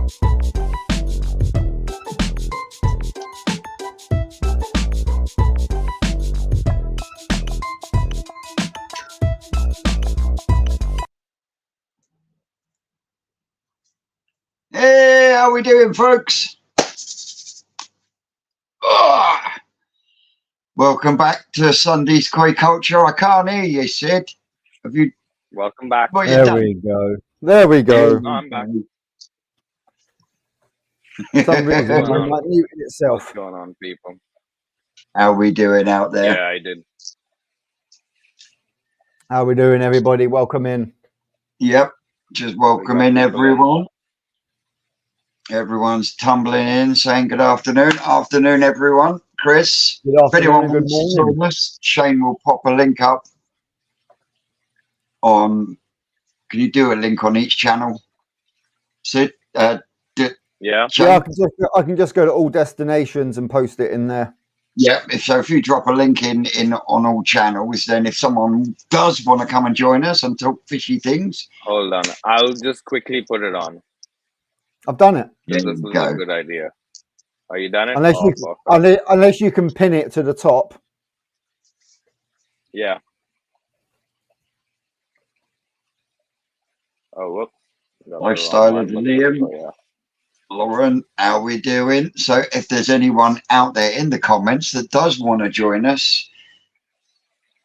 Hey, how we doing, folks? Welcome back to Sunday's Koi Culture. I can't hear you, Sid. Have you? Welcome back. What There we go. There we go. Oh, I'm back. For some reason, it might mute itself. What's going on, people? How we doing out there? Yeah, I did. How we doing, everybody? Welcome in. Yep. Just welcome in, everyone. Everyone's tumbling in, saying good afternoon. Afternoon, everyone. Chris, Good afternoon. if anyone Good wants to morning. join us, Shane will pop a link up on. Can you do a link on each channel, Sid? Yeah. Shane? Yeah, I can just go to all destinations and post it in there. Yeah, if you drop a link in on all channels, then if someone does want to come and join us and talk fishy things, Hold on. I'll just quickly put it on. I've done it. there This you is go. a good idea. Are you done it? Unless you Perfect. unless you can pin it to the top. Yeah. Oh, whoops. Lifestyle of Liam. Yeah. Lauren, how we doing? So if there's anyone out there in the comments that does want to join us,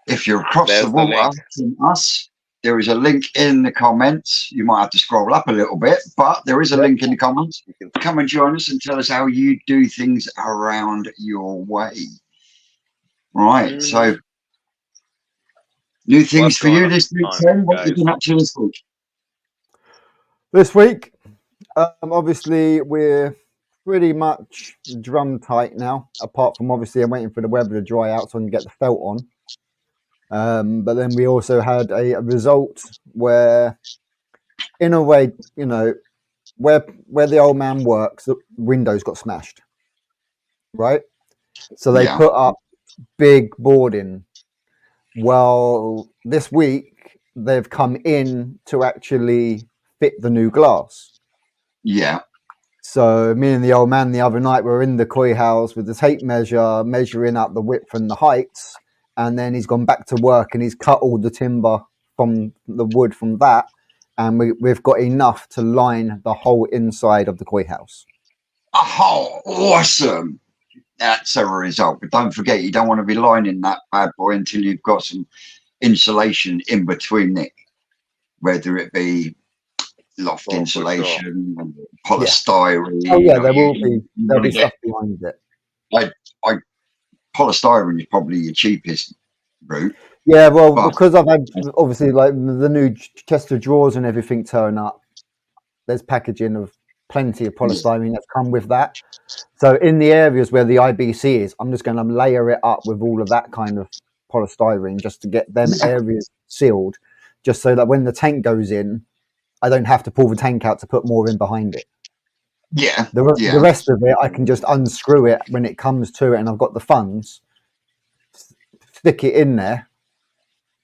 if you're across There's the the water from us, there is a link in the comments. You might have to scroll up a little bit, but there is a link in the comments. Come and join us and tell us how you do things around your way. Right, so new things for you this week, Sam. What have you been up to this week? This week, obviously, we're pretty much drum tight now, apart from obviously I'm waiting for the weather to dry out so I can get the felt on. But then we also had a result where, in a way, you know, where the old man works, the windows got smashed, right? So they put up big boarding. Well, this week they've come in to actually fit the new glass. Yeah. So me and the old man the other night were in the koi house with the tape measure, measuring up the width and the heights, and then he's gone back to work and he's cut all the timber from the wood from that, and we've got enough to line the whole inside of the koi house. Oh, awesome. That's a result. But don't forget, you don't want to be lining that bad boy until you've got some insulation in between it, whether it be loft insulation, polystyrene. Oh yeah, there'll be stuff behind it. Polystyrene is probably your cheapest route. Yeah, well, because I've had obviously like the new chest of drawers and everything turn up, there's packaging of plenty of polystyrene that's come with that. So in the areas where the IBC is, I'm just going to layer it up with all of that kind of polystyrene just to get them areas sealed, just so that when the tank goes in, I don't have to pull the tank out to put more in behind it. Yeah. The rest of it, I can just unscrew it when it comes to it, and I've got the funds, stick it in there,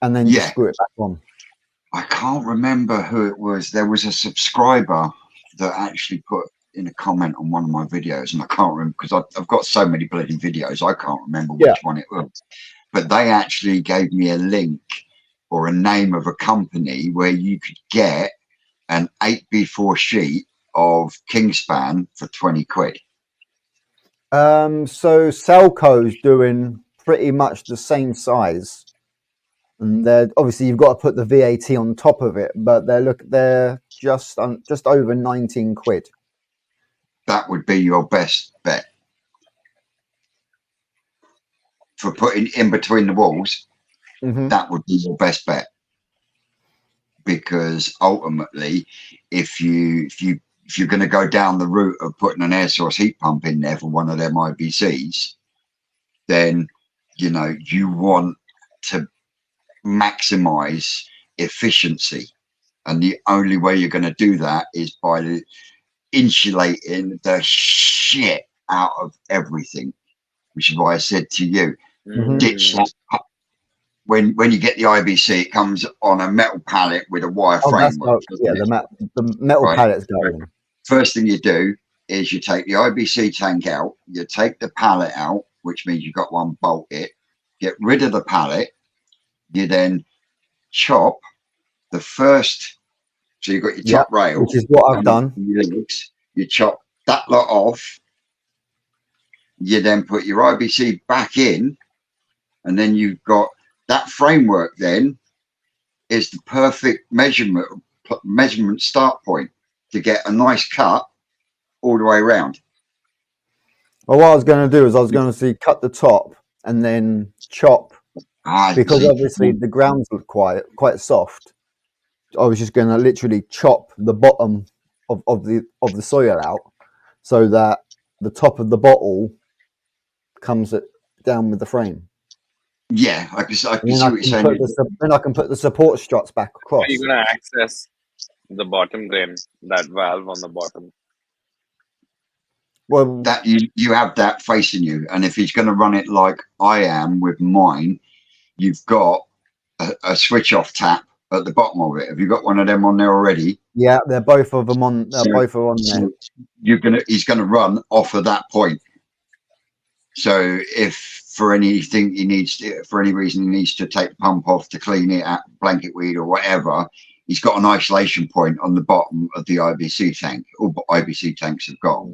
and then just screw it back on. I can't remember who it was. There was a subscriber that actually put in a comment on one of my videos, and I can't remember because I've got so many bloody videos, I can't remember which one it was. But they actually gave me a link or a name of a company where you could get an 8x4 sheet of Kingspan for 20 quid. So Selco's doing pretty much the same size, and they're obviously you've got to put the VAT on top of it, but they're just over 19 quid. That would be your best bet for putting in between the walls. That would be your best bet, because ultimately, if you're going to go down the route of putting an air source heat pump in there for one of them IBCs, then you know you want to maximize efficiency, and the only way you're going to do that is by insulating the shit out of everything, which is why I said to you, ditch that. When you get the IBC, it comes on a metal pallet with a wire framework. The metal pallet's going. first thing you do is you take the IBC tank out, you take the pallet out, which means you've got one bolted, get rid of the pallet, you then chop the first, so you've got your top rail, which is what I've done. your legs, you chop that lot off, you then put your IBC back in, and then you've got that framework then is the perfect measurement start point to get a nice cut all the way around. Well, what I was going to do is I was going to cut the top and then chop, because obviously the grounds look quite soft. I was just going to literally chop the bottom of the soil out so that the top of the bottle comes down with the frame. Yeah, I can see what you're saying. Then I can put the support struts back across. Are you going to access the bottom rim, that valve on the bottom? Well, that you have that facing you, and if he's going to run it like I am with mine, you've got a switch off tap at the bottom of it. Have you got one of them on there already? Yeah, they're both of them on. Both are on there. He's gonna run off of that point. So if for anything for any reason he needs to take the pump off to clean it at blanket weed or whatever, he's got an isolation point on the bottom of the IBC tank. All IBC tanks have got.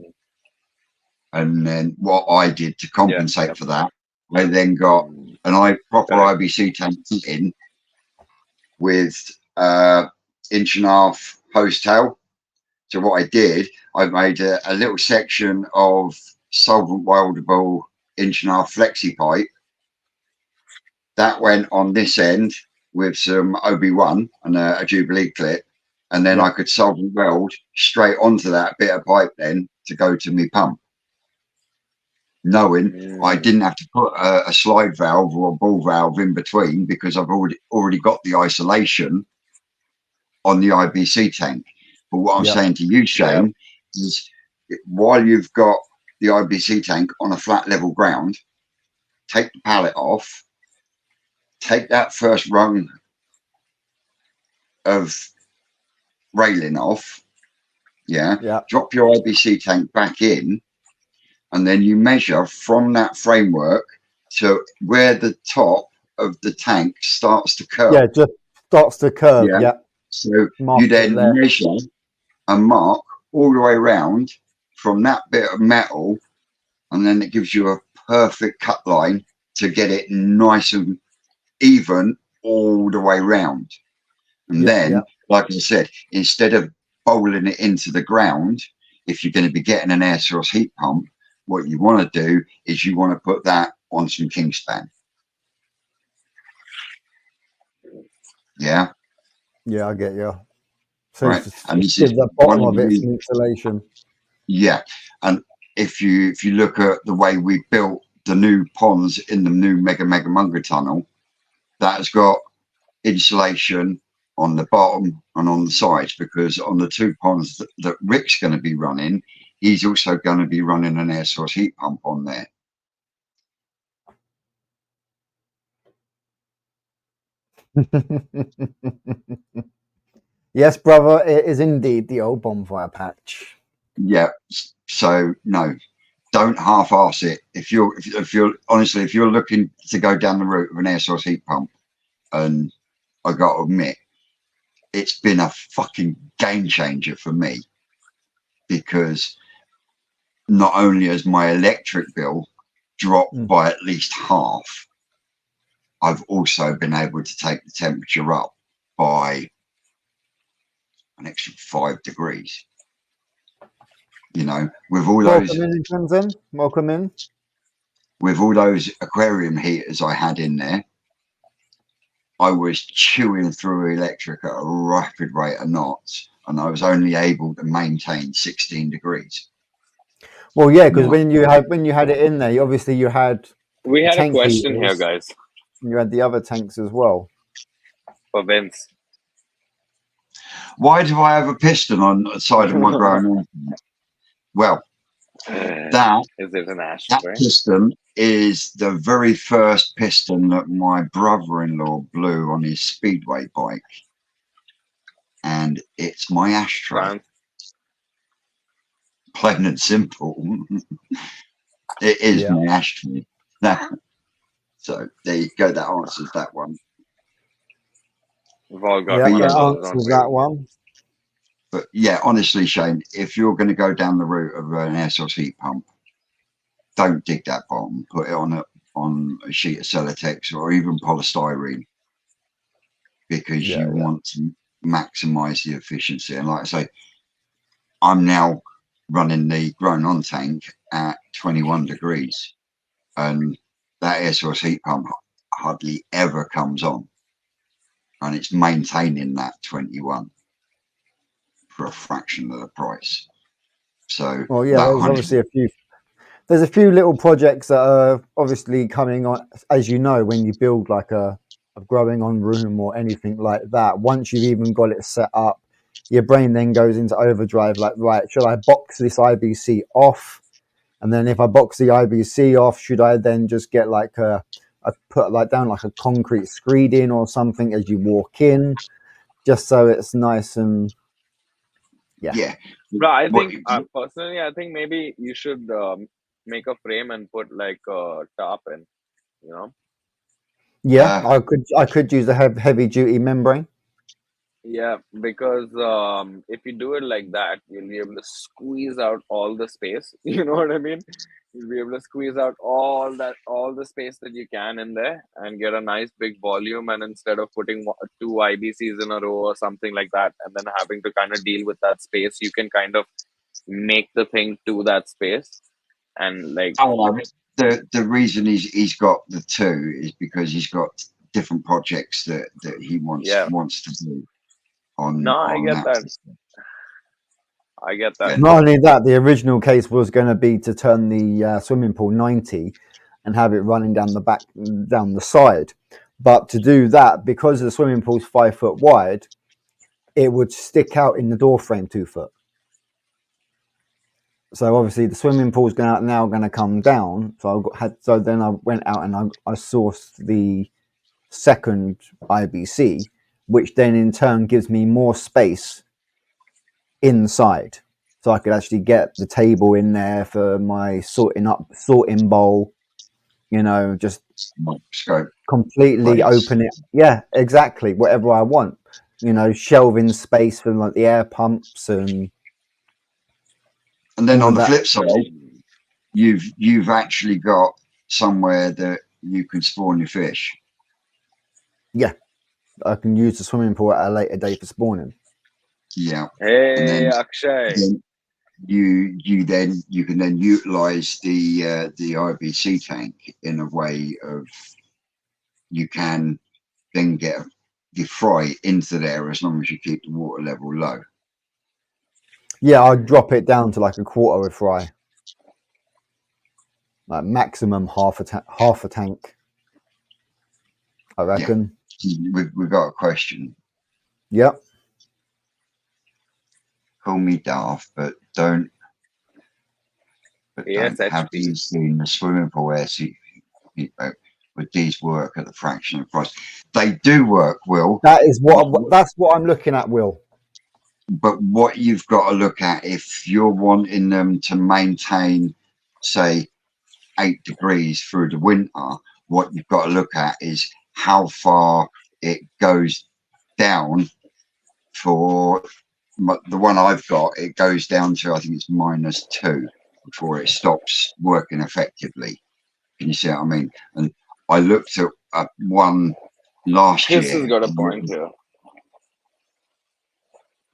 And then what I did to compensate for that, I then got an proper IBC tank in with 1.5-inch hose tail. So what I did, I made a little section of solvent weldable 1.5-inch flexi pipe that went on this end with some OB1 and a Jubilee clip, and then I could solvent weld straight onto that bit of pipe then to go to me pump, knowing I didn't have to put a slide valve or a ball valve in between because I've already got the isolation on the IBC tank. But what I'm saying to you, Shane, is while you've got the IBC tank on a flat level ground, take the pallet off, take that first rung of railing off, drop your IBC tank back in, and then you measure from that framework to where the top of the tank starts to curve. Yeah, just starts to curve. Yeah. So you then measure and mark all the way around from that bit of metal, and then it gives you a perfect cut line to get it nice and even all the way around. And then, like I said, instead of bowling it into the ground, if you're going to be getting an air source heat pump, what you want to do is you want to put that on some Kingspan. Yeah. Yeah, I get you. So right. And this is is the bottom of it insulation. Yeah. And if you look at the way we built the new ponds in the new Mega Munger tunnel, that has got insulation on the bottom and on the sides, because on the two ponds that Rick's going to be running, he's also going to be running an air source heat pump on there. Yes, brother, it is indeed the old bonfire patch. Yeah. So no, don't half-arse it. If you're honestly, if you're looking to go down the route of an air source heat pump, and I got to admit, it's been a fucking game changer for me, because not only has my electric bill dropped by at least half, I've also been able to take the temperature up by an extra 5 degrees. You know, with all welcome in. With all those aquarium heaters I had in there, I was chewing through electric at a rapid rate of knots, and I was only able to maintain 16 degrees. Well, yeah, because when you had it in there, we had a question here, guys. You had the other tanks as well. For Vince. Why do I have a piston on the side of my ground? Well, that piston is the very first piston that my brother-in-law blew on his speedway bike, and it's my ashtray. plain and simple. It is Yeah. my ashtray. So there you go. That answers that one. We've all got Yeah, But one yeah, of that those, don't answers we? that one. but yeah, honestly, Shane, if you're going to go down the route of an air source heat pump, don't dig that bottom. Put it on a sheet of Celotex or even polystyrene, because Yeah, you want to maximize the efficiency. And like I say, I'm now running the grown on tank at 21 degrees, and that air source heat pump hardly ever comes on, and it's maintaining that 21 for a fraction of the price. So well, yeah, that there's 100, obviously there's a few little projects that are obviously coming on, as you know, when you build like a growing on room or anything like that. Once you've even got it set up, your brain then goes into overdrive. Like, right, should I box this IBC off? And then if I box the IBC off, should I then just get like I put like down like a concrete screeding or something as you walk in, just so it's nice and yeah. But I What think, personally, I think maybe you should make a frame and put like a top in, you know? yeah, I could use a heavy duty membrane. Yeah, because if you do it like that, you'll be able to squeeze out all the space. You know what I mean? You'll be able to squeeze out all the space that you can in there and get a nice big volume. And instead of putting two IBCs in a row or something like that, and then having to kind of deal with that space, you can kind of make the thing to that space and like, Oh, the reason he's got the two is because he's got different projects that he yeah. wants to do No, I on get that that. system. I get that. And Not only that, the original case was going to be to turn the swimming pool 90 and have it running down the back, down the side. But to do that, because the swimming pool's 5 foot wide, it would stick out in the door frame 2 foot. So obviously the swimming pool's now going to come down. So then I went out and I sourced the second IBC, which then in turn gives me more space inside. So I could actually get the table in there for my sorting bowl, just microscope completely place. open it. Yeah, exactly. Whatever I want, shelving space for like the air pumps and And then all on of the that. flip side, you've actually got somewhere that you can spawn your fish. Yeah, I can use the swimming pool at a later date for spawning. Yeah. And Hey, then, Akshay. then you can then utilize the IBC tank in a way of, you can then get your fry into there as long as you keep the water level low. Yeah, I'd drop it down to like a quarter of fry, like maximum half a tank, I reckon. We've got a question. Yep. Call me daft, but don't have ASHP. you seen the swimming pool air would these work at the fraction of the price? They do work, Will. That's what I'm looking at, Will. But what you've got to look at, if you're wanting them to maintain, say, 8 degrees through the winter, what you've got to look at is how far it goes down. For the one I've got, it goes down to, I think it's -2 before it stops working effectively. Can you see what I mean? And I looked at one last Chris has year. got a point here.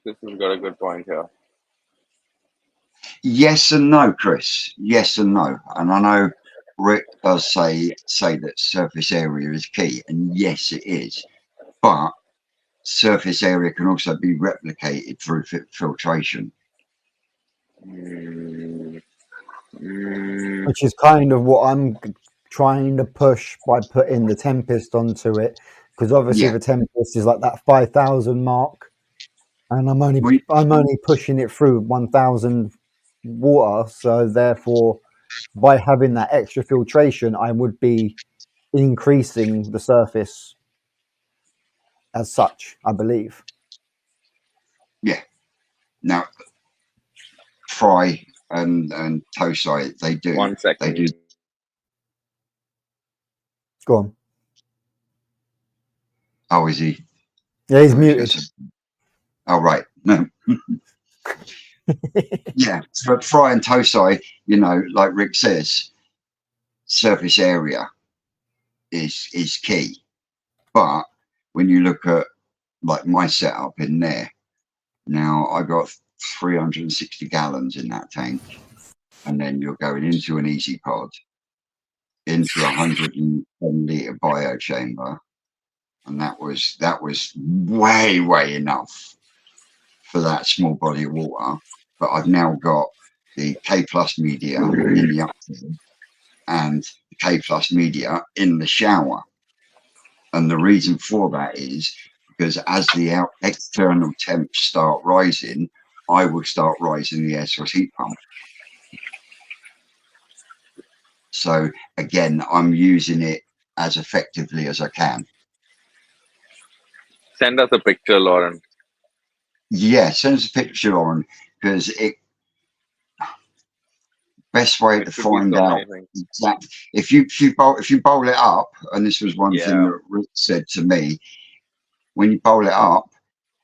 Chris has got a good point here. Yes and no, Chris. Yes and no. And I know Rick does say that surface area is key, and yes, it is. But surface area can also be replicated through filtration. Mm, Which is kind of what I'm trying to push by putting the Tempest onto it, because obviously Yeah. the Tempest is like that 5,000 mark, and I'm only pushing it through 1,000 water. So therefore, by having that extra filtration, I would be increasing the surface as such, I believe. Yeah. Now, Fry and Tosai, they do. 1 second. They do. Go on. Oh, is he? Yeah, he's muted. Oh, right. No. Yeah, for Fry and Tosai, you know, like Rick says, surface area is key. But when you look at like my setup in there, now I got 360 gallons in that tank, and then you're going into an easy pod, into 110 litre bio chamber, and that was way enough for that small body of water. But I've now got the K plus media in the upfield and the K plus media in the shower. And the reason for that is because as the external temps start rising, I will start rising the air source heat pump. So again, I'm using it as effectively as I can. Send us a picture, Lauren. Yeah, send us a picture, Lauren, because it best way to find out exactly if you bowl it up, and this was one thing that Rick said to me, when you bowl it up,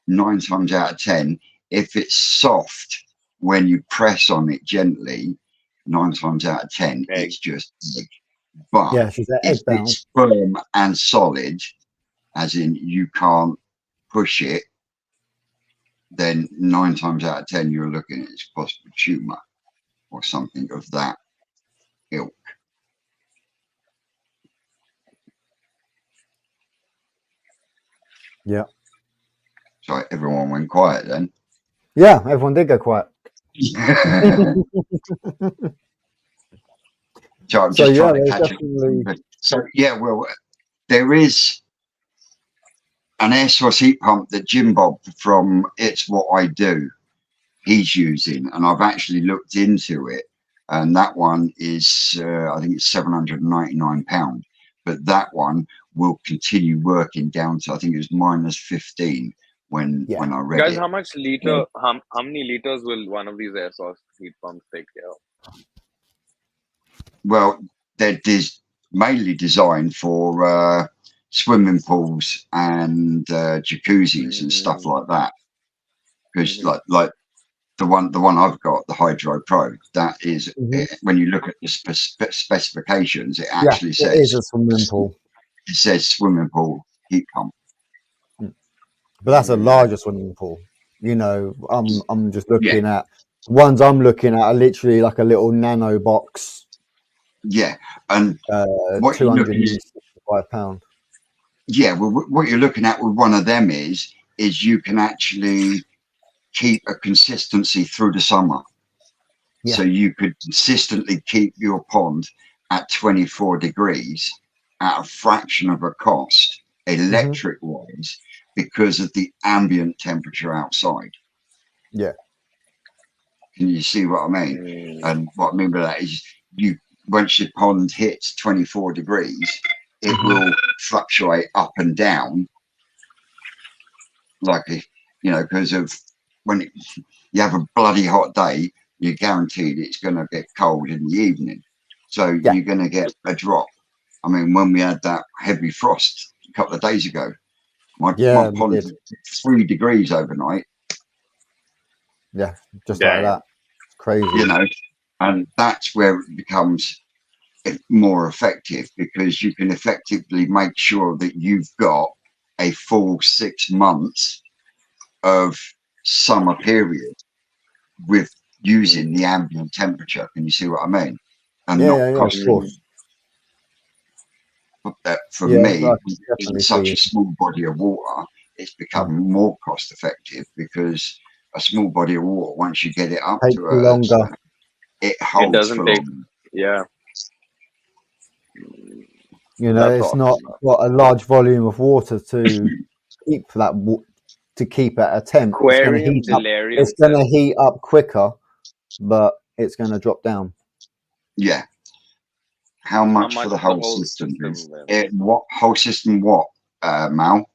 9 times out of 10, if it's soft when you press on it gently, 9 times out of 10, it's just egg. But yeah, she's if it's firm and solid, as in you can't push it, then 9 times out of 10 you're looking at its possible tumor or something of that ilk. Yeah. So everyone went quiet then. Yeah, everyone did go quiet. So I'm just trying to catch it. So yeah, well, there is an air source heat pump that Jim Bob from It's What I Do, he's using, and I've actually looked into it, and that one is I think it's £799, but that one will continue working down to, I think it was -15 when I read Guys, it. how much liter? How many liters will one of these air source heat pumps take care of? Well, they're mainly designed for swimming pools and jacuzzis and stuff like that. Because like the one I've got, the Hydro Pro, that is when you look at the specifications, it actually says it is a swimming pool. It says swimming pool heat pump. But that's a larger swimming pool. You know, I'm just looking at ones I'm looking at are literally like a little nano box. Yeah, and £265. Yeah, well, what you're looking at with one of them is you can actually keep a consistency through the summer. So you could consistently keep your pond at 24 degrees at a fraction of a cost, electric wise, because of the ambient temperature outside. Yeah. Can you see what I mean? And what I mean by that is once your pond hits 24 degrees, it will fluctuate up and down, like because of when you have a bloody hot day, you're guaranteed it's going to get cold in the evening, so you're going to get a drop. I mean, when we had that heavy frost a couple of days ago, my pond was 3 degrees overnight. Yeah, just like that. It's crazy, and that's where it becomes more effective, because you can effectively make sure that you've got a full 6 months of summer period with using the ambient temperature. Can you see what I mean? And not costing. That for me, in such a small body of water, it's become more cost effective, because a small body of water, once you get it up to longer, it holds doesn't for take longer. It's not got a large volume of water to keep that to keep at a temp. It's going to heat up quicker, but it's going to drop down. Yeah. How much for the whole system? What whole system? What, Mal?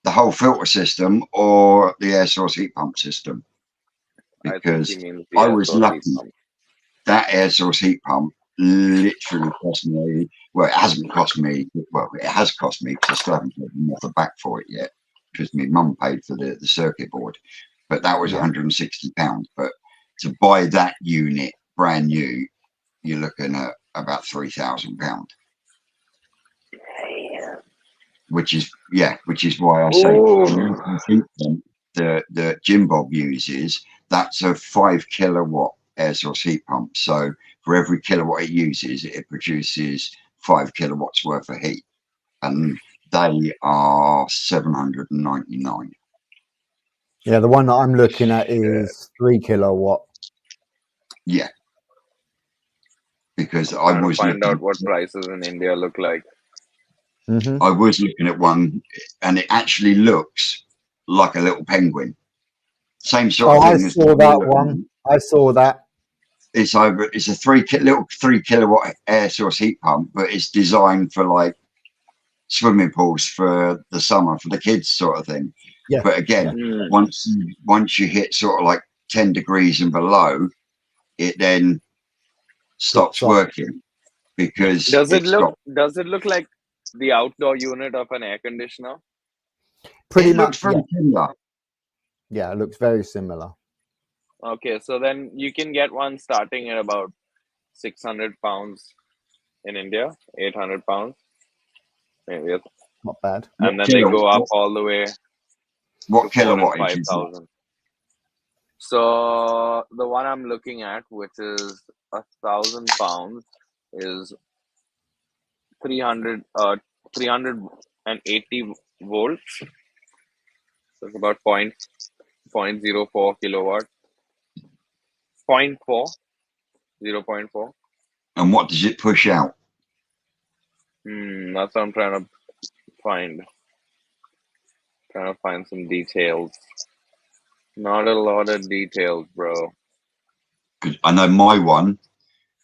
The whole filter system or the air source heat pump system? Because I was lucky. that air source heat pump literally cost me. Well, it hasn't cost me. Well, it has cost me because I still haven't paid them off the back for it yet. Because my mum paid for the circuit board, but that was Yeah. £160. But to buy that unit brand new, you're looking at about £3,000. Which is why I say Oh, the Jim Bob uses, that's a 5 kilowatt air source heat pump. So for every kilowatt it uses, it produces 5 kilowatts worth of heat, and they are 799. Yeah, the one that I'm looking at shit. is 3 kilowatt. Yeah, because I Trying to was find out looking. what prices in India look like. Mm-hmm. I was looking at one, and it actually looks like a little penguin. Same sort Oh, of I thing as the saw one you're that looking one. at. I saw that. It's over. It's a little 3 kilowatt air source heat pump, but it's designed for like swimming pools for the summer for the kids, sort of thing. Yeah. But again, Mm. once you hit sort of like 10 degrees and below, it then Drops stops off. working because Does it it's got. look like the outdoor unit of an air conditioner? Pretty It looks much, very yeah. similar. Yeah, it looks very similar. Okay, so then you can get one starting at about 600 pounds in India, 800 pounds, maybe, Not bad. and then they go up all the way to What 4 and kilowattage is that? 5,000. So the one I'm looking at, which is 1,000 pounds, is 380 volts. So it's about 0.04 kilowatt. 0.4, 0.4. And what does it push out? That's what I'm trying to find. Trying to find some details. Not a lot of details, bro. Because I know my one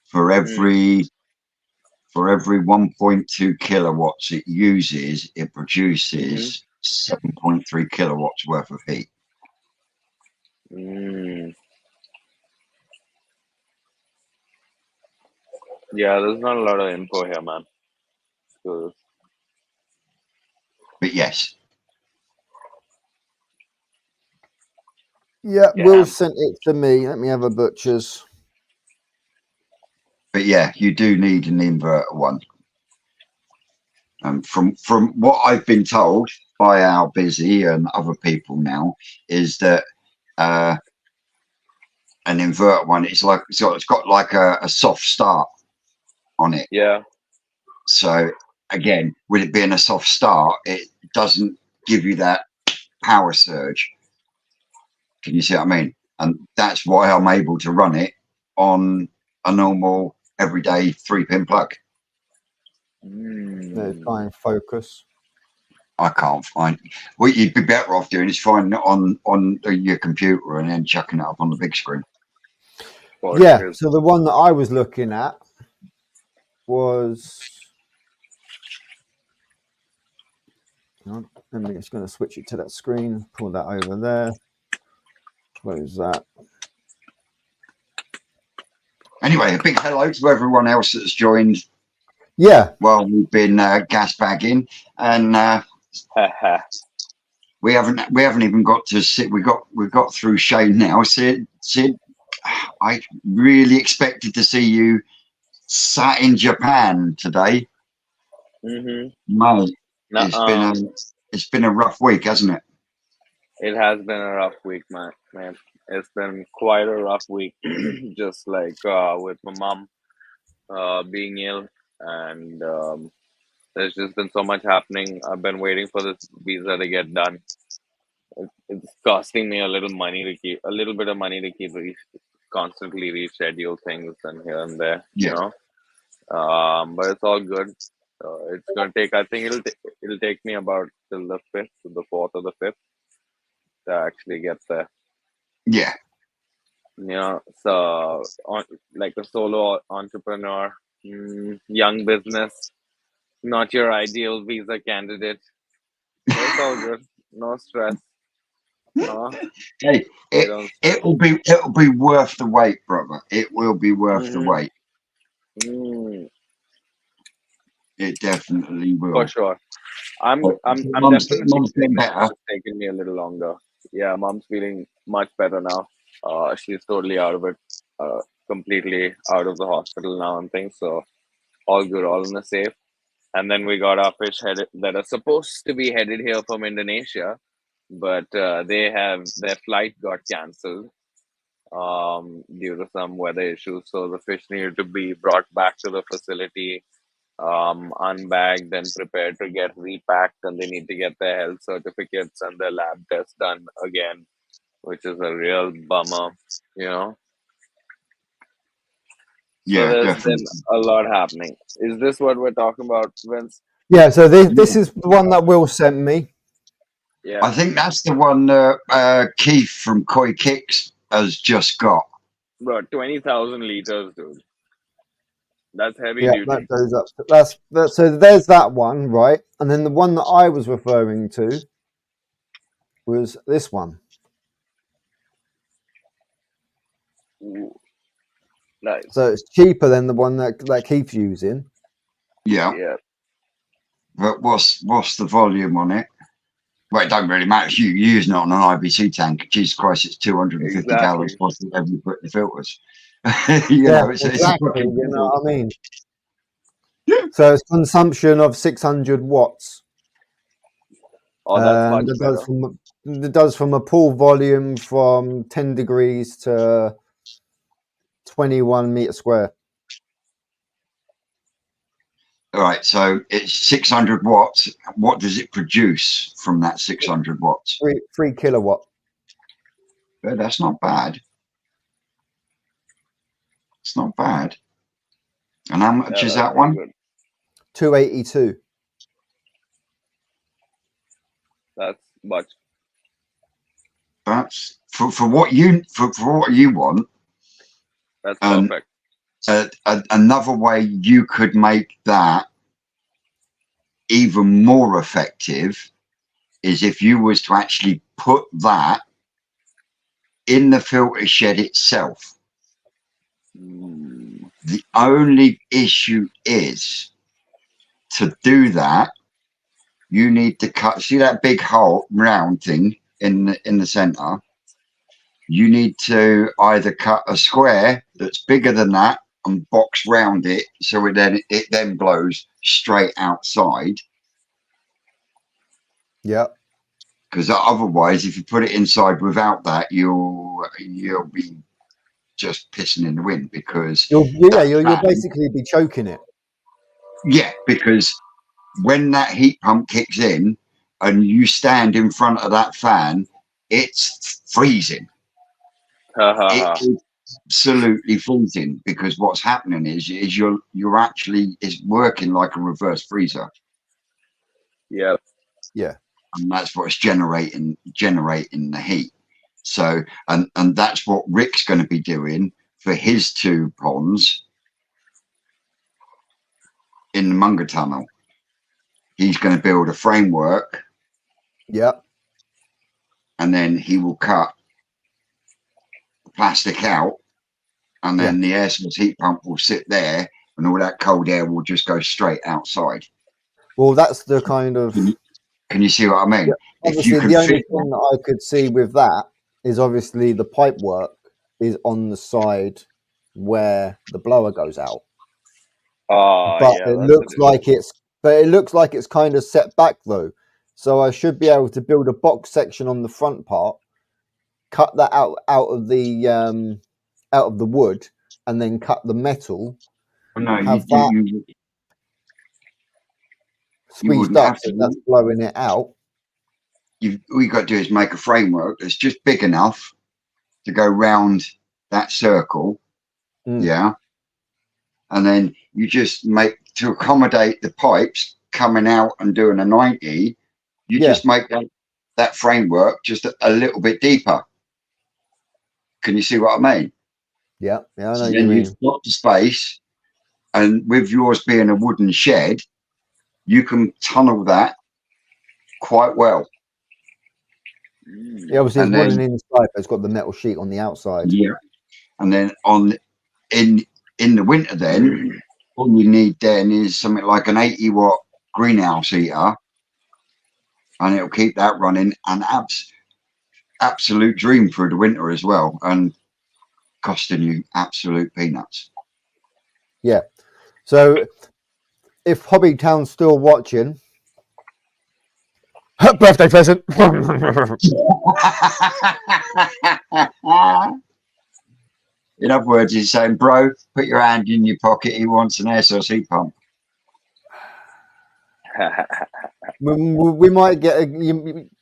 for every 1.2 kilowatts it uses, it produces 7.3 kilowatts worth of heat. Yeah, there's not a lot of info here, man. So, But yes, Yeah, yeah. Will sent it to me. Let me have a butcher's. but yeah, you do need an inverter one. From what I've been told by our busy and other people now, is that an inverter one is like, so it's got like a soft start on it. Yeah. So again, with it being a soft start, it doesn't give you that power surge. Can you see what I mean? And that's why I'm able to run it on a normal everyday 3-pin plug. Let's try and focus. I can't find. What you'd be better off doing is finding it on your computer and then chucking it up on the big screen. Yeah, so the one that I was looking at was. I'm just going to switch it to that screen. Pull that over there. Close that. Anyway, a big hello to everyone else that's joined. Yeah. Well, we've been gas bagging, and we haven't even got to sit. We got through Shane now. Sid, I really expected to see you sat in Japan today. Mate, it's been a rough week, hasn't it? It has been a rough week, man. It's been quite a rough week. Just like with my mom being ill, and there's just been so much happening. I've been waiting for this visa to get done. It's costing me a little bit of money to keep constantly reschedule things and here and there, Yeah. you know. But it's all good. It's gonna take. I think it'll take me about till the 5th, the 4th or the 5th, to actually get there. Yeah. So like a solo entrepreneur, young business, not your ideal visa candidate. But it's all good. No stress. Huh? Hey, They it don't. it'll be worth the wait, brother. It will be worth the Mm-hmm. wait. It definitely For will. sure. I'm But I'm I'm definitely mum's getting feeling it. It's better. just taking me a little longer. Yeah, mom's feeling much better now. She's totally out of it. Completely out of the hospital now and things. So all good, all in the safe. And then we got our fish headed that are supposed to be headed here from Indonesia, but they have their flight got cancelled due to some weather issues. So the fish needed to be brought back to the facility, unbagged and prepared to get repacked, and they need to get their health certificates and their lab tests done again, which is a real bummer, you know. So Yeah, there's definitely. been a lot happening. Is this what we're talking about, Vince? Yeah, so this is the one that Will sent me. Yeah, I think that's the one Keith from Koi Kicks has just got. bro, 20,000 liters, dude. That's heavy Yeah, that duty. goes up. So there's that one, right? And then the one that I was referring to was this one. Ooh, nice. So it's cheaper than the one that Keith's using. Yeah, Yeah. but what's the volume on it? Well, it don't really matter. If you're using it on an IBC tank, Jesus Christ, it's 250 gallons Exactly. plus whatever you put in the filters. Yeah, It's a exactly. fucking You know fiddle. what I mean? So it's consumption of 600 watts. Oh, that's much It better. does from a pool volume from 10 degrees to 21 meter square. All right, so it's 600 watts. What does it produce from that 600 watts? 3 kilowatt. But that's not bad. It's not bad. And how much Yeah, is that's that pretty one? good. 282. That's much. That's for what you for what you want. That's And perfect. another way you could make that even more effective is if you was to actually put that in the filter shed itself. Mm. The only issue is to do that, you need to cut. See that big hole, round thing in the center. You need to either cut a square that's bigger than that and box round it, so it then blows straight outside. Yeah. Because otherwise, if you put it inside without that, you'll be just pissing in the wind because that You'll fan. basically be choking it. Yeah, because when that heat pump kicks in and you stand in front of that fan, it's freezing. Ha ha It ha. is absolutely freezing because what's happening is you're actually it's working like a reverse freezer, Yeah. Yeah. and that's what's generating the heat. So and that's what Rick's going to be doing for his two ponds in the Munger Tunnel. He's going to build a framework Yeah. and then he will cut the plastic out, and Yeah. then the air source heat pump will sit there, and all that cold air will just go straight outside. Well, that's the kind of. Can you see what I Yeah, mean? If you obviously, could the only fit thing that I could see with that is obviously the pipe work is on the side where the blower goes out. Oh, But yeah, it that's looks an issue. like it's kind of set back though. So I should be able to build a box section on the front part, cut that out of the wood, and then cut the metal, no, have that you squeezed wouldn't up have so that's to. blowing it out. All you got to do is make a framework that's just big enough to go round that circle, Mm. yeah, and then you just make to accommodate the pipes coming out and doing a 90. You Yeah, just make that framework just a little bit deeper. Can you see what I mean? yeah, I know So what you then you've mean. got the space, and with yours being a wooden shed, you can tunnel that quite well. Yeah, obviously And it's wooden then inside, but it's got the metal sheet on the outside. yeah, and then in the winter, then all you need then is something like an 80-watt greenhouse heater, and it'll keep that running. And absolute dream through the winter as well, and costing you absolute peanuts. Yeah. So if Hobbytown's still watching, birthday present. In other words, he's saying, bro, put your hand in your pocket. He wants an air source heat pump. we might get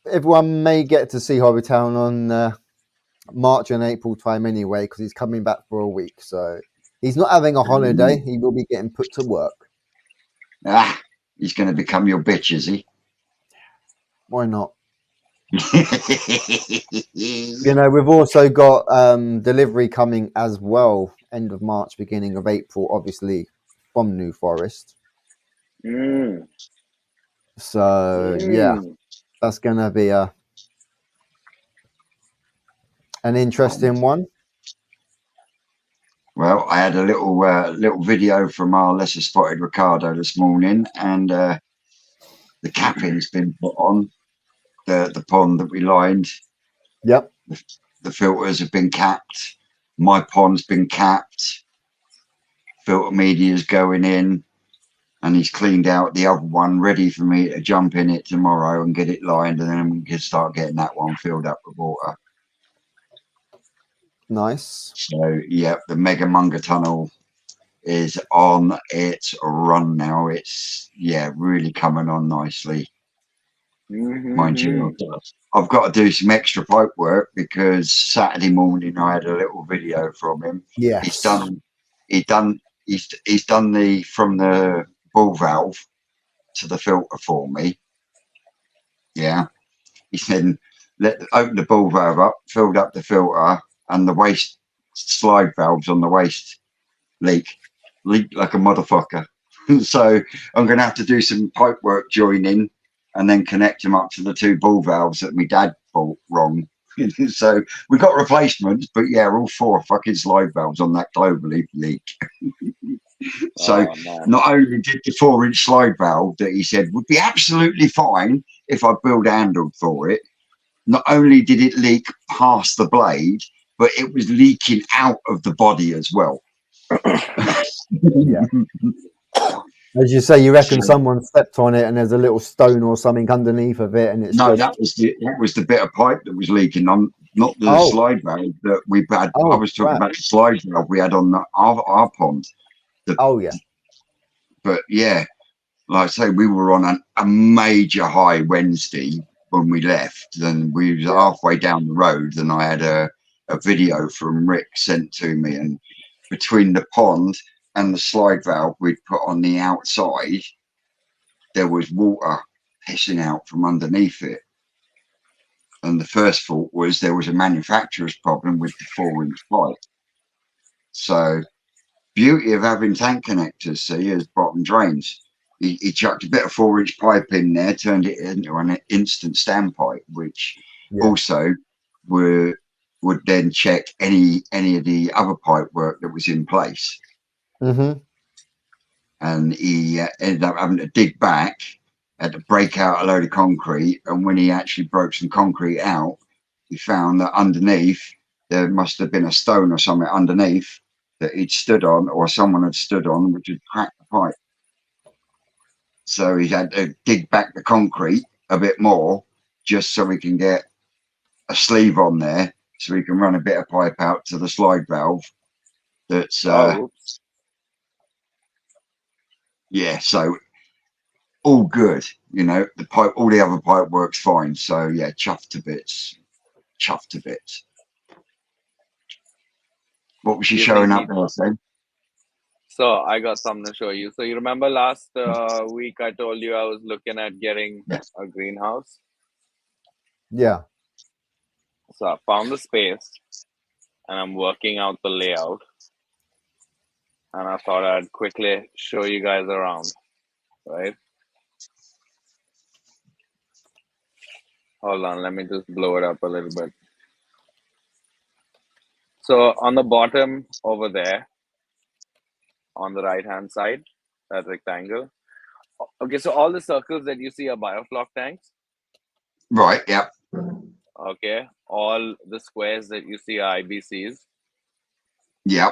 everyone may get to see Hobbytown on March and April time anyway, because he's coming back for a week. So he's not having a holiday. He will be getting put to work. He's going to become your bitch, is he? Why not? We've also got delivery coming as well, end of March, beginning of April, obviously from New Forest. So yeah, that's going to be an interesting one. Well, I had a little video from our lesser spotted Ricardo this morning, and the capping's been put on the pond that we lined. Yep. The filters have been capped. My pond's been capped. Filter media's going in, and he's cleaned out the other one, ready for me to jump in it tomorrow and get it lined, and then we can start getting that one filled up with water. Nice. So yeah, the Mega Munga tunnel is on its run now. It's really coming on nicely. Mind you, I've got to do some extra pipe work because Saturday morning I had a little video from him. Yes. He's done the from the ball valve to the filter for me. Yeah. He said open the ball valve up, filled up the filter, and the waste slide valves on the waste leak like a motherfucker. So I'm going to have to do some pipe work joining and then connect them up to the two ball valves that my dad bought wrong. So we got replacements, but yeah, all four fucking slide valves on that globally leak. So not only did the 4-inch slide valve that he said would be absolutely fine if I build handled for it, not only did it leak past the blade, but it was leaking out of the body as well. Yeah. As you say, you reckon someone stepped on it and there's a little stone or something underneath of it, and it's that was the bit of pipe that was leaking, not the slide valve that we had. I was talking about the slide valve we had on our pond. But yeah, like I say, we were on a major high Wednesday when we left, and we was halfway down the road, and I had a video from Rick sent to me, and between the pond and the slide valve we'd put on the outside, there was water pissing out from underneath it. And the first thought was there was a manufacturer's problem with the 4-inch pipe. So beauty of having tank connectors, see, as bottom drains. He chucked a bit of 4-inch pipe in there, turned it into an instant standpipe, which also would then check any of the other pipe work that was in place. Mm-hmm. And he ended up having to dig back, had to break out a load of concrete. And when he actually broke some concrete out, he found that underneath there must have been a stone or something underneath that he'd stood on, or someone had stood on, which had cracked the pipe. So he had to dig back the concrete a bit more just so we can get a sleeve on there, so we can run a bit of pipe out to the slide valve. That's so all good. The pipe, all the other pipe works fine. So yeah, chuffed to bits. What was you showing up there, then? So I got something to show you. So you remember last week I told you I was looking at getting a greenhouse? Yeah. So I found the space and I'm working out the layout. And I thought I'd quickly show you guys around, right? Hold on, let me just blow it up a little bit. So on the bottom over there, on the right hand side, that rectangle. Okay, so all the circles that you see are biofloc tanks. Right. Yeah. Okay, all the squares that you see are IBCs. Yeah.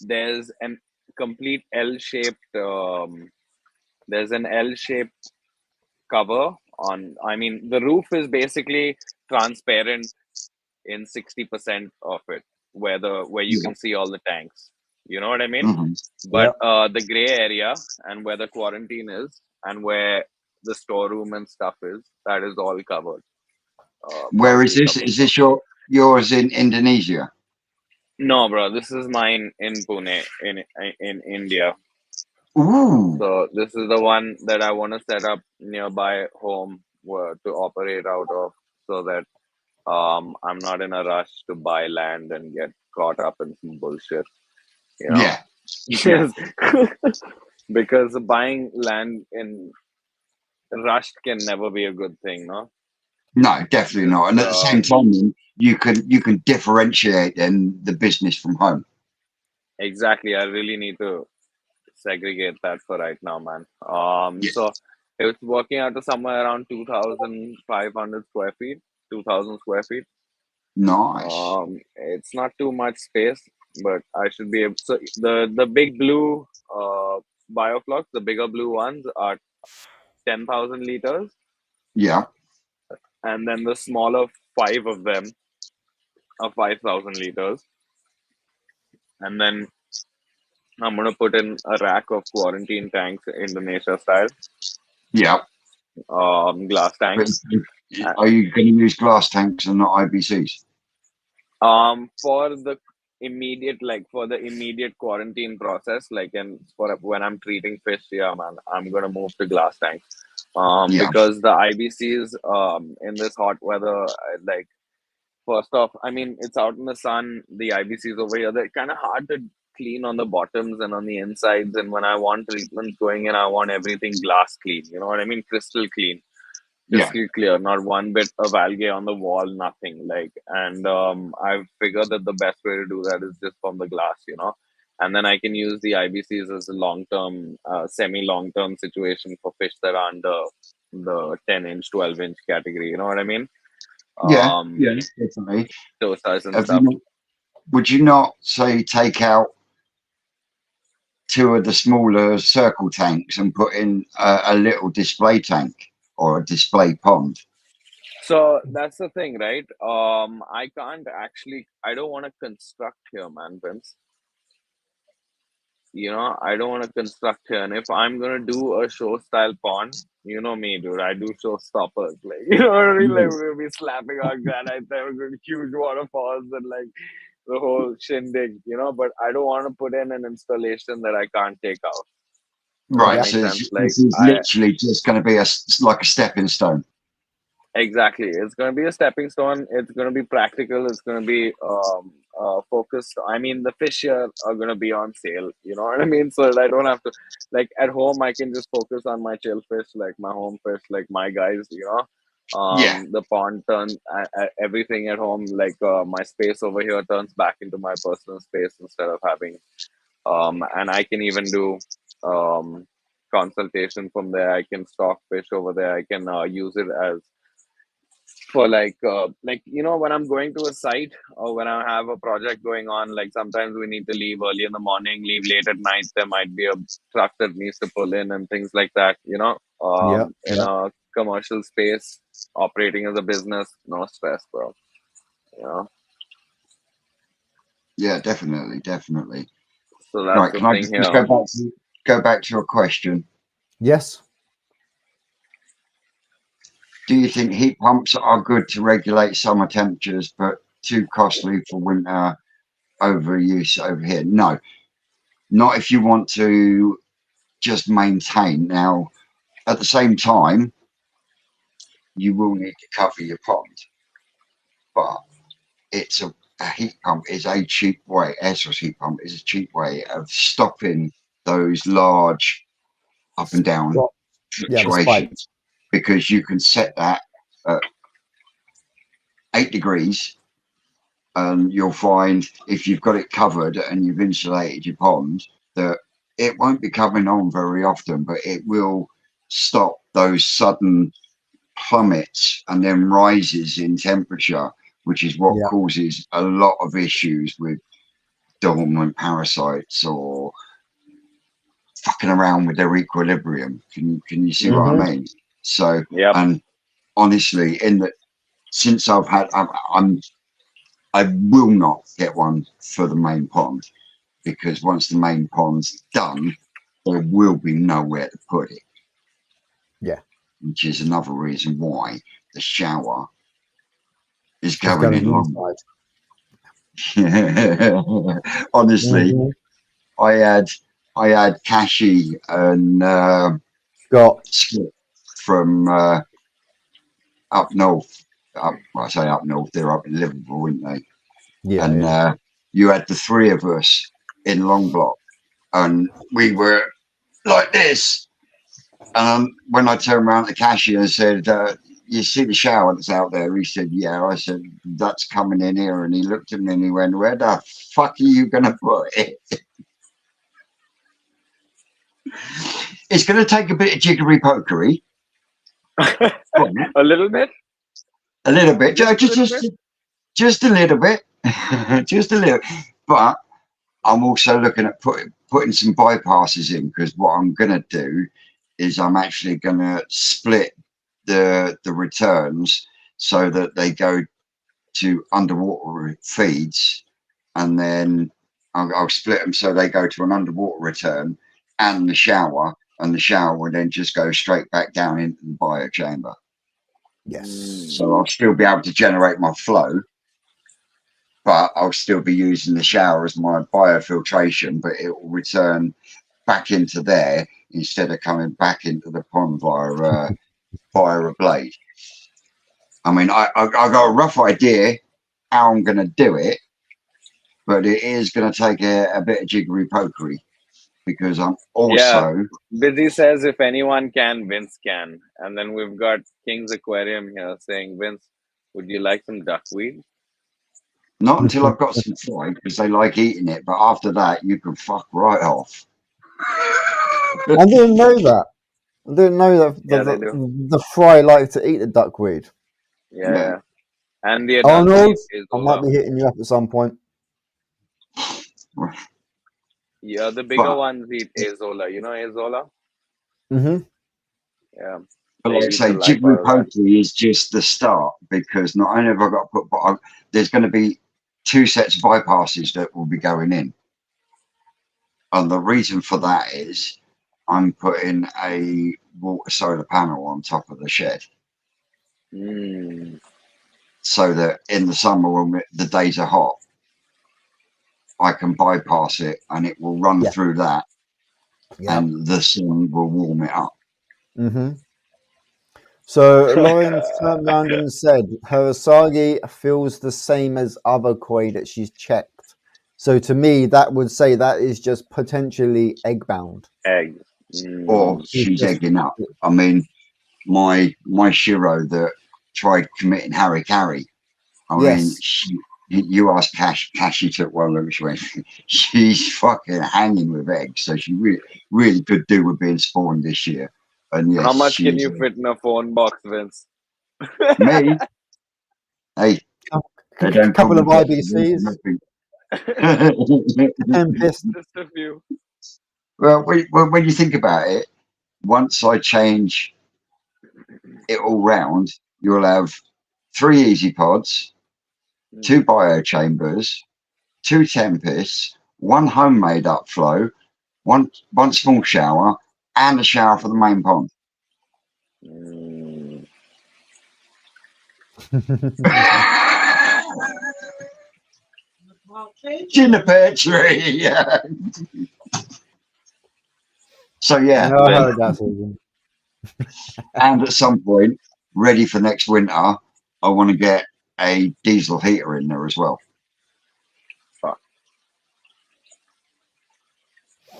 There's an complete L-shaped. There's an L-shaped cover on. I mean, the roof is basically transparent in 60% of it, where you Yeah. can see all the tanks. You know what I mean? Hmm. But Yep. the gray area and where the quarantine is and where the storeroom and stuff is, that is all covered. Where is Mostly this? coming Is from. this yours in Indonesia? No, bro, this is mine in Pune, in India. Ooh. So this is the one that I want to set up nearby home to operate out of, so that I'm not in a rush to buy land and get caught up in some bullshit, you know? Yeah. Yeah. Because because buying land in rushed can never be a good thing, no? No, definitely Just not. And at the same time, then, you can differentiate then the business from home. exactly. I really need to segregate that for right now, man. Yeah. So it's working out to somewhere around 2,500 square feet, 2,000 square feet. Nice. It's not too much space, but I should be able. So the big blue bioflocks, the bigger blue ones are 10,000 liters, Yeah. and then the smaller five of them are 5,000 liters. And then I'm gonna put in a rack of quarantine tanks, Indonesia style, Yeah. glass But tanks. Uh, are you going to use glass tanks and not IBCs? For the for the immediate quarantine process, like, and for when I'm treating fish, yeah, man, I'm gonna move to glass tanks. Yeah. Because the IBCs, in this hot weather, like, first off, I mean, it's out in the sun. The IBCs over here, they're kind of hard to clean on the bottoms and on the insides. And when I want treatments going in, I want everything glass clean. You know what I mean? Crystal clean, Yeah. crystal clear, not one bit of algae on the wall, nothing. Like, and I've figured that the best way to do that is just from the glass, you know. And then I can use the IBCs as a long term, semi long term situation for fish that are under the 10-inch, 12-inch category. You know what I mean? Yeah. Um, Yeah. Definitely. Toe size and Have you stuff. not, would you not say take out two of the smaller circle tanks and put in a little display tank or a display pond? So that's the thing, right? I can't actually. I don't want to construct here, man, Vince. You know, I don't want to construct here. And if I'm gonna do a show style pond, you know me, dude. I do showstoppers. Like, you know what I mean? Like, Yeah. we're gonna be slapping our granite there, we're going to huge waterfalls and like the whole shindig, you know. But I don't want to put in an installation that I can't take out. Does that Right. Yep. make So sense? Like, this is I literally just going to be like a stepping stone. exactly. It's going to be a stepping stone. It's going to be practical. It's going to be focused. I mean, the fish here are going to be on sale. You know what I mean? So that I don't have to, like, at home, I can just focus on my chill fish, like my home fish, like my guys, you know. Yeah. The pond turns everything at home, like my space over here turns back into my personal space instead of having, and I can even do consultation from there. I can stock fish over there. I can use it as for like you know, when I'm going to a site or when I have a project going on, like sometimes we need to leave early in the morning, leave late at night. There might be a truck that needs to pull in and things like that, you know. Yep. In Yep. a commercial space, operating as a business, no stress, bro, you know. Yeah. Definitely. Definitely. So that's Right. the Can I thing just here. go back to a question? Yes. Do you think heat pumps are good to regulate summer temperatures, but too costly for winter overuse over here? No, not if you want to just maintain. Now, at the same time, you will need to cover your pond, but it's a heat pump is a cheap way. Air source heat pump is a cheap way of stopping those large up and down Well, yeah, the fluctuations. spikes. because you can set that at 8 degrees, and you'll find if you've got it covered and you've insulated your pond that it won't be coming on very often, but it will stop those sudden plummets and then rises in temperature, which is what Yeah. causes a lot of issues with dormant parasites or fucking around with their equilibrium. Can you see what I mean? So, Yep. and honestly, since I've had, I will not get one for the main pond, because once the main pond's done, there will be nowhere to put it. Yeah. Which is another reason why the shower is It's going in long. Honestly, I had Kashi and Skip from up north. Well, I say up north, they're up in Liverpool, weren't they? Yeah. And you had the three of us in long block, and we were like this. When I turned around to Kashi and said, "You see the shower that's out there?" He said, "Yeah." I said, "That's coming in here." And he looked at me and he went, "Where the fuck are you going to put it?" It's going to take a bit of jiggery pokery. A little bit. A little bit. Just a little bit. Just a little bit. Just a little. But I'm also looking at putting some bypasses in, because what I'm going to do is I'm actually going to split the returns so that they go to underwater feeds, and then I'll split them so they go to an underwater return and the shower will then just go straight back down into the biochamber. Yes. So I'll still be able to generate my flow, but I'll still be using the shower as my biofiltration, but it will return back into there instead of coming back into the pond via a blade. I mean, I got a rough idea how I'm going to do it, but it is going to take a bit of jiggery pokery, because I'm also... Busy says if anyone can, Vince can. And then we've got King's Aquarium here saying, Vince, would you like some duckweed? Not until I've got some fry, because they like eating it, but after that, you can fuck right off. I didn't know that. I didn't know that the fry like to eat the duckweed. Yeah. And the Arnold, is I might be hitting you up at some point. Yeah, the bigger ones eat Azola. You know Azola? Mm-hmm. Yeah. But like I say, jiggery pokery is just the start, because not only have I got to put, there's going to be 2 sets of bypasses that will be going in. And the reason for that is I'm putting a water solar panel on top of the shed. So that in the summer, when the days are hot, I can bypass it and it will run through that, and the sun will warm it up. So Lauren turned around and said her Asagi feels the same as other koi that she's checked. So to me, that would say that is just potentially egg bound. Egg. Or she's egging up. I mean, my Shiro that tried committing harikari. I mean, you asked Kashi took one of them. She went, she's fucking hanging with eggs. So she really could do with being spawned this year. And yes, how much can you fit in a phone box, Vince? Me? Hey, a couple of IBCs. Just a few. Well, when you think about it, once I change it all round, you'll have 3 easy pods, 2 biochambers, 2 tempests, 1 homemade upflow, one small shower, and a shower for the main pond. Juniper tree. So yeah, and at some point, ready for next winter, I want to get a diesel heater in there as well.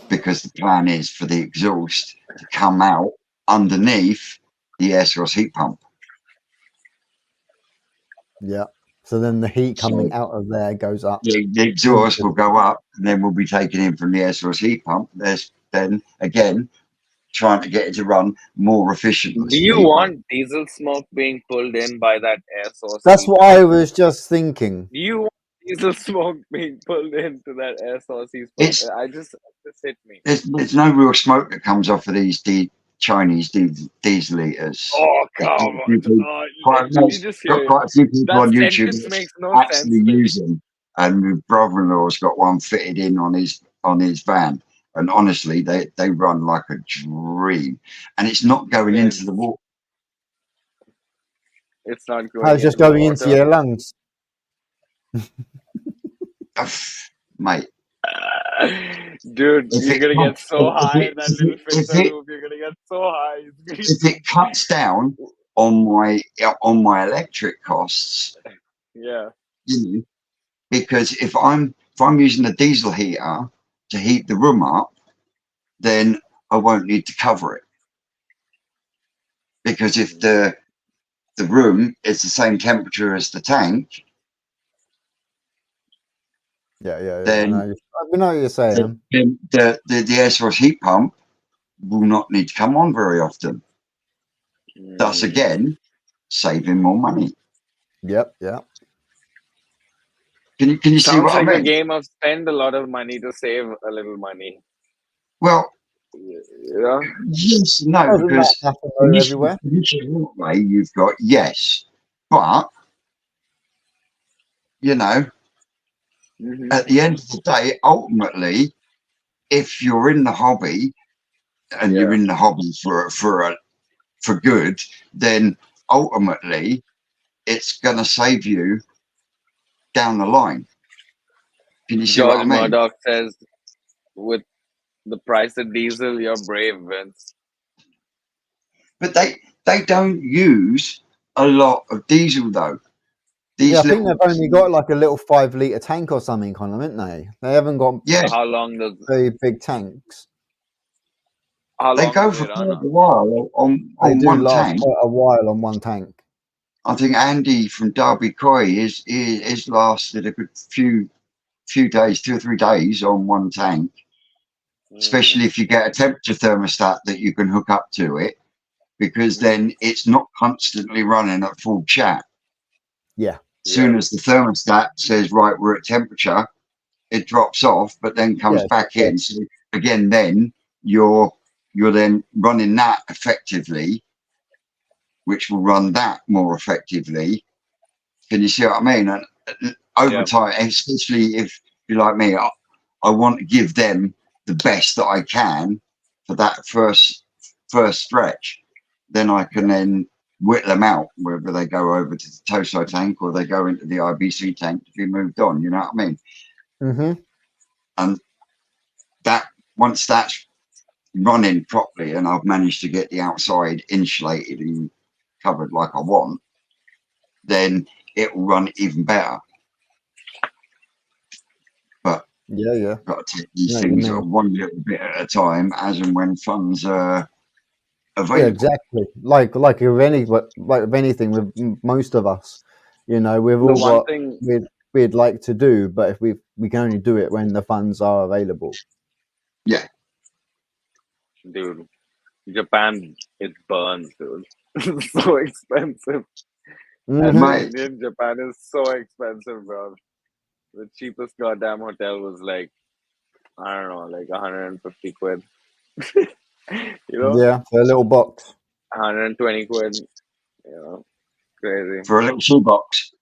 Because the plan is for the exhaust to come out underneath the air source heat pump. Yeah. So then the heat coming So out of there goes up. the exhaust will go up, and then we'll be taking in from the air source heat pump. There's then again trying to get it to run more Do efficiently. you want diesel smoke being pulled in by that air source That's heat what pump? I was just thinking. Do you want diesel smoke being pulled into that air source heat pump? It's I just hit me. there's no real smoke that comes off of these Chinese diesel eaters. Oh There's come quite a few on! people, Did you just hear got it? quite a few people That on YouTube sentence that makes no sense actually to me. use them. And my brother-in-law's got one fitted in on his van. And honestly, they run like a dream. And it's not going into Vince, the water. it's not I going was just into the going into water. your lungs. Mate, Dude, if you're it gonna get cuts- so high in that little if filter it loop. You're gonna get so high. if it cuts down on my electric costs, Yeah. you know, because if I'm using a diesel heater to heat the room up, then I won't need to cover it. Because if the room is the same temperature as the tank, Yeah. I then know what you're saying. the air source heat pump will not need to come on very often. Thus again, saving more money. Yep. Can you see Sounds what like I a mean? game of spend a lot of money to save a little money. Well, Yeah. yes, no, Doesn't that because happen though everywhere? initially way you've got yes, but you know, Mm-hmm. at the end of the day, ultimately, if you're in the hobby and you're Yeah. in the hobby for good, then ultimately it's going to save you down the line. Can you see what I George mean? Murdoch says, with the price of diesel, you're brave, Vince. But they don't use a lot of diesel though. Yeah, I These think little they've only got like a little 5 litre tank or something on them, haven't they? They haven't got yeah, So how long does very big tanks. they go do for they quite run a on? while on They do one last tank. quite a while on one tank. I think Andy from Derby Coy is lasted a good few days, 2 or 3 days on one tank. Especially if you get a temperature thermostat that you can hook up to it, because then it's not constantly running at full chat. Yeah. Soon as the thermostat says right, we're at temperature, it drops off, but then comes Yeah, back in. So again, then you're then running that effectively, which will run that more effectively. Can you see what I mean? And over time, especially if you're like me, I want to give them the best that I can for that first stretch. Then I can then whittle them out, whether they go over to the Toso tank or they go into the IBC tank to be moved on. You know what I mean? Mm-hmm. And that once that's running properly and I've managed to get the outside insulated and covered like I want, then it will run even better. But Yeah. got to take these No, things one little bit at a time, as and when funds are available. Yeah, exactly. Like with anything with most of us, we've all one got thing- we'd like to do, but if we can only do it when the funds are available. Yeah, Dude, Japan, it burns, dude. It's so expensive. As Mhm. an Indian, Japan is so expensive, bro. The cheapest goddamn hotel was like, I don't know, like 150 quid. Yeah, for a little box. 120 quid. Crazy. for a little shoebox.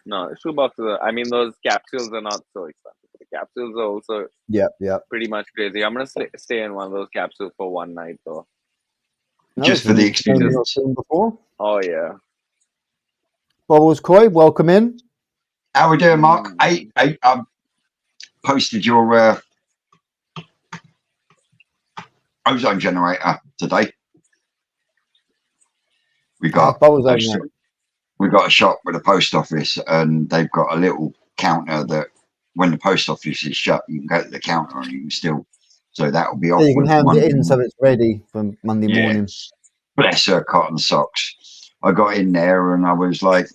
No, shoeboxes. I mean, those capsules are not so expensive. The capsules are also Yep. pretty much crazy. I'm gonna stay in one of those capsules for one night, though. Just for the experience. Not seen before. Oh yeah. Bubbles Koi, welcome in. How we doing, Mark? I posted your ozone generator today. We got we got a shop with a post office, and they've got a little counter that when the post office is shut, you can go to the counter and you can still. So that will be off. You can with hand Monday it in so it's ready for Monday morning. bless her cotton socks. I got in there and I was like,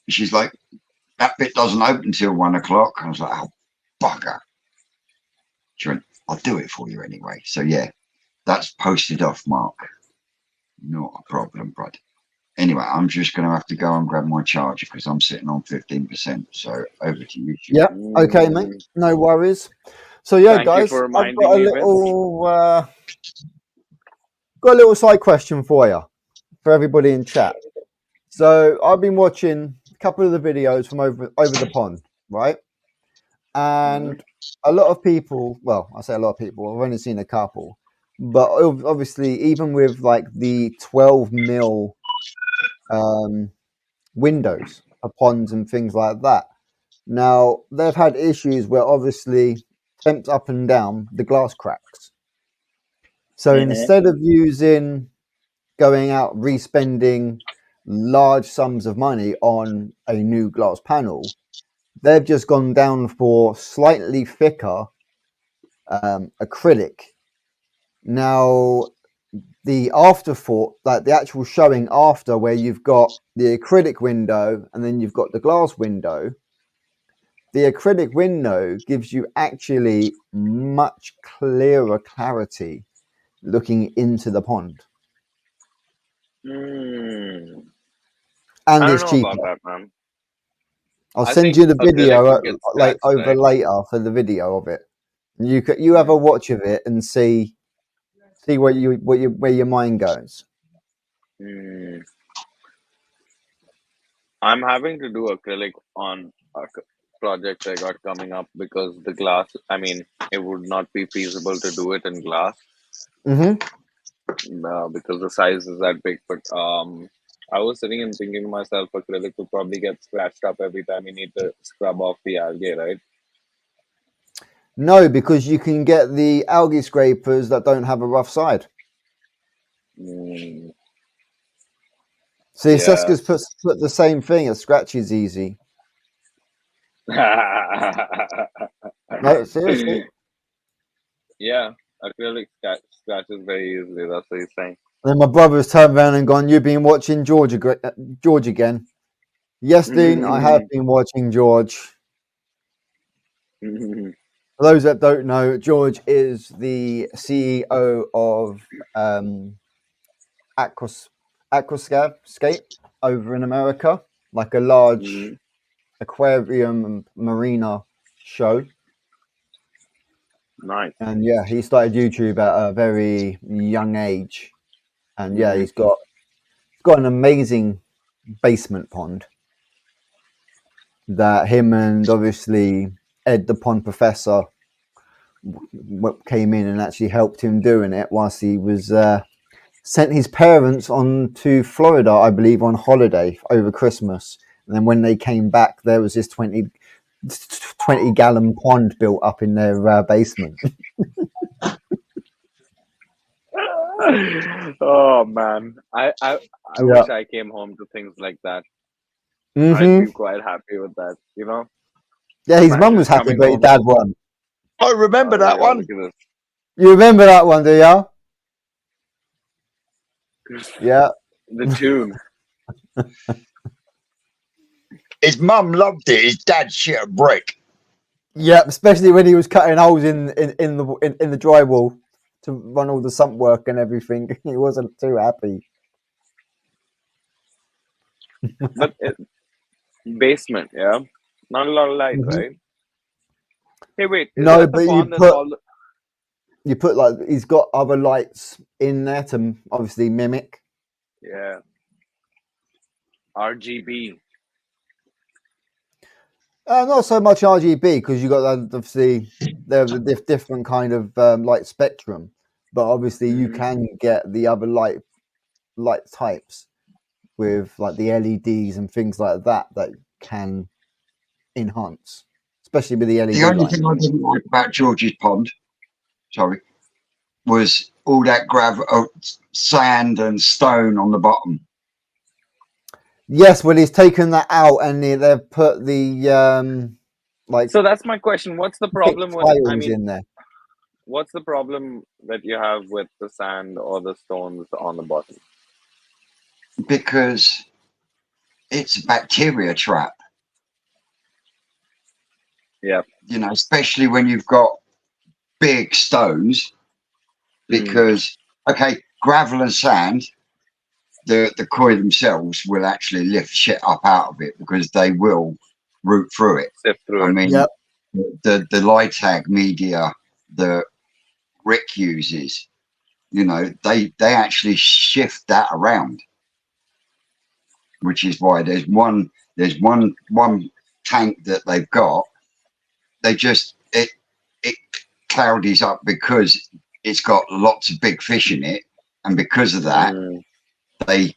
she's like, that bit doesn't open till 1 o'clock. I was like, oh, bugger. She went, I'll do it for you anyway. So yeah, that's posted off, Mark. Not a problem, bud. Anyway, I'm just going to have to go and grab my charger because I'm sitting on 15%. So over to you. Yeah. Okay, mate. No worries. So yeah, Thank you guys, for I've got reminding me, got a little side question for you, for everybody in chat. So I've been watching a couple of the videos from over the pond, right? And a lot of people, well, I say a lot of people, I've only seen a couple, but obviously even with like the 12 mil windows for ponds and things like that, now they've had issues where obviously temps up and down, the glass cracks. So instead of going out respending large sums of money on a new glass panel, they've just gone down for slightly thicker acrylic. Now, the afterthought, like the actual showing after, where you've got the acrylic window and then you've got the glass window, the acrylic window gives you actually much clearer clarity looking into the pond. even. And I don't it's know cheaper. about that, man. I'll I send think you the acrylic video would get like scratched, over right? later for the video of it. You have a watch of it and see where your mind goes. Mm. I'm having to do acrylic on a project I got coming up because the glass, I mean, it would not be feasible to do it in glass because the size is that big. But I was sitting and thinking to myself, acrylic would probably get scratched up every time you need to scrub off the algae, right? No, because you can get the algae scrapers that don't have a rough side. Mm. See, Yeah. Seska's put the same thing. A scratch is easy. No, seriously. Yeah, acrylic scratches very easily. That's what he's saying. Then my brother's turned around and gone, "You've been watching George again." Yes, Dean, I have been watching George. For those that don't know, George is the CEO of Aquascape over in America, like a large aquarium and marina show. Nice. And yeah, he started YouTube at a very young age, and yeah, he's got an amazing basement pond that him and obviously Ed the pond professor came in and actually helped him doing it whilst he was sent his parents on to Florida, I believe, on holiday over Christmas. And then when they came back, there was this 20 gallon pond built up in their basement. Oh man, I wish I came home to things like that. I'd be quite happy with that, you know. Yeah, his mum Imagine was happy, coming but his home. dad wasn't. I remember that yeah, one. Look at You remember that one, do you? this. Yeah. The tune. His mum loved it. His dad shit a brick. Yeah, especially when he was cutting holes in the drywall to run all the sump work and everything. He wasn't too happy. But basement, yeah, not a lot of light, right? Hey, wait, is No, that the but pond that's all? you put like he's got other lights in there to obviously mimic. Yeah. RGB. Not so much RGB because you got obviously there's a different kind of light spectrum, but obviously you can get the other light types with like the LEDs and things like that can enhance, especially with the LED. The only thing I didn't like about George's pond, was all that sand and stone on the bottom. Yes, well, he's taken that out and they've put the like. So that's my question. What's the problem with? I mean, in there. What's the problem that you have with the sand or the stones on the bottom? Because it's a bacteria trap. Yeah. You know, especially when you've got big stones. Mm. Because okay, gravel and sand, the koi themselves will actually lift shit up out of it because they will root through it. Sift I through it. mean, Yep. the Litag media that Rick uses, you know, they actually shift that around, which is why there's one tank that they've got. They just it cloudies up because it's got lots of big fish in it, and because of that, Mm. they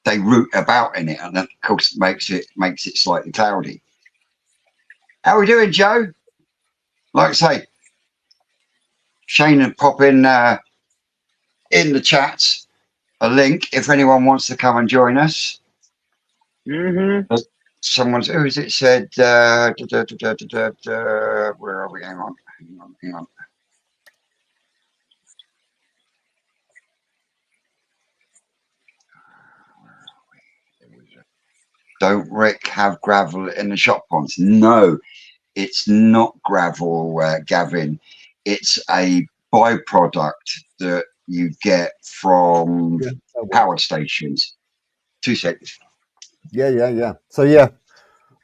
they root about in it, and that, of course, makes it slightly cloudy. How are we doing, Joe? Like I say, Shane and pop in the chats a link if anyone wants to come and join us. Mm-hmm. Someone's who is it said where are we? Hang on. Don't Rick have gravel in the shop ponds? No, it's not gravel, Gavin. It's a byproduct that you get from Yeah. power stations. 2 seconds. Yeah. So yeah,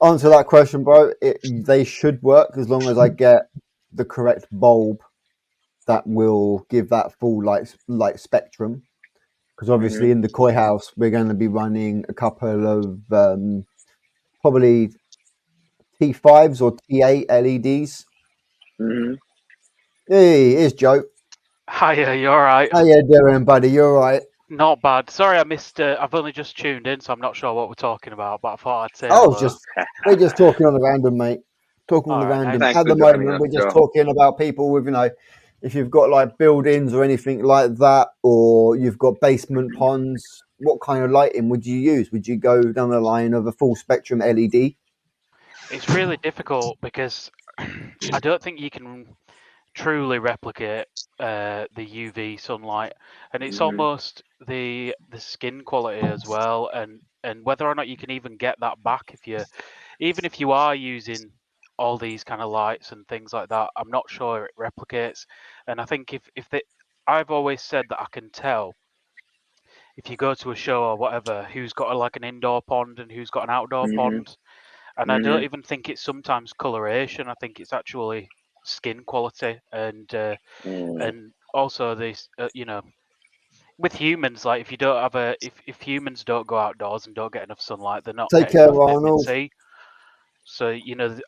answer that question, bro. They should work as long as I get the correct bulb that will give that full light spectrum. Because Mm-hmm. obviously in the koi house we're going to be running a couple of probably T5s or T8 LEDs. Mm-hmm. Hey, here's Joe. Hiya, you alright? How you doing, buddy? You all right? Not bad. Sorry I missed I've only just tuned in, so I'm not sure what we're talking about, but I thought I'd say Oh, hello. we're just talking on the random, mate. Talking on the Alright, random. nice. Thanks At for the joining moment, us, we're just Joe. talking about people with, if you've got like buildings or anything like that, or you've got basement ponds, what kind of lighting would you use? Would you go down the line of a full spectrum LED? It's really difficult because I don't think you can truly replicate the UV sunlight, and it's Mm-hmm. almost the skin quality as well, and whether or not you can even get that back even if you are using all these kind of lights and things like that, I'm not sure it replicates. And I think if they, I've always said that I can tell if you go to a show or whatever who's got like an indoor pond and who's got an outdoor Mm-hmm. pond. And I don't even think it's sometimes coloration. I think it's actually skin quality Mm. and also this with humans, like if you don't have if humans don't go outdoors and don't get enough sunlight, they're not Take getting care, enough vitamin Arnold. C. So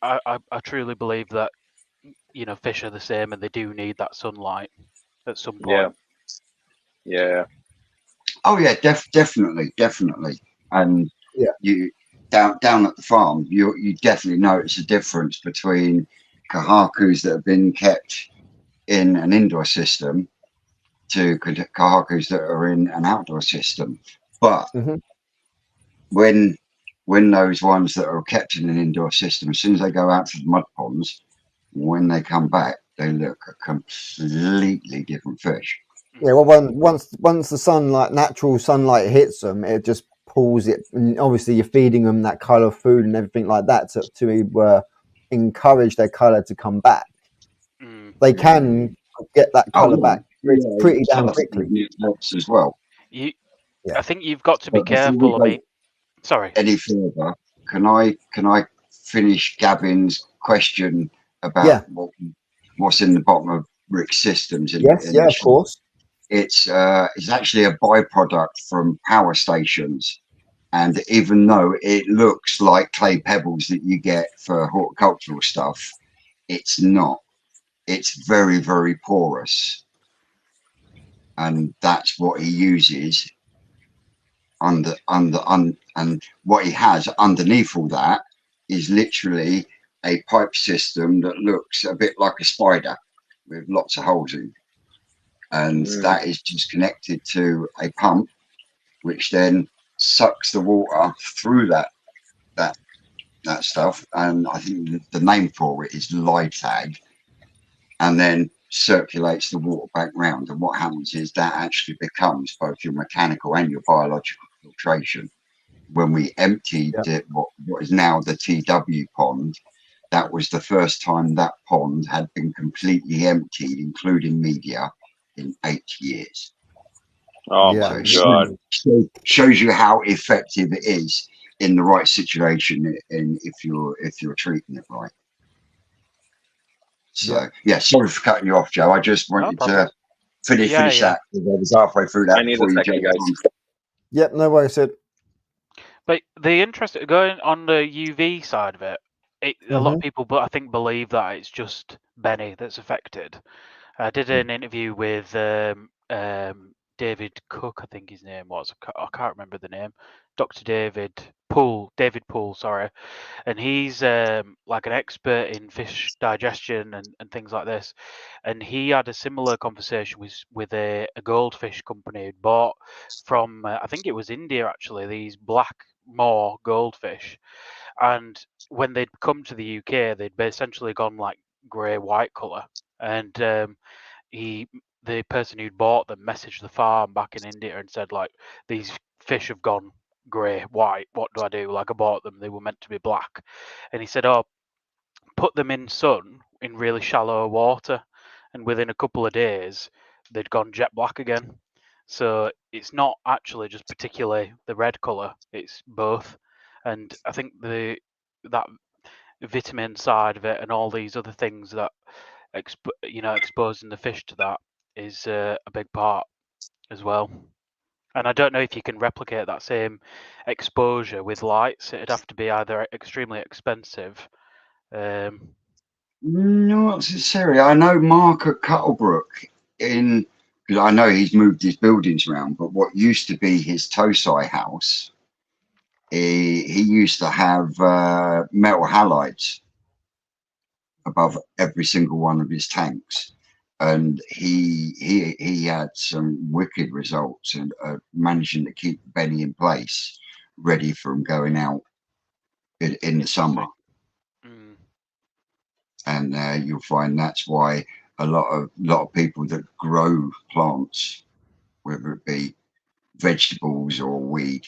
I truly believe that fish are the same and they do need that sunlight at some Yeah. point. Yeah. Oh yeah, definitely. And Yeah. you down at the farm, you definitely notice a difference between kahakus that have been kept in an indoor system to kahakus that are in an outdoor system. But Mhm. when when those ones that are kept in an indoor system, as soon as they go out to the mud ponds, when they come back, they look a completely different fish. Yeah, well, once the sunlight, natural sunlight hits them, it just pulls it. And obviously, you're feeding them that color food and everything like that to encourage their color to come back. Mm. They Mm-hmm. can get that Oh color back yeah, pretty damn quickly. it helps as well. You, Yeah. I think you've got to be But before we careful. I go mean, sorry. any further, can I finish Gavin's question about Yeah. what's in the bottom of Rick's systems Yes. in Yeah. the Of shop? course. It's actually a byproduct from power stations, and even though it looks like clay pebbles that you get for horticultural stuff, it's not. It's very very porous, and that's what he uses and what he has underneath all that is literally a pipe system that looks a bit like a spider with lots of holes in, and Mm. that is just connected to a pump which then sucks the water through that stuff. And I think the name for it is Litag, and then circulates the water back round. And what happens is that actually becomes both your mechanical and your biological filtration. When we emptied Yeah. what is now the TW pond, that was the first time that pond had been completely emptied, including media, in 8 years. Oh Yeah. my So God. shows you how effective it is in the right situation, and if you're treating it right. Yeah. So yeah, sorry for cutting you off, Joe. I just No wanted problem. to finish Yeah. that because I was halfway through I that need a before you second, jumped guys. on. Yep. No worries, Sid. But the interest going on the UV side of it, a lot of people, but I think believe that it's just Benny that's affected. I did an interview with David Cook, I think his name was. I can't remember the name. Dr. David Poole, sorry. And he's like an expert in fish digestion and things like this. And he had a similar conversation with a goldfish company who'd bought from, I think it was India actually, these black moor goldfish. And when they'd come to the UK, they'd essentially gone like grey white colour. And the person who'd bought them messaged the farm back in India and said, like, these fish have gone grey white. What do I do? Like, I bought them, they were meant to be black. And he said, oh, put them in sun in really shallow water, and within a couple of days they'd gone jet black again. So it's not actually just particularly the red colour, it's both. And I think that vitamin side of it and all these other things that exposing the fish to that is a big part as well. And I don't know if you can replicate that same exposure with lights. It'd have to be either extremely expensive. Not necessarily. I know Mark at Cuttlebrook in because I know he's moved his buildings around, but what used to be his Tosai house, he used to have metal halides above every single one of his tanks, and he had some wicked results and managing to keep Benny in place, ready for him going out in the summer. Mm. And you'll find that's why a lot of people that grow plants, whether it be vegetables or weed,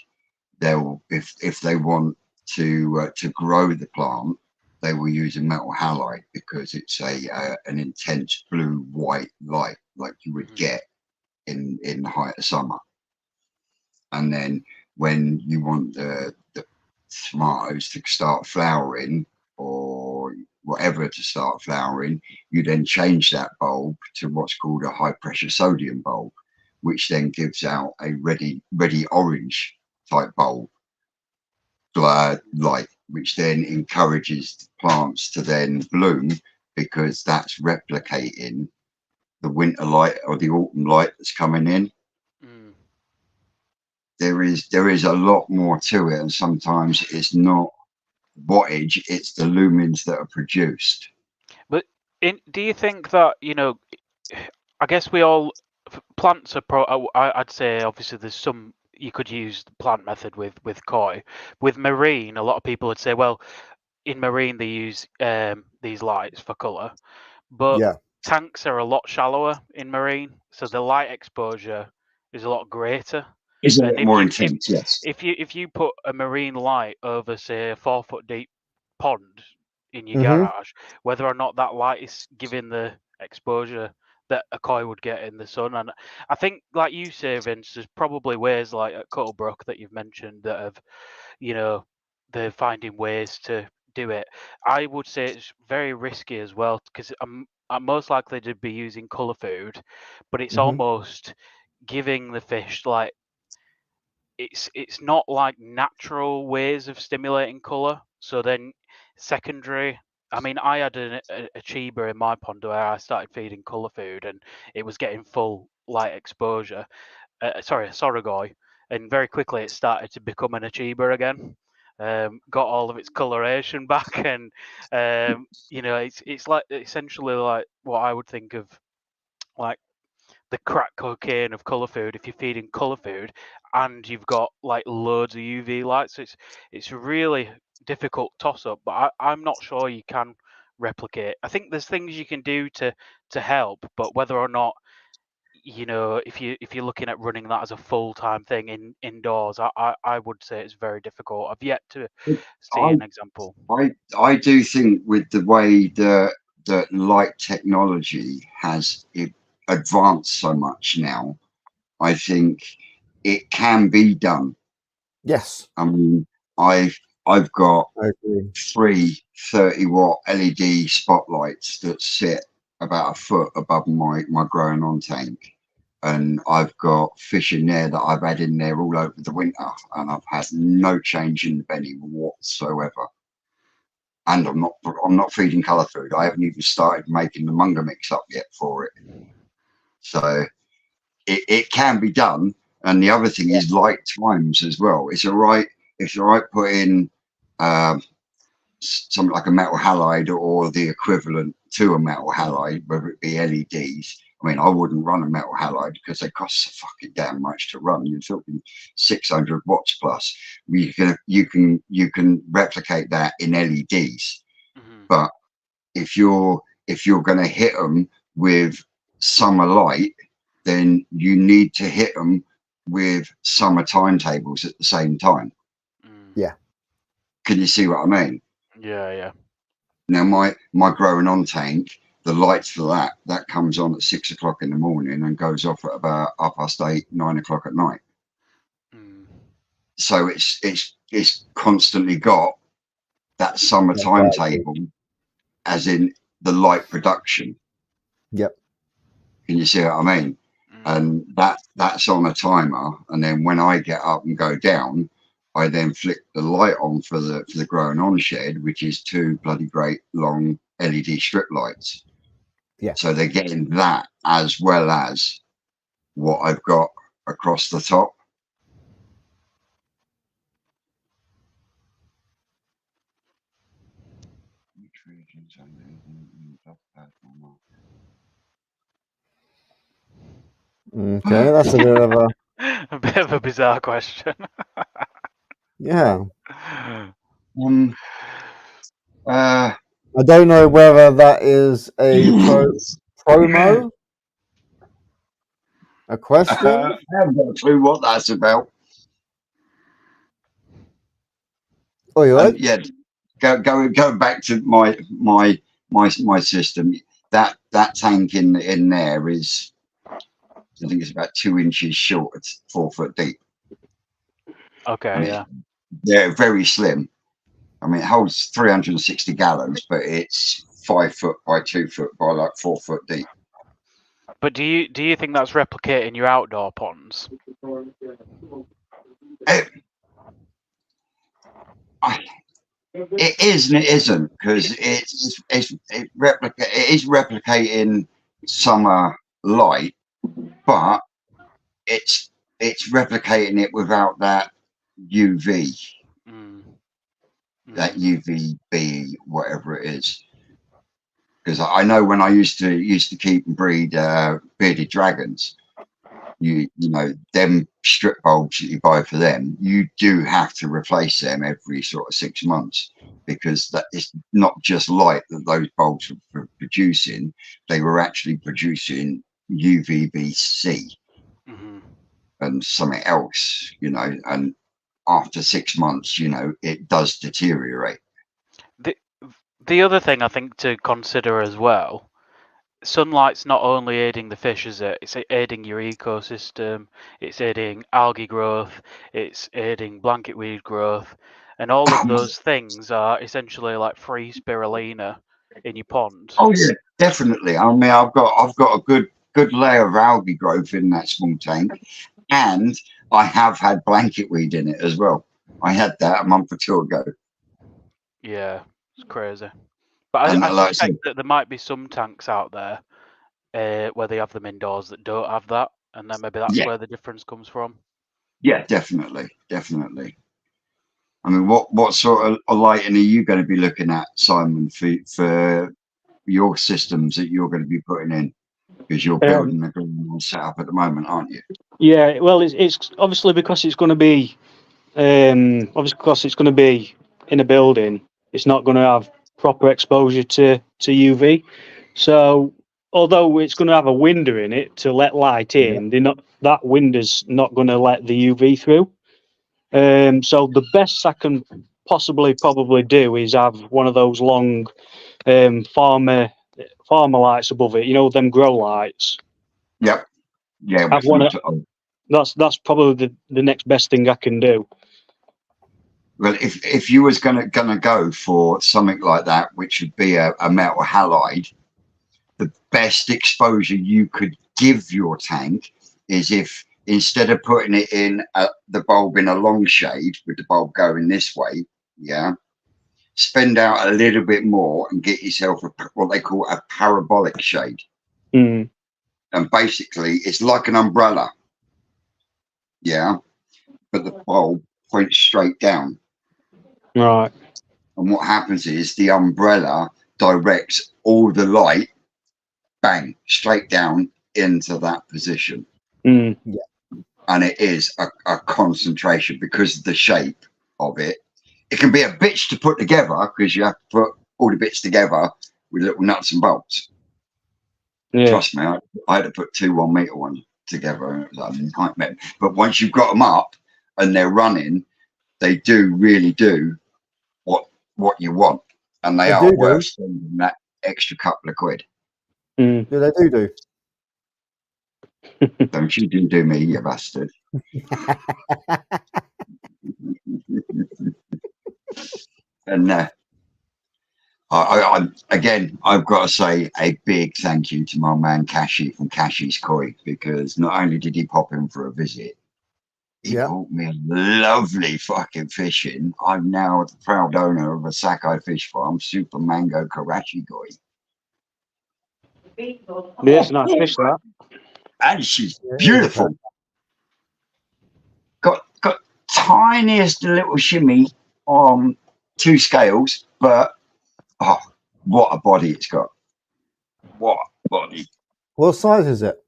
they'll if they want to grow the plant, they will use a metal halide because it's a an intense blue white light like you would get in the height of summer. And then when you want the tomatoes to start flowering or whatever to start flowering, you then change that bulb to what's called a high pressure sodium bulb, which then gives out a ready orange type bulb light, which then encourages plants to then bloom because that's replicating the winter light or the autumn light that's coming in. Mm. There is a lot more to it, and sometimes it's not wattage, it's the lumens that are produced. But do you think that, I guess we all plants are I'd say obviously there's some you could use the plant method with koi. With marine, a lot of people would say, well, in marine they use these lights for color, but Yeah. tanks are a lot shallower in marine, so the light exposure is a lot greater. Is a And lot more intense, yes. if you put a marine light over, say, a 4 foot deep pond in your Mm-hmm. garage, whether or not that light is giving the exposure that a koi would get in the sun. And I think, like you say, Vince, there's probably ways like at Cuttlebrook that you've mentioned that have, they're finding ways to do it. I would say it's very risky as well because I'm most likely to be using colour food, but it's Mm-hmm. almost giving the fish like it's not like natural ways of stimulating color. So then secondary. I mean, I had a chiba in my pond where I started feeding color food, and it was getting full light exposure. Sorry, a sorghoi, and very quickly it started to become an achiba again. Got all of its coloration back, and it's like essentially like what I would think of like the crack cocaine of color food if you're feeding color food and you've got like loads of UV lights. So it's a really difficult toss up, but I'm not sure you can replicate. I think there's things you can do to help, but whether or not, if you're looking at running that as a full-time thing indoors, I would say it's very difficult. I've yet to see I an example. I do think with the way that light technology has advanced so much now, I think it can be done. Yes, I mean, I've got I agree. 3 30-watt LED spotlights that sit about a foot above my growing on tank. And I've got fish in there that I've had in there all over the winter, and I've had no change in the belly whatsoever. And I'm not feeding colour food. I haven't even started making the munga mix up yet for it. So it can be done. And the other thing is light times as well. It's all right putting something like a metal halide or the equivalent to a metal halide, whether it be LEDs. I mean, I wouldn't run a metal halide because they cost so fucking damn much to run. You're talking 600 watts plus. You can replicate that in LEDs, but if you're going to hit them with summer light, then you need to hit them with summer timetables at the same time. Yeah. Can you see what I mean? Yeah. Now my growing on tank, the lights for that comes on at 6 o'clock in the morning and goes off at about 8:30, 9 o'clock at night. So it's constantly got that summer timetable, as in the light production. Yep. Can you see what I mean? And that's on a timer, and then when I get up and go down, I then flick the light on for the growing on shed, which is 2 bloody great long LED strip lights. Yeah. So they're getting that as well as what I've got across the top. Okay, that's a bit of a bizarre question. Yeah. I don't know whether that is a promo, a question. I haven't got a clue what that's about. Oh, you right? Yeah, go back to my system. That tank in there is, I think it's about 2 inches short. It's 4 foot deep. Okay, yeah. They're very slim. I mean, it holds 360 gallons, but it's 5 foot by 2 foot by like 4 foot deep. But do you think that's replicating your outdoor ponds? It is and it isn't, because it is replicating summer light, but it's replicating it without that UV, that UVB, whatever it is. Because I know when I used to keep and breed bearded dragons, you know them strip bulbs that you buy for them, you do have to replace them every sort of 6 months, because that is not just light that those bulbs were producing; they were actually producing UVBC and something else, you know. And after 6 months, you know, it does deteriorate. The other thing I think to consider as well, sunlight's not only aiding the fish, is it? It's aiding your ecosystem, it's aiding algae growth, it's aiding blanket weed growth, and all of those things are essentially like free spirulina in your pond. Oh yeah, definitely. I mean, I've got a good layer of algae growth in that small tank, and I have had blanket weed in it as well. I had that a month or 2 ago. Yeah, it's crazy. But I suspect that there might be some tanks out there where they have them indoors that don't have that, and then maybe that's where the difference comes from. Yeah, definitely. I mean, what sort of lighting are you going to be looking at, Simon, for your systems that you're going to be putting in? Because you're building a green setup at the moment, aren't you? Yeah, well, it's obviously because it's going to be in a building. It's not going to have proper exposure to UV. So although it's going to have a window in it to let light in, that window's not going to let the UV through. So the best I can probably do is have one of those long farmer lights above it. You know, them grow lights. Yep. Yeah. Have one. That's probably the next best thing I can do. Well, if you was gonna go for something like that, which would be a metal halide, the best exposure you could give your tank is if instead of putting it in the bulb in a long shade with the bulb going this way, spend out a little bit more and get yourself what they call a parabolic shade. Mm. And basically it's like an umbrella, but the bulb points straight down. Right. And what happens is the umbrella directs all the light, bang, straight down into that position. Mm. Yeah. And it is a concentration because of the shape of it. It can be a bitch to put together because you have to put all the bits together with little nuts and bolts. Yeah. Trust me, I had to put 2 1 meter ones together and it was a nightmare. But once you've got them up and they're running, they really do what you want. And they are worth spending that extra couple of quid. Mm. Yeah, they do. Don't you do me, you bastard. And I've got to say a big thank you to my man Kashi from Kashi's Koi, because not only did he pop in for a visit, he brought me a lovely fucking fishing. I'm now the proud owner of a Sakai fish farm, Super Mango Karachi Koi. Yeah, it's a nice fish, that. And she's beautiful. Got tiniest little shimmy on 2 scales, but what a body it's got. What a body. What size is it?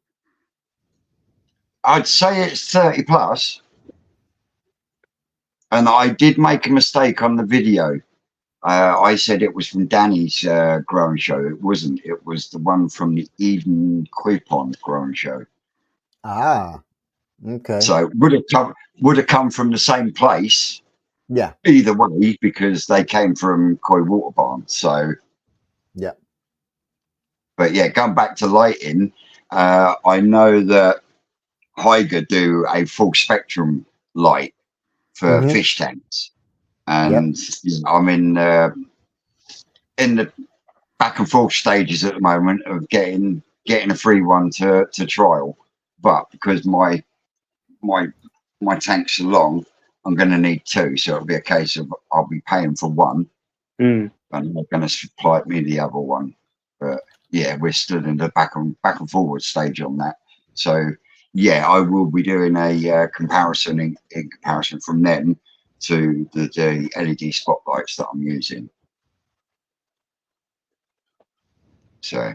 I'd say it's 30 plus. And I did make a mistake on the video. I said it was from Danny's growing show. It wasn't. It was the one from the Eden Koi Pond growing show. Ah, okay. So would have come from the same place. Yeah. Either way, because they came from Koi Water Barn. So yeah. But yeah, going back to lighting, I know that Hyger do a full spectrum light for fish tanks, and I'm in the back and forth stages at the moment of getting a free one to trial. But because my tanks are long, I'm going to need 2, so it'll be a case of I'll be paying for one, and they're going to supply me the other one. But yeah, we're still in the back and forward stage on that. So yeah, I will be doing a comparison in comparison from them to the LED spotlights that I'm using. So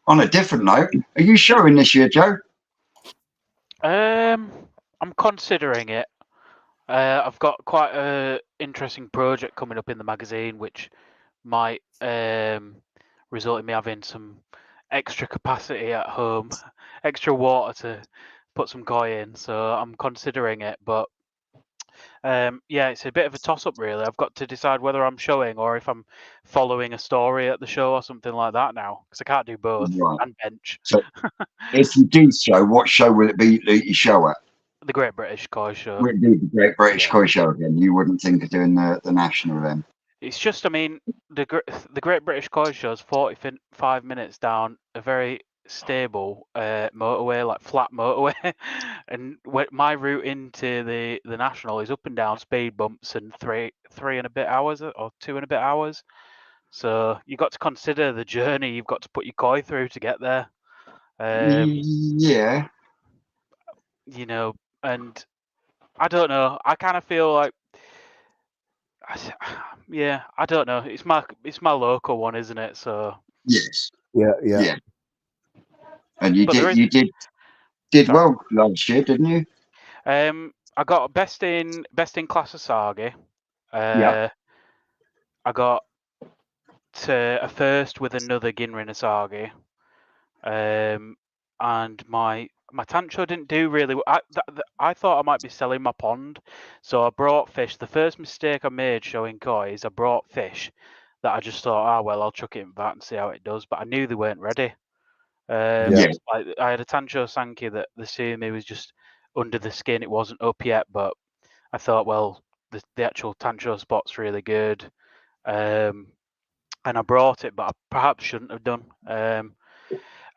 on a different note, are you showing this year, Joe? I'm considering it. I've got quite a interesting project coming up in the magazine, which might result in me having some extra capacity at home, extra water to put some koi in. So I'm considering it, but yeah, it's a bit of a toss-up, really. I've got to decide whether I'm showing or if I'm following a story at the show or something like that now, because I can't do both and bench. So if you do show, what show will it be that you show at? The Great British Koi Show. Would it be the Great British Koi Show again? You wouldn't think of doing the national then? It's just, I mean, the Great British Koi Show is 45 minutes down a very stable motorway, like flat motorway, and my route into the national is up and down speed bumps and 3 and a bit hours or 2 and a bit hours. So you've got to consider the journey you've got to put your koi through to get there. Yeah. You know, and I don't know. I kind of feel like, yeah, I don't know. It's my local one, isn't it? So yes, yeah. And you did well last year, didn't you? I got best in class Asagi. Yeah. I got a first with another Ginrin Asagi, and my Tancho didn't do really. I thought I might be selling my pond, so I brought fish. The first mistake I made showing koi is I brought fish that I just thought, well, I'll chuck it in vat and see how it does. But I knew they weren't ready. Yeah. I had a Tancho Sankey that the sumi was just under the skin. It wasn't up yet, but I thought, well, the actual Tancho spot's really good. And I brought it, but I perhaps shouldn't have done. And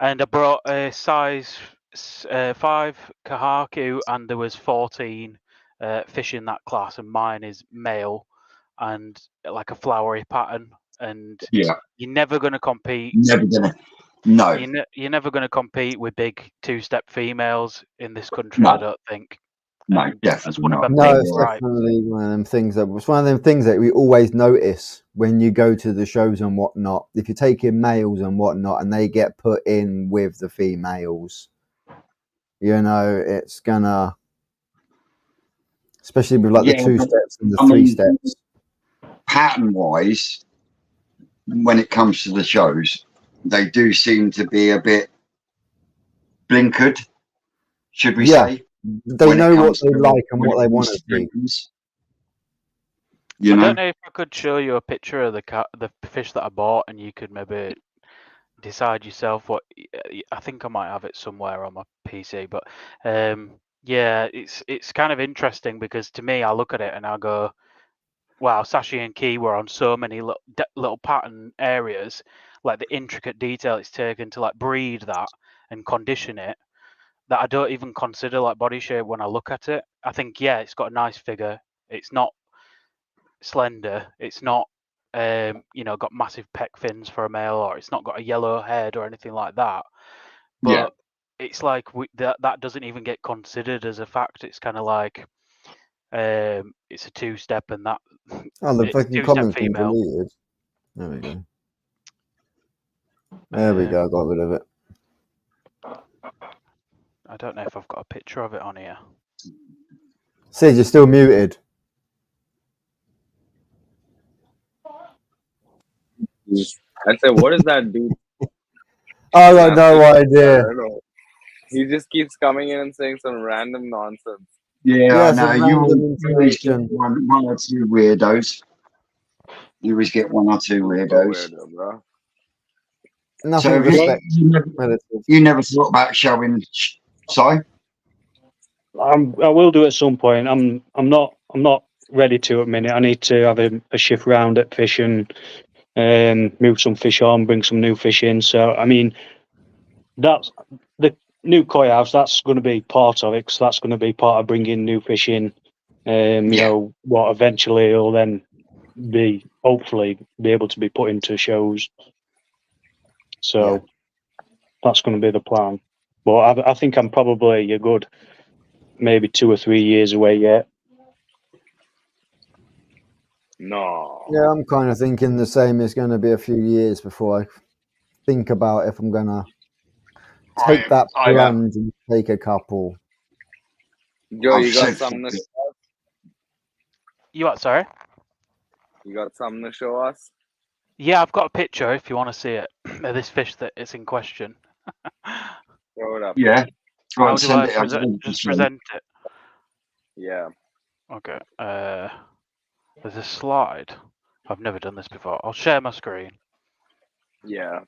I brought a size 5 Kahaku, and there was 14 fish in that class, and mine is male and like a flowery pattern. And Yeah. you're never going to compete. Never gonna. No. You're never going to compete with big 2-step females in this country, No. I don't think. No, And definitely that's one of not. my No, big it's gripes. definitely one of them things it's one of them things that we always notice when you go to the shows and whatnot. If you're taking males and whatnot, and they get put in with the females, it's gonna, especially with like the Yeah, 2 but, steps and the I 3 mean, steps. pattern wise, when it comes to the shows, they do seem to be a bit blinkered, should we Yeah. say? They when it know what comes they to like and when what it they comes want to to see. stems, I don't know if I could show you a picture of the fish that I bought, and you could maybe decide yourself what. I think I might have it somewhere on my PC, but yeah, it's kind of interesting because to me, I look at it and I go, "Wow, Sashi and Key were on so many little pattern areas, like the intricate detail it's taken to like breed that and condition it, that I don't even consider like body shape when I look at it. I think, yeah, it's got a nice figure. It's not slender. It's not, got massive pec fins for a male, or it's not got a yellow head or anything like that. But it's like that doesn't even get considered as a fact. It's kind of like it's a 2-step, and that Oh, the it's a fucking 2-step comments been female. deleted. There we go. There we go. I got rid of it. I don't know if I've got a picture of it on here. Sid, you're still muted. I said, what is that dude? I got no I idea. don't know. He just keeps coming in and saying some random nonsense. Yeah, I know. some You random always get information. one or two weirdos. You always get one or two So weirdos. weird, bro. Nothing So have respect. you never thought about showing Si? I will do at some point. I'm not ready to at the minute. I need to have a shift round at fish and move some fish on, bring some new fish in. So I mean, that's the new koi house. That's going to be part of it, because that's going to be part of bringing new fish in. You know what? Eventually, will then hopefully be able to be put into shows. So that's going to be the plan. But I think I'm probably a good maybe 2 or 3 years away yet. No. Yeah, I'm kind of thinking the same. It's going to be a few years before I think about if I'm going to take that plunge and take a couple. Joe, you got something to show us? You what? Sorry. You got something to show us? Yeah, I've got a picture if you want to see it of this fish that is in question. Throw it up. Yeah. How do I present it? Yeah. Okay. There's a slide. I've never done this before. I'll share my screen. Yeah.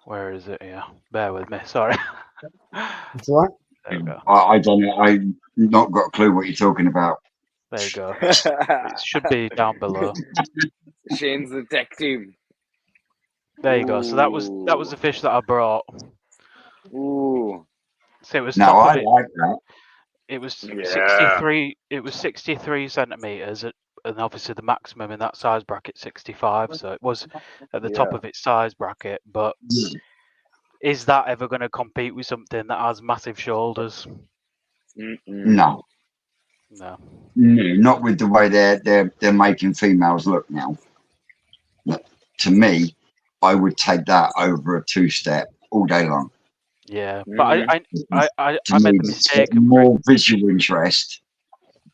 Where is it here? Bear with me. Sorry. That's right. There we go. I don't know. I've not got a clue what you're talking about. There you go. It should be down below. Shane's the tech team. There you go. So that was the fish that I brought. Ooh. So it was No, top of I it. like that. It was 63. It was 63 centimeters, and obviously the maximum in that size bracket 65. So it was at the top of its size bracket. But is that ever going to compete with something that has massive shoulders? No. No. Not with the way they're making females look now. To me, I would take that over a 2-step all day long. Yeah, but I To made me, the mistake of more visual interest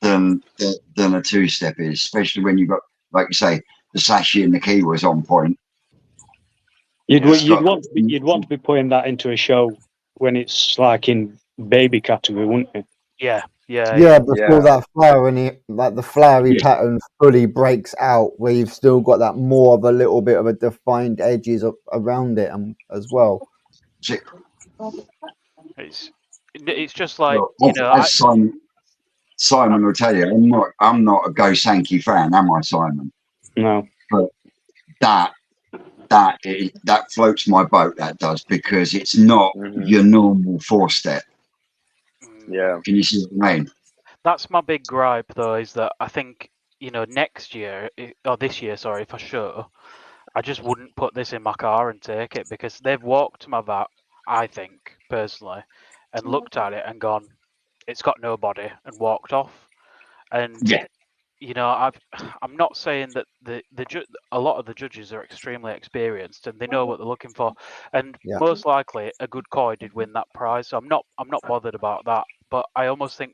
than a 2-step is, especially when you've got, like you say, the sashi and the key was on point. You'd Yeah. you'd want to be putting that into a show when it's like in baby category, wouldn't you? Yeah, yeah, Yeah, yeah. before Yeah. that flowery, like the flowery Yeah. pattern fully breaks out, where you've still got that more of a little bit of a defined edges around it, as well. So, It's just like, well, you know, as Simon will tell you, I'm not a Go Sankey fan, am I, Simon? No. But that floats my boat. That does, because it's not your normal 4-step. Yeah. Can you see what I mean? That's my big gripe, though, is that I think, you know, next year, or this year, sorry, for sure, I just wouldn't put this in my car and take it, because they've walked my VAT, I think, personally, and looked at it and gone, it's got no body, and walked off. And Yeah. you know, I'm not saying that a lot of the judges are extremely experienced and they know what they're looking for, and Yeah. most likely a good koi did win that prize. So I'm not bothered about that. But I almost think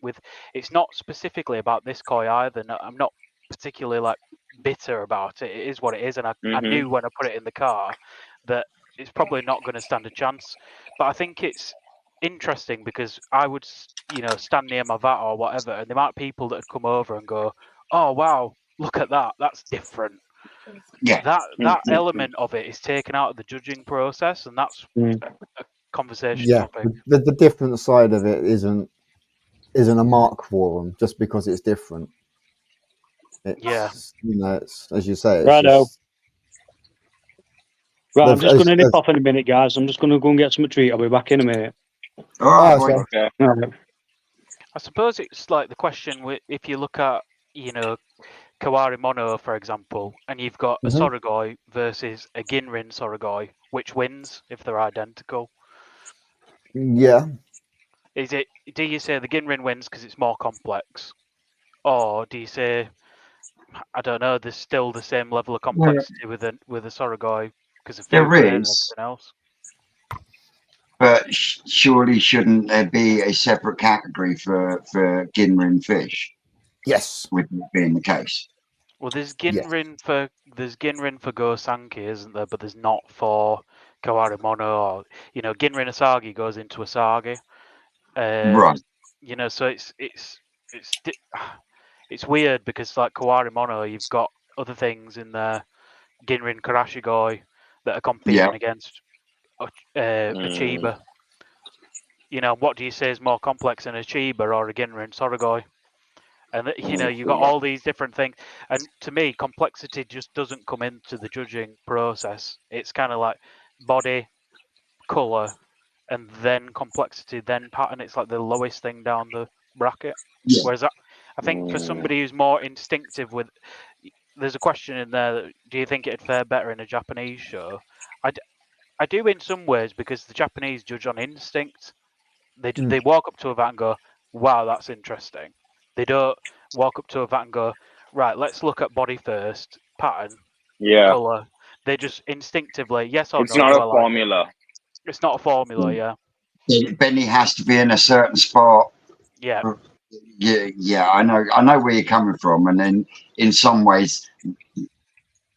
it's not specifically about this koi either. No, I'm not particularly like bitter about it. It is what it is, and I knew when I put it in the car that it's probably not going to stand a chance. But I think it's interesting because I would, you know, stand near my VAT or whatever, and the amount of people that would come over and go, "Oh wow, look at that! That's different." Yeah. That element of it is taken out of the judging process, and that's Mm. a conversation Yeah, topic. the different side of it isn't a mark for them just because it's different. It's, Yeah. you know, it's, as you say, it's Righto. just Right, I'm just going to nip as- off in a minute, guys. I'm just going to go and get some treat. I'll be back in a minute. All right, Oh, boy. so- Okay. All right. I suppose it's like the question if you look at, you know, Kawari Mono, for example, and you've got a Sorogoi versus a Ginrin Sorogoi, which wins if they're identical? yeah, Do you say the Ginrin wins because it's more complex? Or do you say, I don't know, there's still the same level of complexity with a Sorogoi because of food There grain and is, everything else? but surely shouldn't there be a separate category for Ginrin fish, yes, with that being the case? Well, there's Yeah. Ginrin for Go Sanki, isn't there? But there's not for Kawari Mono, or, you know, Ginrin Asagi goes into Asagi. Right. You know, so it's weird because like Kawari Mono, you've got other things in there, Ginrin Karashigoi, that are competing Yeah. against Achiba. You know, what do you say is more complex, an Achiba or a Ginrin Sorogoi? And you know, you've got all these different things, and to me, complexity just doesn't come into the judging process. It's kind of like body, color, and then complexity, then pattern. It's like the lowest thing down the bracket. Yeah. Whereas I think for somebody who's more instinctive with, there's a question in there. Do you think it'd fare better in a Japanese show? I do in some ways, because the Japanese judge on instinct. They walk up to a vat and go, "Wow, that's interesting." They don't walk up to a vat and go, "Right, let's look at body first, pattern, Yeah. color." They just instinctively, yes or It's no, not do a I like it? formula. It's not a formula, yeah. Benny has to be in a certain spot. Yeah. Yeah. I know where you're coming from, and then in some ways,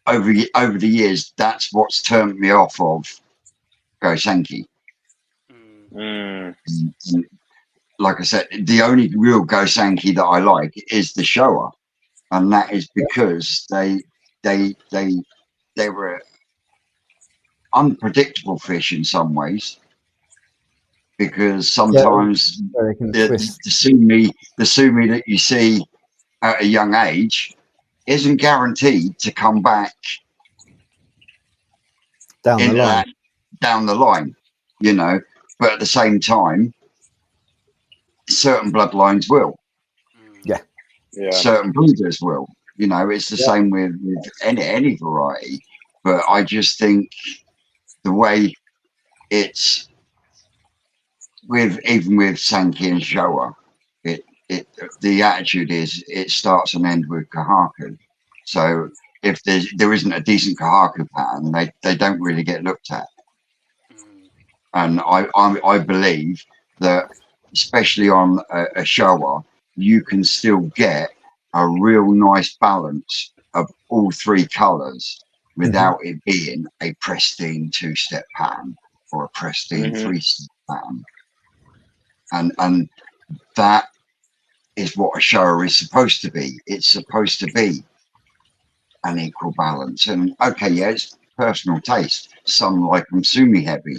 over the years, that's what's turned me off of Go Sankey. Like I said, the only real Go Sankey that I like is the Showa, and that is because they were unpredictable fish in some ways, because sometimes they can the twist sumi that you see at a young age isn't guaranteed to come back down the into line. that down the line, you know. But at the same time, certain bloodlines will. Yeah. Certain breeders will. You know, it's the same with any variety. But I just think the way it's even with Sankey and Showa, the attitude is it starts and ends with Kahaku. So if there isn't a decent Kahaku pattern, they don't really get looked at. And I believe that, especially on a Showa, you can still get a real nice balance of all three colours without it being a pristine 2-step pattern or a pristine 3-step pattern. And that is what a shower is supposed to be. It's supposed to be an equal balance. And okay, yeah, it's personal taste. Some like them sumi heavy.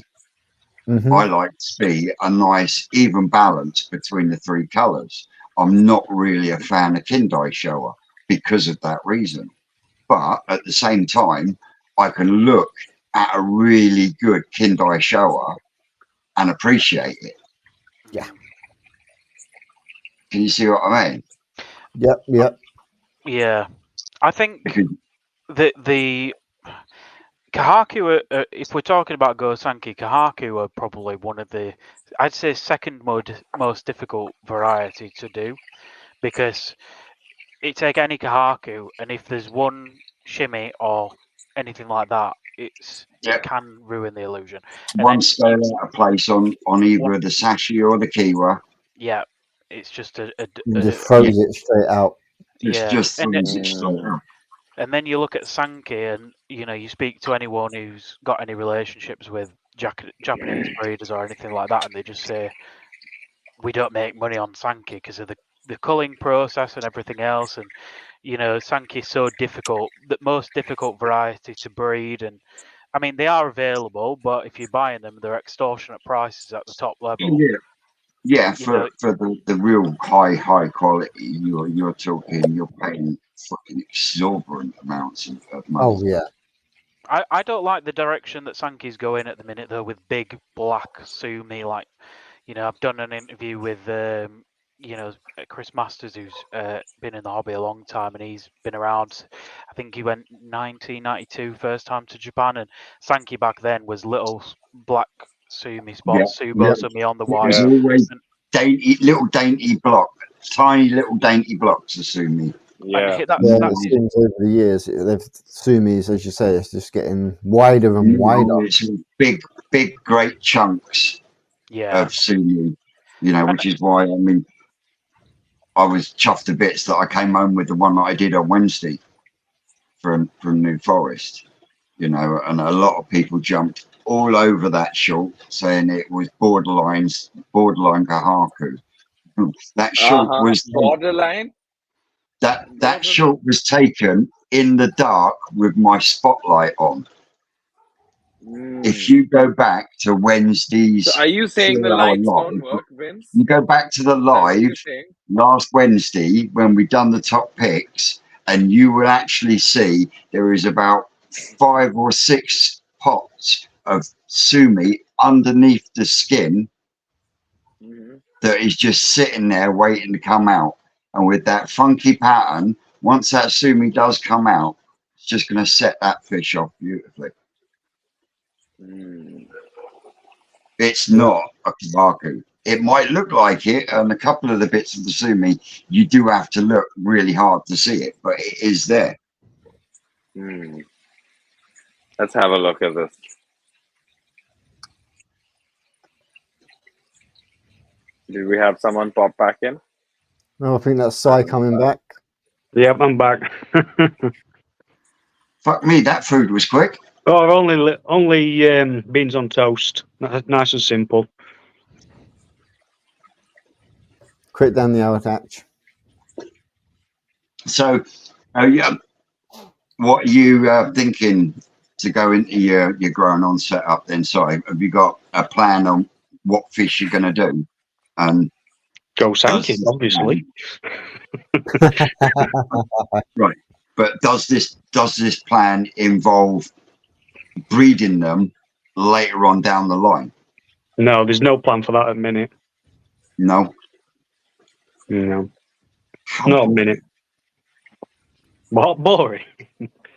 I like to see a nice even balance between the three colours. I'm not really a fan of Kindai shower because of that reason. But at the same time, I can look at a really good Kindai shower and appreciate it. Yeah. Can you see what I mean? Yep. Yeah, I think Because the Kahaku, if we're talking about Gosanki, Kahaku are probably one of the, I'd say, second most difficult variety to do, because it take any Kahaku, and if there's one shimmy or anything like that, it can ruin the illusion. And one then scale out of place on either the sashi or the kiwa. Yeah, it's just It just throws it straight out. Just throws it straight out. And then you look at Sankey, and you speak to anyone who's got any relationships with Japanese breeders or anything like that, and they just say, we don't make money on Sankey because of the culling process and everything else. And Sankey is so difficult, the most difficult variety to breed. And I mean, they are available, but if you're buying them, they're extortionate prices at the top level. Yeah, for the real high quality, you're talking, you're paying fucking exorbitant amounts of money. Oh yeah. I don't like the direction that Sankey's going at the minute though, with big black sumi. Like, I've done an interview with Chris Masters, who's been in the hobby a long time, and he's been around. I think he went 1992 first time to Japan, and Sankey back then was little black sumi spots, Subo sumi on the white. It was always dainty block, tiny little dainty blocks of sumi. It seems over the years, sumis, as you say, it's just getting wider and wider. It's big, great chunks of sumi, which is why, I mean, I was chuffed to bits that I came home with the one that I did on Wednesday from New Forest, and a lot of people jumped all over that short, saying it was borderline Kahaku. That short was borderline. That shot was taken in the dark with my spotlight on. If you go back to Wednesday's, so are you saying the lights don't work, Vince? You go back to the live last Wednesday when we done the top picks, and you will actually see there is about 5 or 6 pots of sumi underneath the skin that is just sitting there waiting to come out. And with that funky pattern, once that sumi does come out, it's just going to set that fish off beautifully. It's not a Kahaku. It might look like it, and a couple of the bits of the sumi, you do have to look really hard to see it, but it is there. Let's have a look at this. Did we have someone pop back in? No, I think that's Sai coming back. Yep, I'm back. Fuck me, that food was quick. Oh, only beans on toast. Nice and simple. Quick down the attach. So, what are you thinking to go into your growing on setup then? Sorry, have you got a plan on what fish you're going to do? And go Sankey, obviously. Right, but does this plan involve breeding them later on down the line? No, there's no plan for that at the minute. No. Not a minute. What boring?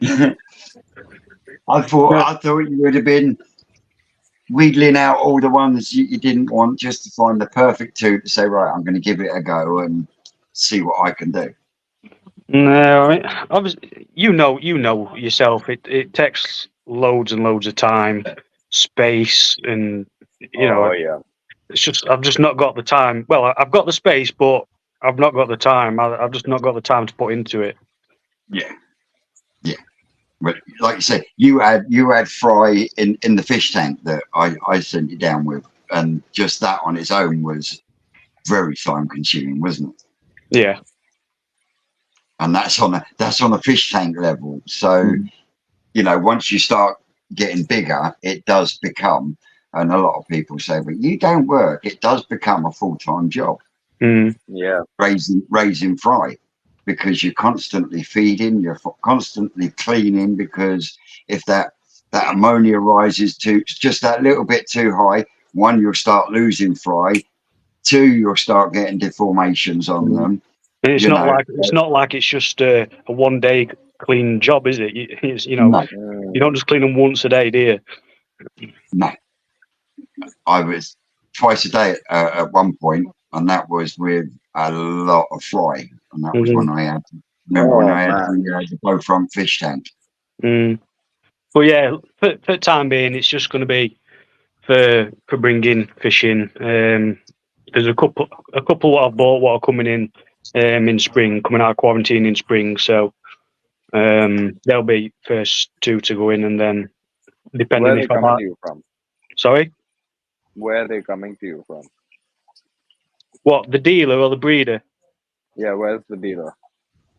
I thought you would have been wheedling out all the ones you didn't want just to find the perfect two to say, right, I'm going to give it a go and see what I can do. No, I mean, obviously, you know yourself. It takes loads and loads of time, space, and it's just I've just not got the time. Well, I've got the space, but I've not got the time. I've just not got the time to put into it. Yeah. But like you say, you had fry in the fish tank that I sent you down with, and just that on its own was very time consuming, wasn't it? Yeah. And that's on a fish tank level. So once you start getting bigger, it does become, and a lot of people say, but you don't work. It does become a full-time job. Mm. Yeah. Raising fry, because you're constantly feeding, you're constantly cleaning, because if that ammonia rises to just that little bit too high, one, you'll start losing fry, two, you'll start getting deformations on them. And it's not like it's just a 1 day clean job, is it? It's, No, you don't just clean them once a day, do you? no. I was twice a day at one point, and that was with a lot of fry, and that was when I had. Remember when I had the bow front fish tank? Mm. But yeah, for the time being, it's just going to be for bringing fish in. There's a couple what I've bought what are coming in spring, coming out of quarantine in spring. So they'll be first two to go in, and then Where depending are they if I coming buy. to you from? Sorry, Where are they coming to you from? what, the dealer or the breeder? Yeah, where's the dealer?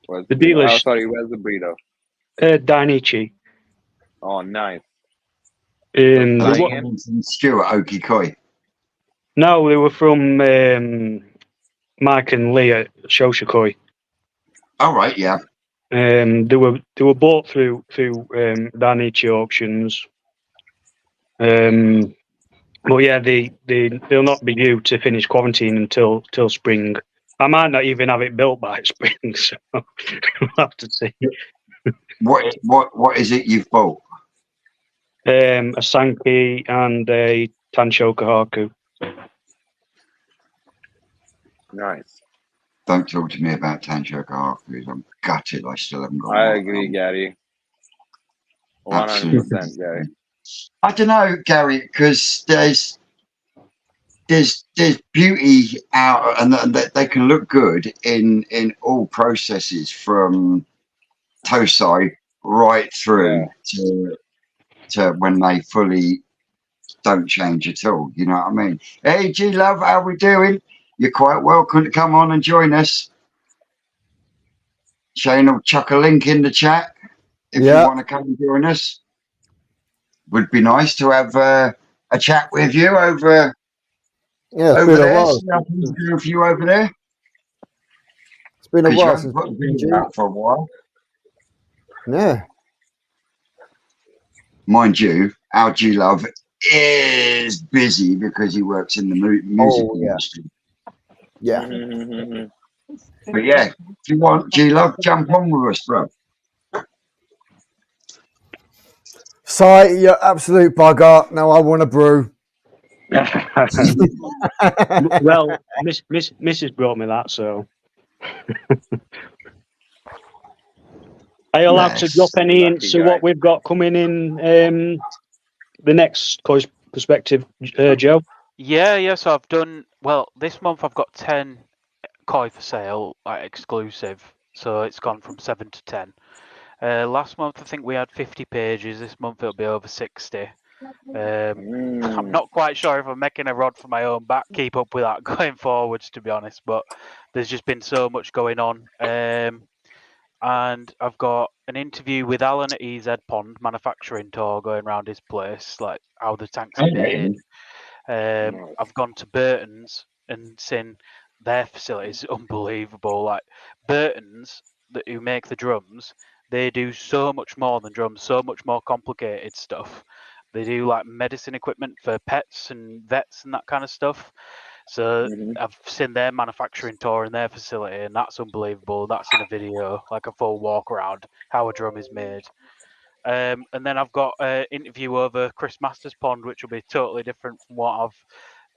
Where's The the dealer? Oh, dealer's sorry, where's the breeder? Dainichi. Oh, nice. They Flying were, in? Stuart Okikoi. no, they were from Mike and Lee at Shoshikoi. All right, yeah. They were bought through Dainichi auctions. But yeah, they'll not be due to finish quarantine until spring. I might not even have it built by spring, so we'll have to see. What is it you've bought? A Sankey and a Tanshoka Haku. Nice. Don't talk to me about Tanshoka Hakus. I'm gutted I still haven't got I one. agree, Gary. Absolutely. 100%, Gary. I don't know, Gary, because there's beauty out, and they can look good in all processes, from Tosai right through to when they fully don't change at all. You know what I mean? Hey, G Love, how we doing? You're quite welcome to come on and join us. Shane will chuck a link in the chat if you want to come and join us. Would be nice to have a chat with you over there. See how things are going for you over there. It's been a Because you while haven't since put a video out for a while. Yeah. Mind you, our G Love is busy because he works in the music industry. Yeah. But yeah, if you want, G Love, jump on with us, bro. Si, you're absolute bugger. Now I want a brew. Well, Mrs. brought me that, so. Are you allowed to drop any hints of what we've got coming in the next Coy's Perspective, Joe? Yeah. So I've done this month. I've got 10 koi for sale, like exclusive. So it's gone from 7 to 10. Last month I think we had 50 pages. This month it'll be over 60. I'm not quite sure if I'm making a rod for my own back, keep up with that going forwards, to be honest. But there's just been so much going on. And I've got an interview with Alan at EZ Pond manufacturing tour, going around his place, like how the tanks are made. I've gone to Burton's and seen their facilities. Unbelievable. Like Burton's, who make the drums, they do so much more than drums, so much more complicated stuff. They do like medicine equipment for pets and vets and that kind of stuff. So I've seen their manufacturing tour in their facility, and that's unbelievable. That's in a video, like a full walk around how a drum is made. And then I've got an interview over Chris Masters Pond, which will be totally different from what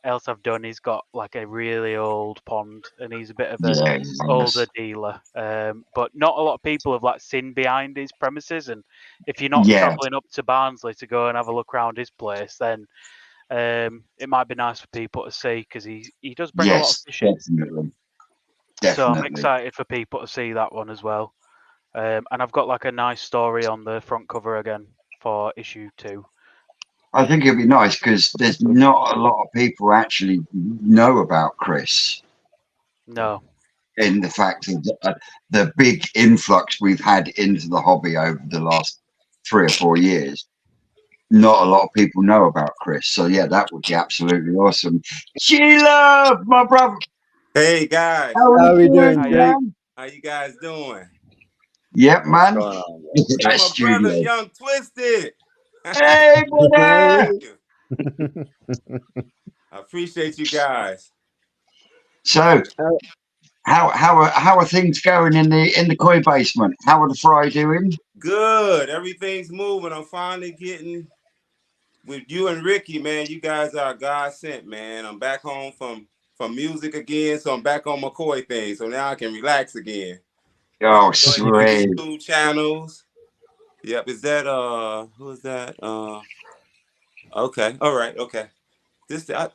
I've done. He's got like a really old pond, and he's a bit of an older dealer. But not a lot of people have like seen behind his premises, and if you're not traveling up to Barnsley to go and have a look around his place, then it might be nice for people to see, because he does bring a lot of fish in. Definitely. So I'm excited for people to see that one as well. And I've got like a nice story on the front cover again for issue 2. I think it'd be nice because there's not a lot of people actually know about Chris. No. In the fact of the big influx we've had into the hobby over the last 3 or 4 years. Not a lot of people know about Chris. So yeah, that would be absolutely awesome. Sheila, my brother. Hey guys, How How are we doing, Hiya. Jake? man? how you guys doing? Yep, What's man. going on, bro? Look at Hey, that my brother, studio. Young Twisted. Hey, brother. I appreciate you guys. So how are things going in the koi basement? How are the fry doing? Good, everything's moving. I'm finally getting with you and Ricky, man. You guys are God sent, man. I'm back home from music again, so I'm back on my koi thing. So now I can relax again. Been Oh, enjoying your sweet. YouTube channels. Yep, is that who is that? Okay, all right, okay. This I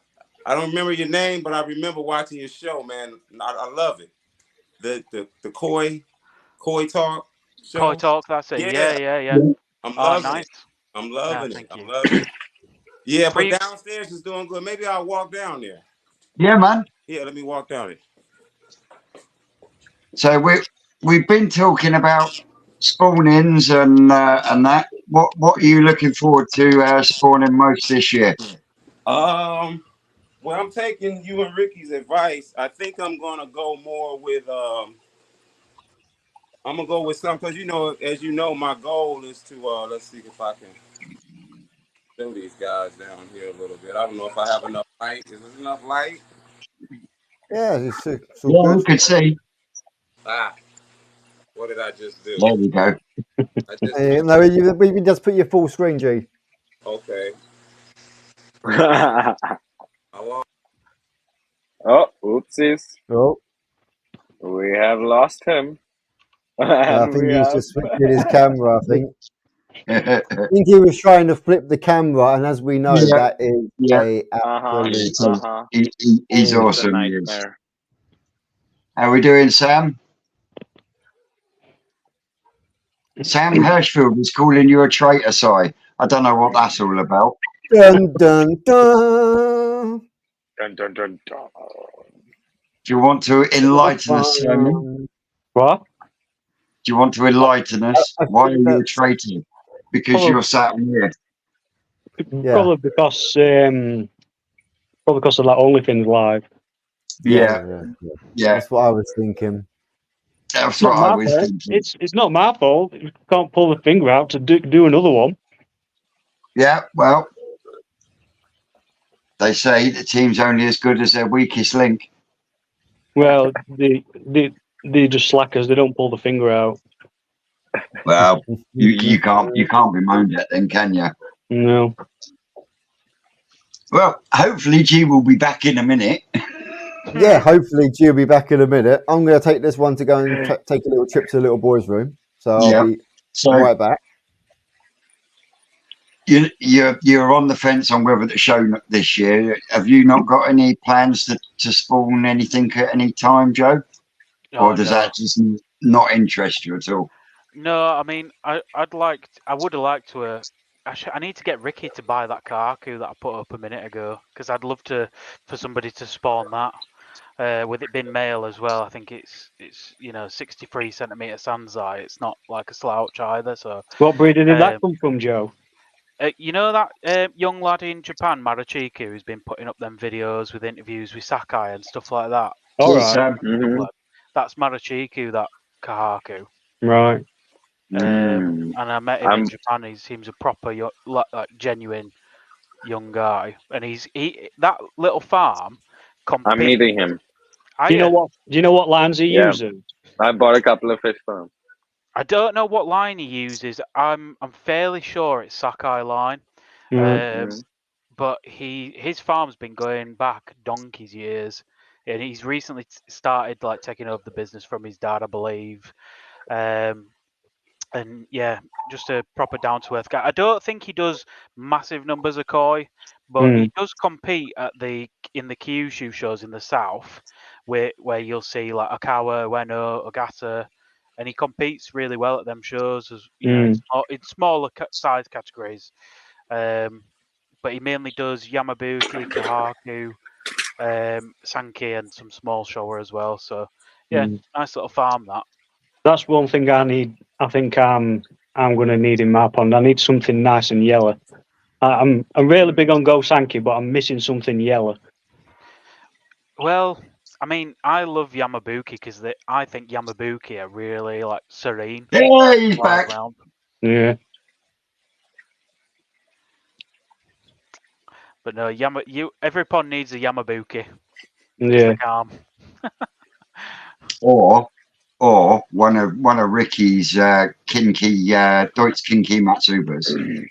don't remember your name, but I remember watching your show, man. I love it. The Koi Talk Koi show. Talk, that's it. Yeah, Yeah. I'm Oh, loving nice. it. I'm Yeah, loving it. thank I'm you. loving it. Yeah, but Pre downstairs is doing good. Maybe I'll walk down there. Yeah, man. Yeah, let me walk down it. So we've been talking about spawnings and that. What are you looking forward to spawning most this year? Well, I'm taking you and Ricky's advice. I think I'm gonna go more with I'm gonna go with some because as you know, my goal is to let's see if I can show these guys down here a little bit. I don't know if I have enough light. Is there enough light? Yeah, it's all Yeah, good. we could see. Ah, what did I just do? There we go. I just moved. No, we can just put your full screen, G. Okay. I lost. Oh, oopsies. Oh, We have lost him. I And think we he's have. just switching his camera. I think he was trying to flip the camera, and as we know, Yeah, that is yeah. a Uh-huh. absolute. Uh-huh. He's Oh, It's a awesome. He is. nightmare. How we doing, Sam? Sam Hirschfield is calling you a traitor, Si. I don't know what that's all about. dun dun dun. Dun, dun, dun, dun. Do you want to enlighten us, Simon? What? Do you want to enlighten us? I Why are think you a that's traitor? Because Probably, you're sat here. yeah. probably because of that OnlyFins live. Yeah, yeah. That's what I was thinking. That's It's what not I my was fault. thinking. It's not my fault. You can't pull the finger out to do another one. Yeah, well, they say the team's only as good as their weakest link. Well, they just slackers. They don't pull the finger out. Well, you can't be moaned at then, can you? No. Well, hopefully G will be back in a minute. Yeah, hopefully G will be back in a minute. I'm going to take this one to go and take a little trip to the little boy's room. So I'll Yeah. be So right back. you're on the fence on whether to show this year. Have you not got any plans to spawn anything at any time, Joe? Or Oh does no. that just not interest you at all? No, I mean I would have liked to I need to get Ricky to buy that Kaku that I put up a minute ago because I'd love for somebody to spawn that. With it being male as well, I think it's 63 centimeter Sanzai. It's not like a slouch either. So What breed did that um, come from, Joe? you know that young lad in Japan, Marachiku, who's been putting up them videos with interviews with Sakai and stuff like that. All Yes, right. Mm-hmm. That's Marachiku, that Kahaku. Right. Mm. And I met him in I'm Japan. He seems a proper, like genuine young guy. And he that little farm I'm competes. meeting him. Do you know what lines he Yeah. uses? I bought a couple of fish for him. I don't know what line he uses. I'm fairly sure it's Sakai line. Right. But his farm's been going back donkey's years, and he's recently started like taking over the business from his dad, I believe. And yeah, just a proper down to earth guy. I don't think he does massive numbers of koi, but he does compete in the Kyushu shows in the south, where you'll see like Okawa, Ueno, Ogata, and he competes really well at them shows. As you know, in smaller size categories, but he mainly does Yamabuki, Kahaku, Sankey, and some small shower as well. So yeah, nice little farm that. That's one thing I need. I think I'm going to need in my pond. I need something nice and yellow. I'm really big on Go Sankey, but I'm missing something yellow. Well, I mean, I love Yamabuki because I think Yamabuki are really like serene. Yeah, he's back. Around. Yeah. But no, every pond needs a Yamabuki. Yeah. Calm. Or one of Ricky's kinky Deutsch kinky Matsubas.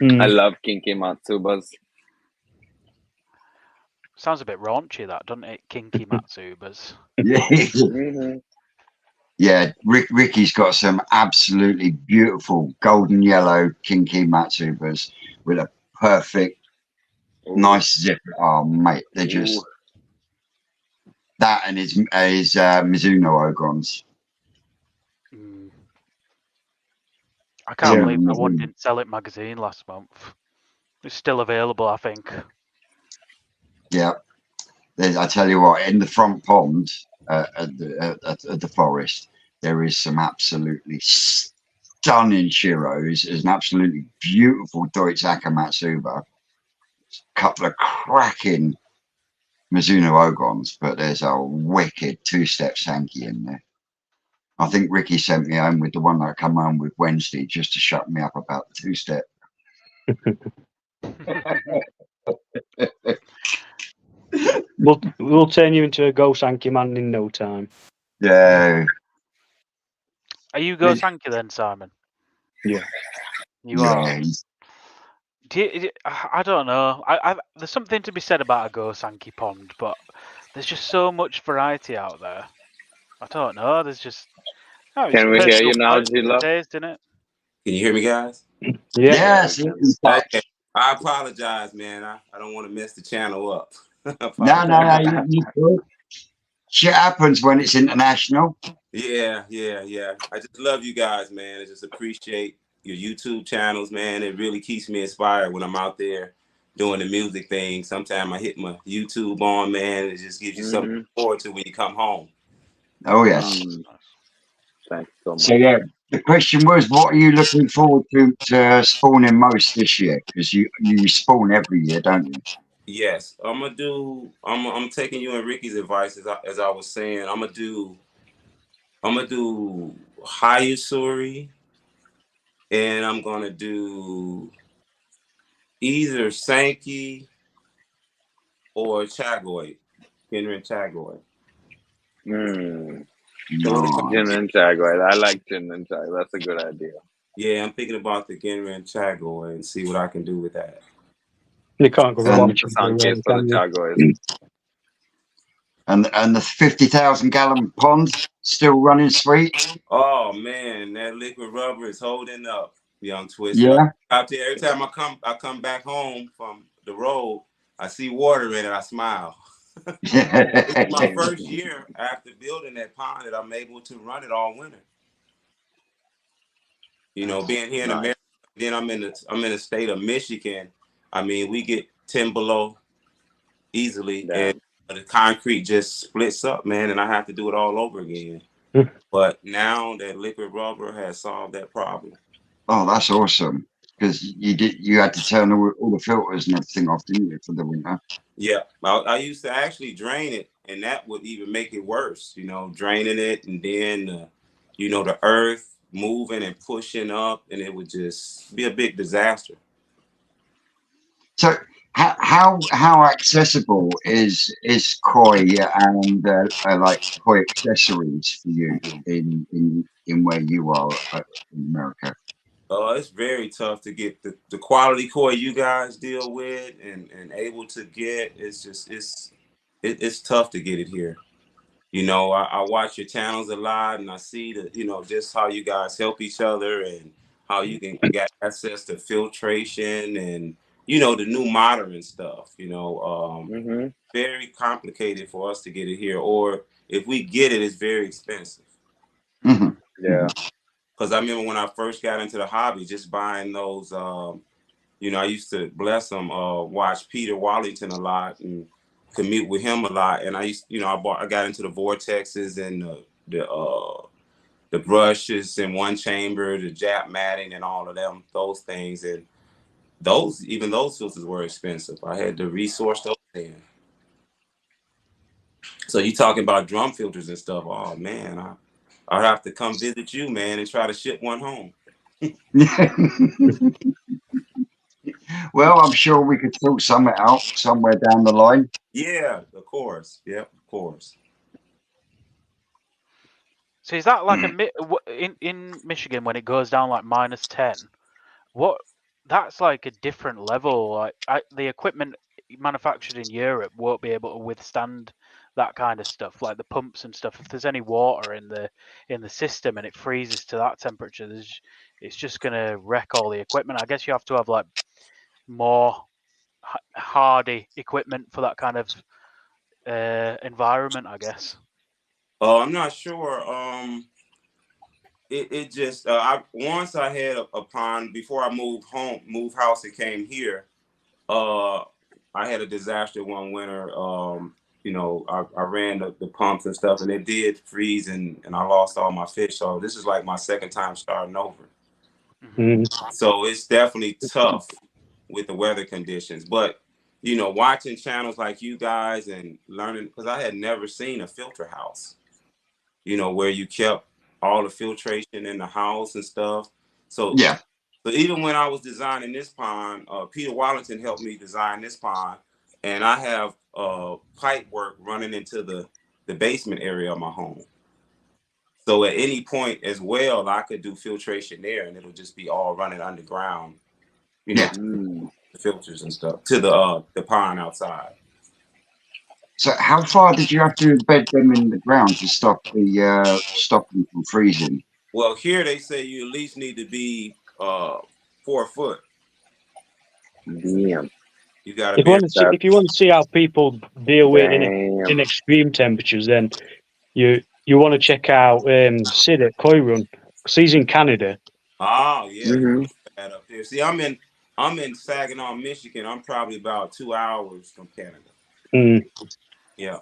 I love kinky Matsubas. Sounds a bit raunchy, that, doesn't it? Kinky Matsubas. Yeah. Yeah, Ricky's got some absolutely beautiful golden yellow kinky Matsubas with a perfect, nice zip. Oh, mate, they're just that and his Mizuno Ogons. I can't believe that one didn't sell it magazine last month. It's still available, I think. Yeah, I tell you what, in the front pond at the forest, there is some absolutely stunning Shiros. There's an absolutely beautiful Deutsch Akamatsuba. A couple of cracking Mizuno Ogons, but there's a wicked two-step Sankey in there. I think Ricky sent me home with the one that I come home with Wednesday just to shut me up about the two-step. We'll turn you into a Go Sankey man in no time. Yeah. Are you Go Sankey then, Simon? Yeah. You are. I don't know. There's something to be said about a Go Sankey pond, but there's just so much variety out there. I don't know. There's just. Can we hear you now, Gila? Taste, innit? Can you hear me, guys? Yeah. Yes. Okay. I apologize, man. I don't want to mess the channel up. No. Shit happens when it's international. Yeah. I just love you guys, man. I just appreciate your YouTube channels, man. It really keeps me inspired when I'm out there doing the music thing. Sometimes I hit my YouTube on, man. It just gives you something to look forward to when you come home. Oh, yes. Thanks so much. So, yeah, the question was, what are you looking forward to spawning most this year? Because you spawn every year, don't you? Yes, I'm taking you and Ricky's advice as I was saying. I'm gonna do Hayasuri, and I'm gonna do either Sankey or Chagoy, Genrin Chagoy. Genrin Chagoy. I like Genrin Chagoy. That's a good idea. Yeah, I'm thinking about the Genrin Chagoy and see what I can do with that. You can't go wrong with the Sankeys for the Chagoys. And the 50,000 gallon pond still running sweet. Oh man, that liquid rubber is holding up, Young Twist. Yeah. Out there, every time I come back home from the road, I see water in it. I smile. It's my first year after building that pond that I'm able to run it all winter. You know, being here in America, then I'm in the state of Michigan. I mean, we get 10 below easily, and the concrete just splits up, man, and I have to do it all over again. But now that liquid rubber has solved that problem. Oh, that's awesome! Because you had to turn all the filters and everything off, didn't you, for the winter? Yeah, I used to actually drain it, and that would even make it worse. You know, draining it, and then the earth moving and pushing up, and it would just be a big disaster. So how accessible is koi and like koi accessories for you in where you are in America? It's very tough to get the quality koi you guys deal with and able to get. It's tough to get it here. You know, I watch your channels a lot, and I see just how you guys help each other and how you can get access to filtration and the new modern stuff. Very complicated for us to get it here, or if we get it, it's very expensive. Hmm. Yeah. Because I remember when I first got into the hobby, just buying those. I used to bless them. Watch Peter Wallington a lot and commute with him a lot. And I used, I got into the vortexes and the brushes in one chamber, the Jap matting, and all of them, those things. And even those filters were expensive. I had to resource those in. So you talking about drum filters and stuff? Oh man, I'd have to come visit you, man, and try to ship one home. Well, I'm sure we could sort something out somewhere down the line. Yeah, of course. Yep, of course. So is that like in Michigan when it goes down like -10? What that's like a different level. Like the equipment manufactured in Europe won't be able to withstand that kind of stuff, like the pumps and stuff. If there's any water in the system and it freezes to that temperature, it's just gonna wreck all the equipment. I guess you have to have like more hardy equipment for that kind of environment, I guess. I'm not sure. It just once I had a pond before I moved house and came here. Uh, I had a disaster one winter. I ran the pumps and stuff, and it did freeze, and I lost all my fish. So this is like my second time starting over. Mm. So it's definitely tough with the weather conditions. But watching channels like you guys and learning, because I had never seen a filter house. Where you kept all the filtration in the house and stuff. So Yeah. So even when I was designing this pond, Peter Wallington helped me design this pond, and I have pipe work running into the basement area of my home. So at any point as well, I could do filtration there, and it'll just be all running underground, Yeah. the filters and stuff to the pond outside. So how far did you have to embed them in the ground to stop them from freezing? Well, here they say you at least need to be 4 foot. Damn. You got to be If you want to see how people deal with Damn. in extreme temperatures, then you want to check out Sid at Koi Run because he's in Canada. Oh yeah, Mm-hmm. bad up there. See, I'm in Saginaw, Michigan. I'm probably about 2 hours from Canada. Mm. Yeah.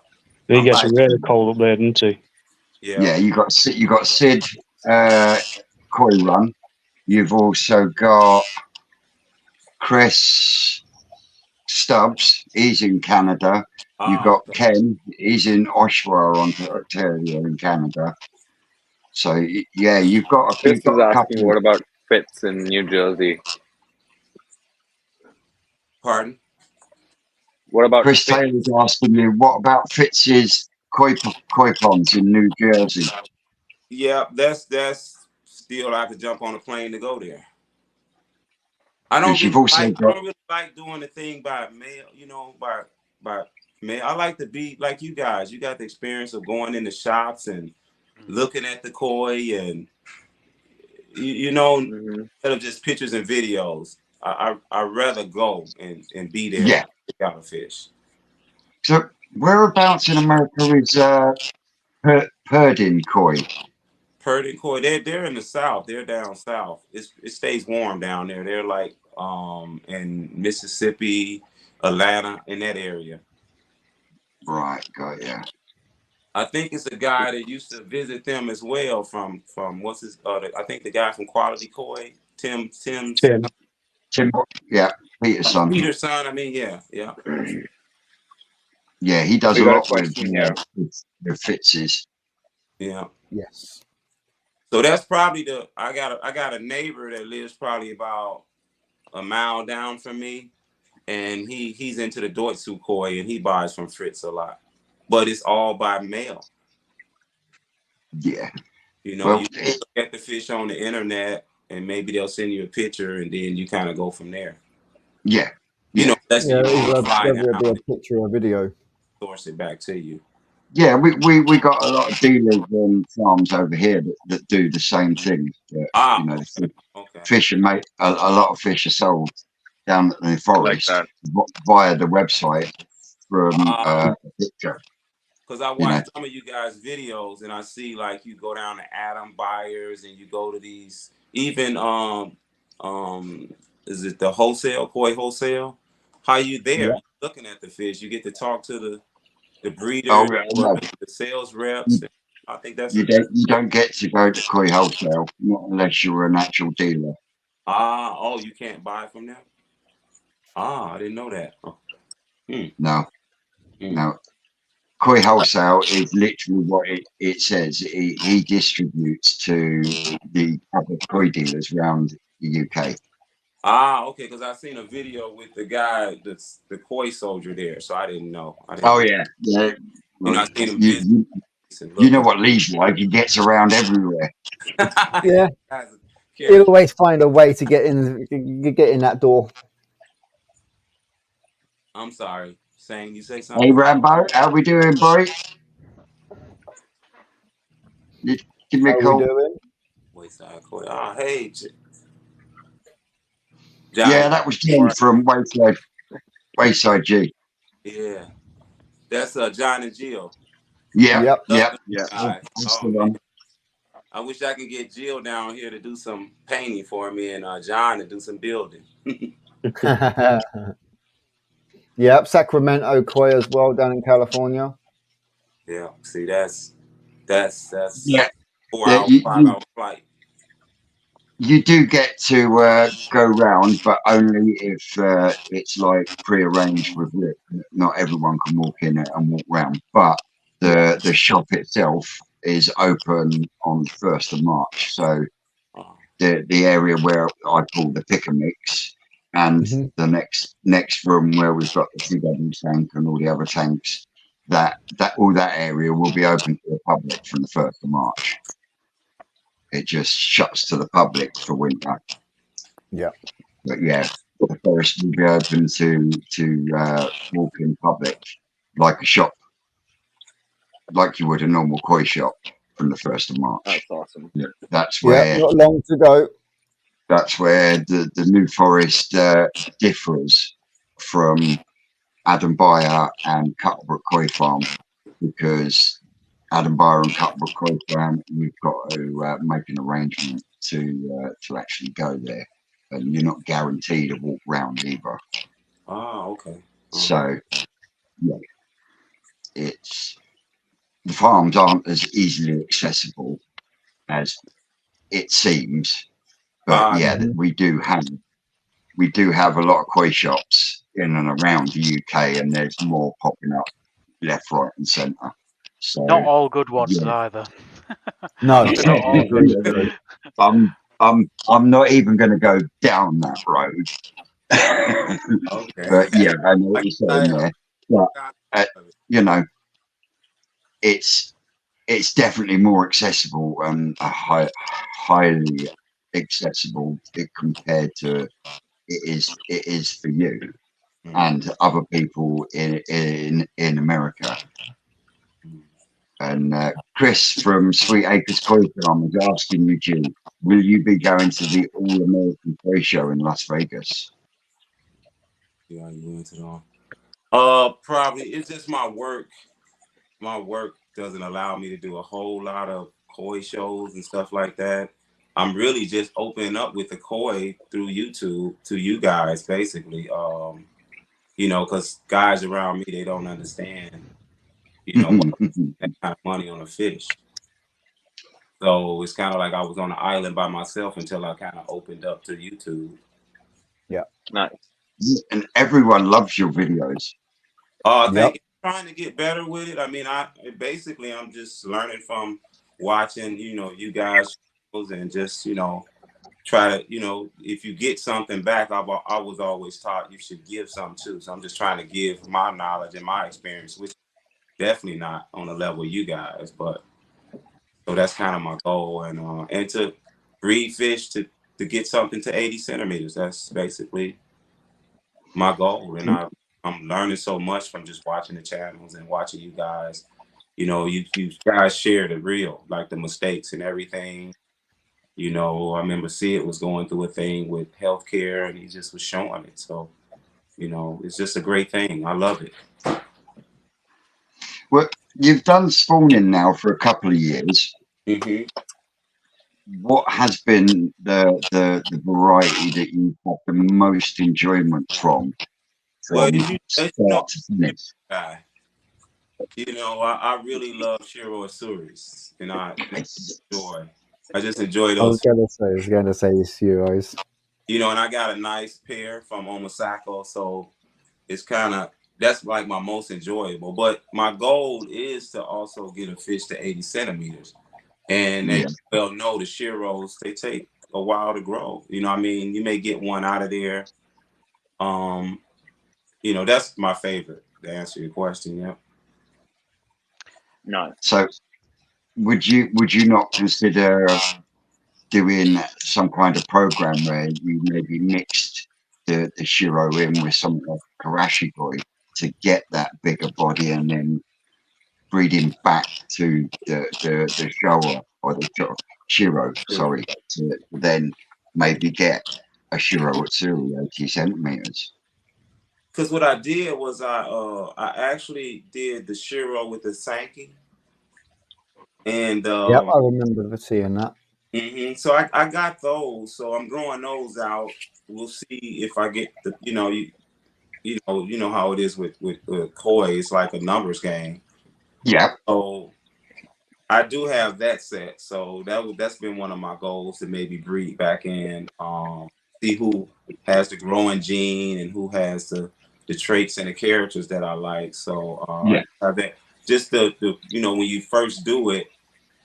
He gets really cold up there, doesn't he? Yeah. Yeah, you got Sid Koi Run. You've also got Chris Stubbs. He's in Canada. You've got Okay. Ken. He's in Oshawa, Ontario, in Canada. So yeah, you've got Chris is a asking, couple. what about Fitz in New Jersey? Pardon? What about Chris Fitz? Taylor's asking you, what about Fitz's koi ponds in New Jersey? Yeah, that's still I could jump on a plane to go there. I don't really like doing the thing by mail, by mail. I like to be like you guys. You got the experience of going in the shops and looking at the koi and Mm-hmm. instead of just pictures and videos. I'd rather go and be there Yeah. and pick out a fish. So whereabouts in America is Perdin koi? Purdy and koi, they're in the south. They're down south. It stays warm down there. They're like in Mississippi, Atlanta, in that area. Right, got ya. I think it's a guy that used to visit them as well from what's his I think the guy from Quality Koi, Tim. Yeah, Peterson. Peterson, I mean, yeah. Yeah, he does We a got a lot with question here. the Fitzes. Yeah. Yes. So that's probably I got a neighbor that lives probably about a mile down from me, and he's into the Deutsche koi and he buys from Fritz a lot, but it's all by mail. Yeah. You Well, look at the fish on the internet, and maybe they'll send you a picture, and then you kind of go from there. Yeah. Unless you want to fly Whether it be down a picture or a video. source it back to you. Yeah, we got a lot of dealers and farms over here that do the same thing. The fish are made, a lot of fish are sold down in the forest that. via the website from a picture. because I You know, watch some of you guys' videos and I see like you go down to Adam Buyers and you go to these even is it the wholesale koi wholesale? How you there? Yeah. You looking at the fish? You get to talk to the oh breeders or no, maybe the sales reps. I think that's a you don't get to go to koi wholesale not unless you're an actual dealer. oh, you can't buy from them. I didn't know that. Oh, No, hmm. no. Koi wholesale is literally what it says. He distributes to the other koi dealers around the UK. Okay, because I seen a video with the guy that's the koi soldier there, so I didn't know. I didn't Oh know. yeah, yeah. You Well, know, I seen him you, visit you and you know looking. what Lee's like. He gets around everywhere. Yeah. Guys, He'll carry- always find a way to get in that door. I'm sorry, saying you say Hey something. Rambo, how we doing, boy? You give me a How we call. doing? Wayside koi. Hey, Yeah, Johnny. that was John from Wayside G. Yeah, that's John and Jill. Yeah, Yep. Love yeah, them yeah. guys. That's Oh the man, one. I wish I could get Jill down here to do some painting for me and John to do some building. Yep. Sacramento Koi as well down in California. Yeah, see, that's Yeah, 4 hour, you 5 hour flight. you do get to go round, but only if it's like prearranged with Rick. Not everyone can walk in it and walk round, but Yeah. the shop itself is open on the 1st of March. So Uh, the area where I call the pick and mix, and Hmm. the next room where we've got the CW tank and all the other tanks, that all that area will be open to the public from the 1st of March. It just shuts to the public for winter. Yeah. But yeah, the forest will be open to walk in public like a shop, like you would a normal koi shop from the 1st of March. That's awesome. Yeah, that's Yeah. where Not long to go. the New Forest differs from Adam Byer and Cutbrook Koi Farm, because Adam Byer and Cutbrook Koi Farm, you've got to make an arrangement to actually go there, and you're not guaranteed to walk round either. okay. So yeah, it's the farms aren't as easily accessible as it seems, but yeah, Mhm. we do have a lot of koi shops in and around the UK, and there's more popping up left, right, and centre. So Not all good ones yeah, either. No. They're not all good. I'm not even going to go down that road. Okay. But yeah, I know what Like you're saying I there. But you know, it's definitely more accessible and highly accessible compared to it is for you and other people in America. And Chris from Sweet Acres Koi Farm is asking you, G, will you be going to the All American Koi Show in Las Vegas? Yeah, you went to the probably it's just my work. My work doesn't allow me to do a whole lot of koi shows and stuff like that. I'm really just opening up with the koi through YouTube to you guys, basically. Because guys around me they don't understand, why that kind of money on a fish. So it's kind of like I was on an island by myself until I kind of opened up to YouTube. Yeah. Nice. And everyone loves your videos. Thank Yep. you. Trying to get better with it. I mean, I'm just learning from watching, you guys shows and just, try to, if you get something back, I was always taught you should give something too. So I'm just trying to give my knowledge and my experience, which is definitely not on the level of you guys, but so that's kind of my goal and to breed fish to get something to 80 centimeters. That's basically my goal. And I'm learning so much from just watching the channels and watching you guys. You guys share the real, like the mistakes and everything. I remember Sid was going through a thing with healthcare and he just was showing it. So, it's just a great thing. I love it. Well, you've done spawning now for a couple of years. Mm-hmm. What has been the variety that you've had the most enjoyment from Well, as you know, start to finish? guy, I really love Shirosaurus, and I Nice. enjoy. I just enjoy I was those. gonna say Euros. And I got a nice pair from Omasako, so it's kind of that's like my most enjoyable. But my goal is to also get a fish to 80 centimeters. And as Yeah. you well know, the Shiros, they take a while to grow. You may get one out of there. Um, that's my favorite to answer your question. Yeah. Nice. So would you not consider doing some kind of program where you maybe mixed the Shiro in with some like Karashi boy to get that bigger body and then breeding back to the Showa or the Shiro, sorry, to then maybe get a Shiro Utsuri 80 centimeters. Because what I did was I actually did the Shiro with the Sankey, and Yep, I remember seeing that. so I got those. So I'm growing those out. We'll see if I get the you know how it is with koi. It's like a numbers game. Yeah, So I do have that set. So that's been one of my goals to maybe breed back in. See who has the growing gene and who has the traits and the characters that I like. So yeah, I have that. Just the when you first do it,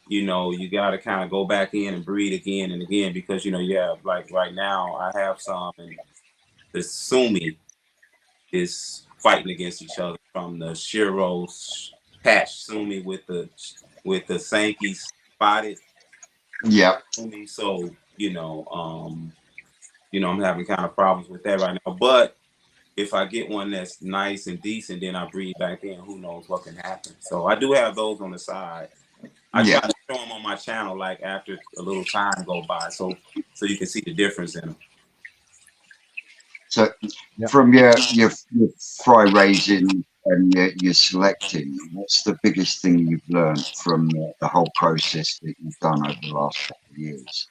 you got to kind of go back in and breed again and again because you have like right now I have some and the Sumi is fighting against each other from the Shiro's patch Sumi with the Sankey spotted yeah. Sumi. So I'm having kind of problems with that right now. But if I get one that's nice and decent, then I breed back in. Who knows what can happen? So I do have those on the side. I try Yeah. to show them on my channel like after a little time go by, so you can see the difference in them. So Yeah. from your fry raising and your selecting, what's the biggest thing you've learned from the whole process that you've done over the last couple of years?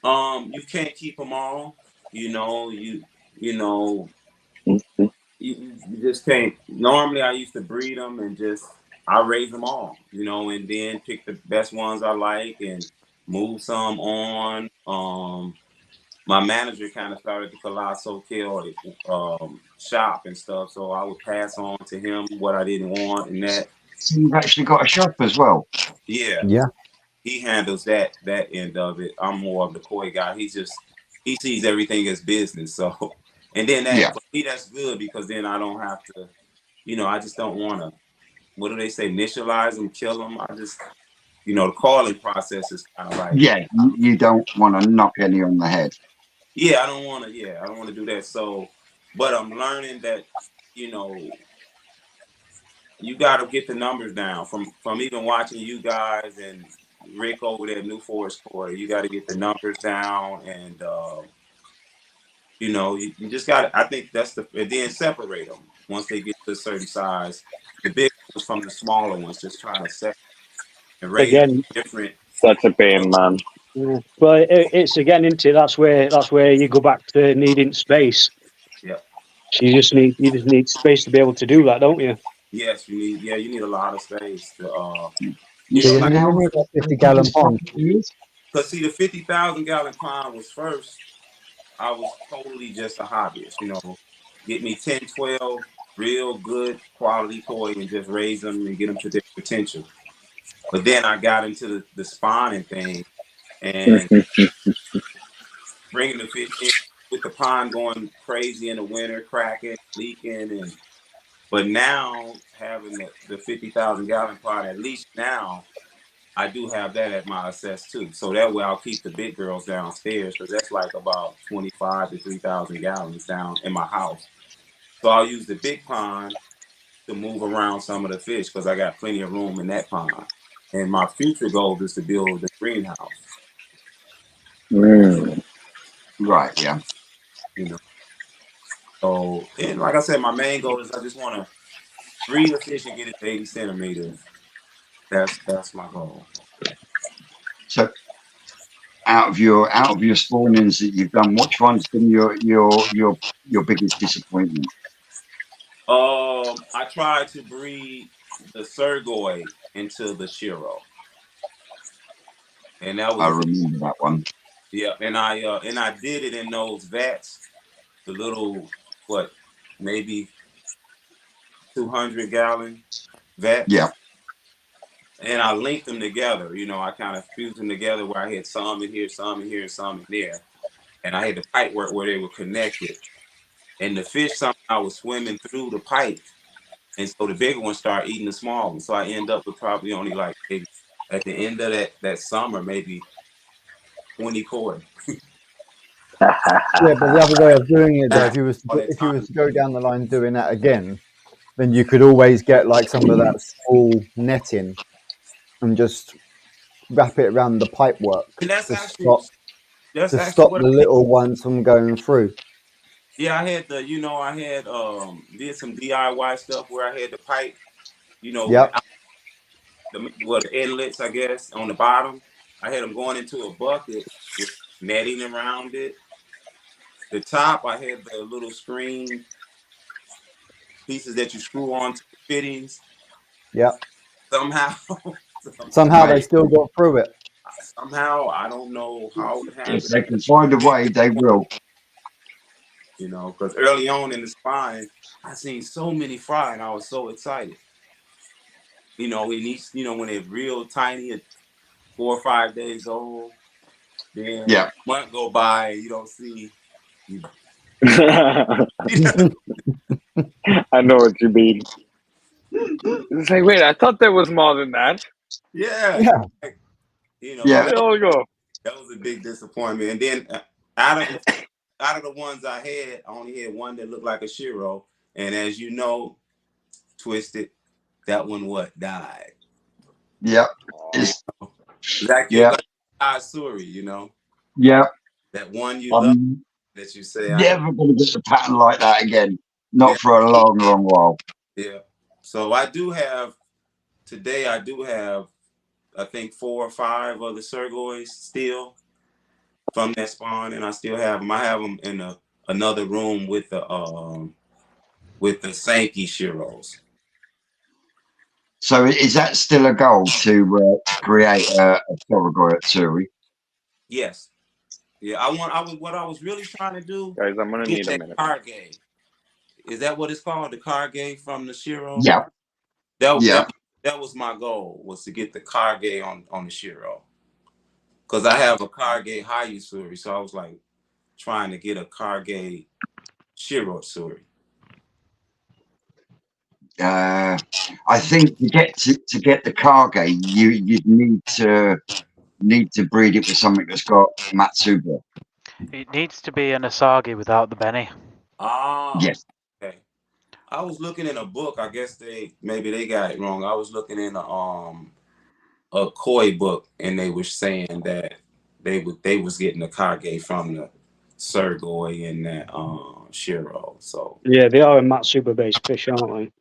You can't keep them all. You know you just can't. Normally, I used to breed them and just I raise them all. And then pick the best ones I like and move some on. My manager kind of started the Colosso Kill shop and stuff, so I would pass on to him what I didn't want and that. So you've actually got a shop as well. Yeah, Yeah. he handles that end of it. I'm more of the koi guy. He sees everything as business. So, and then that Yeah. for me that's good because then I don't have to, I just don't want to. What do they say? Initialize them, kill them. I just, the calling process is kind of like, Yeah, you don't want to knock any on the head. yeah, I don't want to. Yeah, I don't want to do that. So, but I'm learning that, you got to get the numbers down from even watching you guys and Rick over there at New Forest Quarter. You got to get the numbers down, and you just got. I think that's and then separate them once they get to a certain size. The big ones from the smaller ones, just trying to set and raise Again, different. Such a pain, man. yeah. Well, it's again into that's where you go back to needing space. Yeah. You just need space to be able to do that, don't you? Yes, you need a lot of space to You So you like need, see you how need a 50-gallon pond. because see the 50,000 gallon pond was first. I was totally just a hobbyist, get me 10, 12 real good quality koi and just raise them and get them to their potential. But then I got into the spawning thing and bringing the fish in with the pond going crazy in the winter, cracking, leaking, but now having the 50,000 gallon pond, at least now I do have that at my assess too. So that way I'll keep the big girls downstairs because that's like about 25 to 3,000 gallons down in my house. So I'll use the big pond to move around some of the fish because I got plenty of room in that pond. And my future goal is to build the greenhouse. Mm. Right, yeah. You know. So and like I said, my main goal is I just want to breed a fish and get it to 80 centimeters That's my goal. So out of your spawnings that you've done, which one's been your biggest disappointment? I tried to breed the Sergoid into the Shiro, and that I was a remember that one. yeah. And I did it in those vats, the little what, maybe 200-gallon Yeah, vats, and I linked them together. You know, I kind of fused them together where I had some in here, some in here, and some in there, and I had the pipe work where they were connected, and the fish somehow was swimming through the pipe. And so the bigger ones start eating the small ones. So I end up with probably only like maybe at the end of that summer, maybe 20 koi. Yeah, but the other way of doing it, though, All that if you time. was to go down the line doing that again, then you could always get like some of that small netting and just wrap it around the pipe work And to stop that's actually what the I did. little ones from going through. Yeah, I had I had did some DIY stuff where I had the pipe, Yep. without the inlets, I guess, on the bottom. I had them going into a bucket with netting around it. The top, I had the little screen pieces that you screw onto the fittings. Yep. Somehow, Somehow they still got through it. somehow, I don't know how it if happened, they can find a way, they will. because early on in the spine, I seen so many fry and I was so excited. In each, when they're real tiny at 4 or 5 days old, then Yeah, a month go by and you don't see you. I know what you mean. It's like, wait, I thought there was more than that. Yeah, Yeah. so yeah, Where'd they all go? that was a big disappointment. And then out of the ones I had, I only had one that looked like a Shiro, and as you know, Twisted, that one died. yeah. Oh. It's Like your yeah, Suri, yeah. that one you love I'm that you say I never going to get a pattern like that again. yeah, Not for a long, long while. yeah. So I do have today. I do have I think 4 or 5 other Sergoids still from that spawn, and I still have them. I have them in another room with the Sankey Shiros. So is that still a goal to create a Sorogoi at Suri? Yes, yeah. What I was really trying to do, Guys, I'm gonna get need a that minute. Karge. Is that what it's called? The Karge from the Shiro? Yeah, That yeah. that that was my goal, was to get the Karge on the Shiro. Because I have a Karge Hayusuri, so I was like trying to get a Karge Shiro Suri. I think to get the Kage, you'd need to breed it with something that's got Matsuba. It needs to be an Asagi without the Benny. Ah, Yes. okay. I was looking in a book. I guess maybe they got it wrong. I was looking in a koi book, and they were saying that they was getting the Kage from the Sergoi and that Shiro. So Yeah, they are a Matsuba based fish, aren't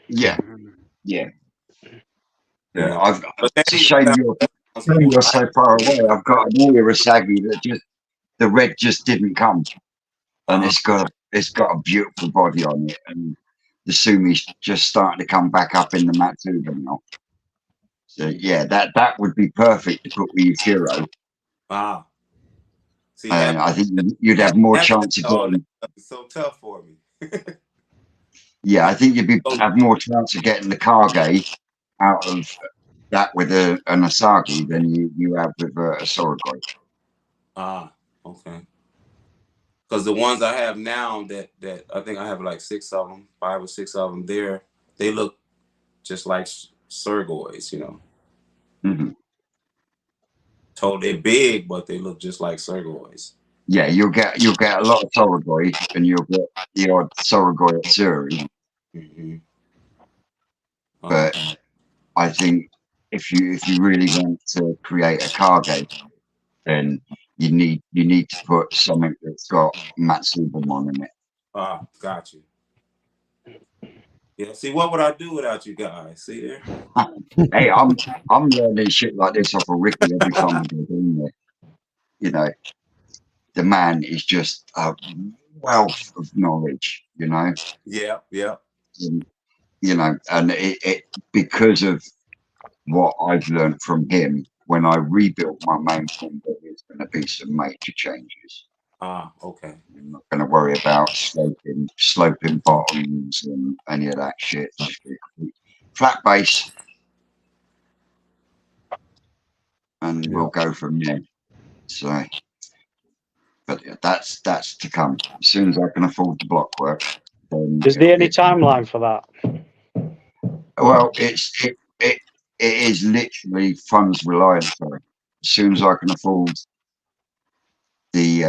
Yeah, Mhm. yeah. Yeah. yeah, I've but that it's a even shame you're so far away. I've got an Irasagi that just the red just didn't come, and uh, it's got a beautiful body on it, and the Sumi's just starting to come back up in the Matsuba now. So yeah, that would be perfect to put with your Shiro. ah. See, And I think you'd have more having chance of all that getting. stuff is so tough for me. Yeah, I think So, have more chance of getting the Kage out of that with an Asagi than you have with a Sorogoi. okay. Because the ones I have now, that I think I have like 6 of them, 5 or 6 of them. They look just like Sergoids. Hmm. So they're big, but they look just like Sergoids. Yeah, you'll get a lot of Sorogoi, and you'll get the odd Sorogoi at Suri. Mm-hmm. But I think if you really want to create a Kage, then you need to put something that's got Matsubamon in it. Got you. Yeah. See, what would I do without you guys? See there? Hey, I'm learning shit like this off of Ricky every time we go in there. You know, the man is just a wealth of knowledge. Yeah. Yeah. And, and it because of what I've learned from him. When I rebuilt my main thing, there is going to be some major changes. Ah, okay. I'm not going to worry about sloping bottoms and any of that shit. It's just flat base, and we'll go from there. So, but yeah, that's to come. As soon as I can afford the block work, then Is there any timeline for that? well, it is literally funds reliant. So as soon as I can afford the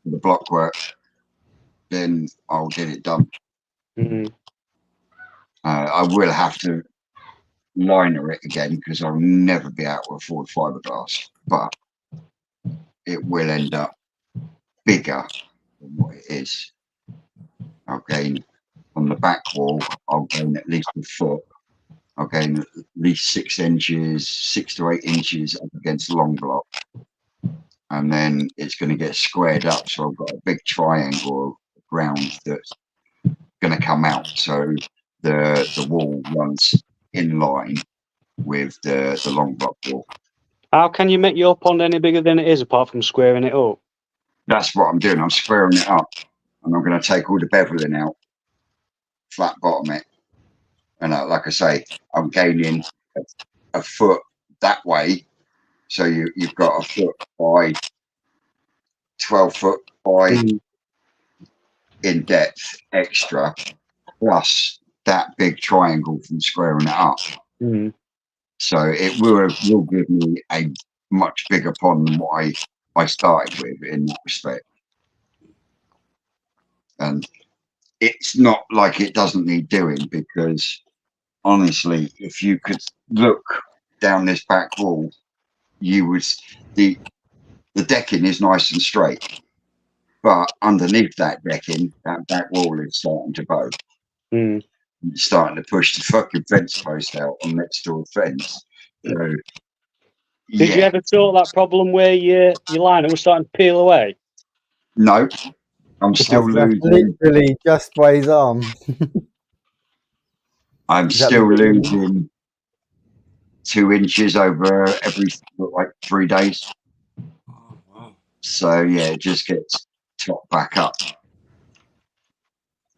block work, then I'll get it done. Mm. I will have to liner it again because I'll never be able to afford fiberglass, but it will end up bigger than what it is. I'll gain on the back wall, I'll gain at least a foot. I'll gain at least 6 inches, 6 to 8 inches up against the long block. And then it's going to get squared up. So I've got a big triangle of ground that's going to come out. So the wall runs in line with the long block wall. How can you make your pond any bigger than it is apart from squaring it up? That's what I'm doing. I'm squaring it up, and I'm going to take all the beveling out, flat bottom it, and like I say, I'm gaining a foot that way. So you've got a foot by 12 foot by in depth extra, plus that big triangle from squaring it up. Mm. So it will give me a much bigger pond than what I started with in that respect. And it's not like it doesn't need doing, because honestly, if you could look down this back wall, you would the decking is nice and straight, but underneath that decking, that back wall is starting to bow. Mm. It's starting to push the fucking fence post out on next door fence. So, Did you ever sort that problem where your liner was starting to peel away? No, I'm still losing. Literally just by his arm. I'm still losing 2 inches over every like 3 days. Oh, wow. So yeah, it just gets topped back up,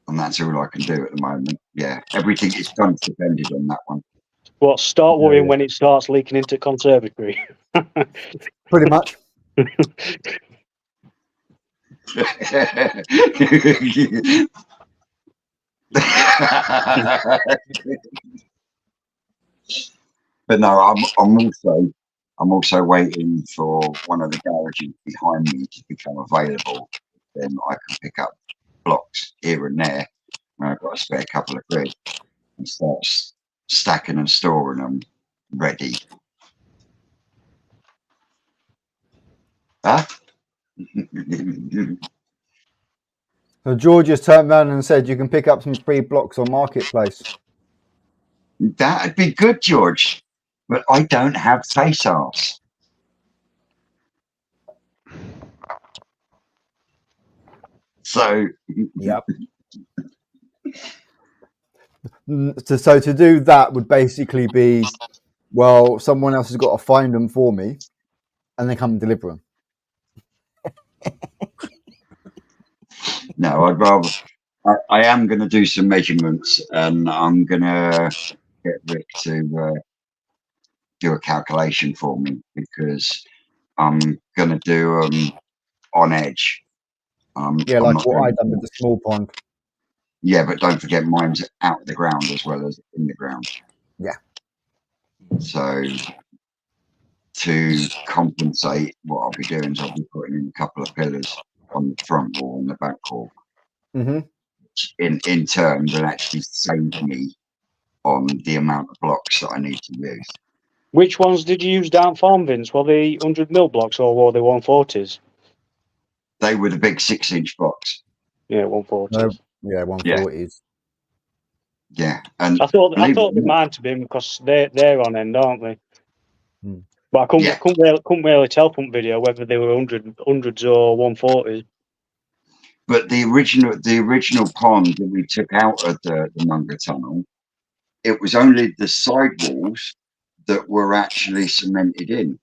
and that's all I can do at the moment. Yeah, everything is done depended on that one. What, start worrying when it starts leaking into conservatory? Pretty much. But no, I'm also waiting for one of the garages behind me to become available. Then I can pick up blocks here and there. And I've got a spare couple of quid and start stacking and storing them ready. Huh? So George just turned around and said you can pick up some free blocks on Marketplace. That'd be good, George, but I don't have face arse. So Yep. So to do that would basically be, well, someone else has got to find them for me, and then come and deliver them. no, I'd rather. I am going to do some measurements, and I'm going to get Rick to do a calculation for me, because I'm going to do them on edge. Yeah, I'm like not what I going done with the small pond. Yeah, but don't forget mine's out of the ground as well as in the ground. Yeah. So to compensate, what I'll be doing is I'll be putting in a couple of pillars on the front wall and the back wall. Mm-hmm. Which in turn will actually save me on the amount of blocks that I need to use. Which ones did you use down farm, Vince? Were they 100mm blocks or were they 140s? They were the big 6-inch blocks. Yeah, 140s. Yeah, 140s. Yeah, and I thought believe it or they not, might have been because they're on end, aren't they? Hmm. But I Yeah. couldn't really tell from video whether they were hundreds or 140s. but the original pond that we took out of the Munger Tunnel, it was only the sidewalls that were actually cemented in.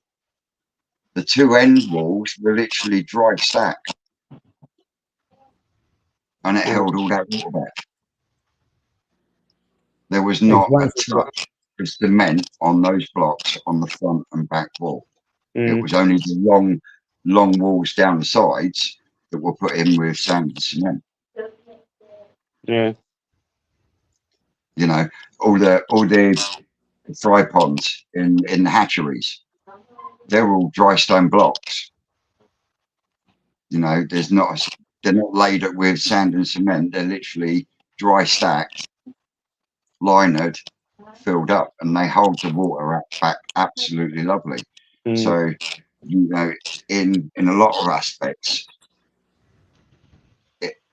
The two end walls were literally dry stack, and it held all that water back. There was Hey, to not be a honest with you, touch of cement on those blocks on the front and back wall. It Mm, was only the long walls down the sides that were put in with sand and cement. yeah. You know, all the fry ponds in the hatcheries, they're all dry stone blocks. You know, they're not laid up with sand and cement. They're literally dry stacked, linered, filled up, and they hold the water back absolutely lovely. Mm, So, you know, in a lot of aspects,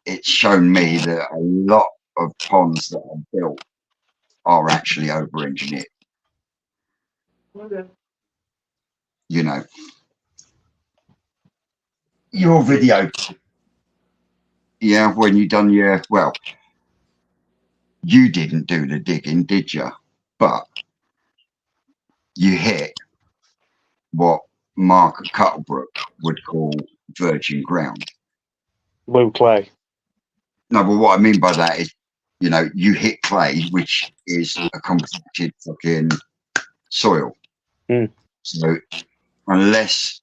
it's shown me that a lot of ponds that are built are actually over engineered. You know, your video, yeah, when you done your, well, you didn't do the digging, did you? But you hit what Mark Cuttlebrook would call virgin ground. blue clay. No, but what I mean by that is, you know, you hit clay, which is a compacted fucking soil. Mm. So unless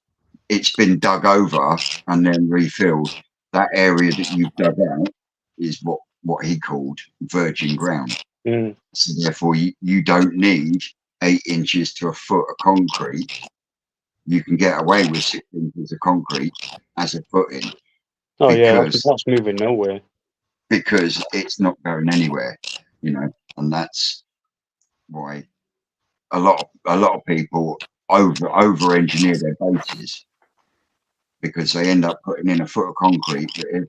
it's been dug over and then refilled, that area that you've dug out is what he called virgin ground. Mm. So therefore, you don't need 8 inches to a foot of concrete. You can get away with 6 inches of concrete as a footing Oh yeah, because that's moving nowhere. it's not going anywhere, you know, and that's why a lot of people over engineer their bases because they end up putting in a foot of concrete that if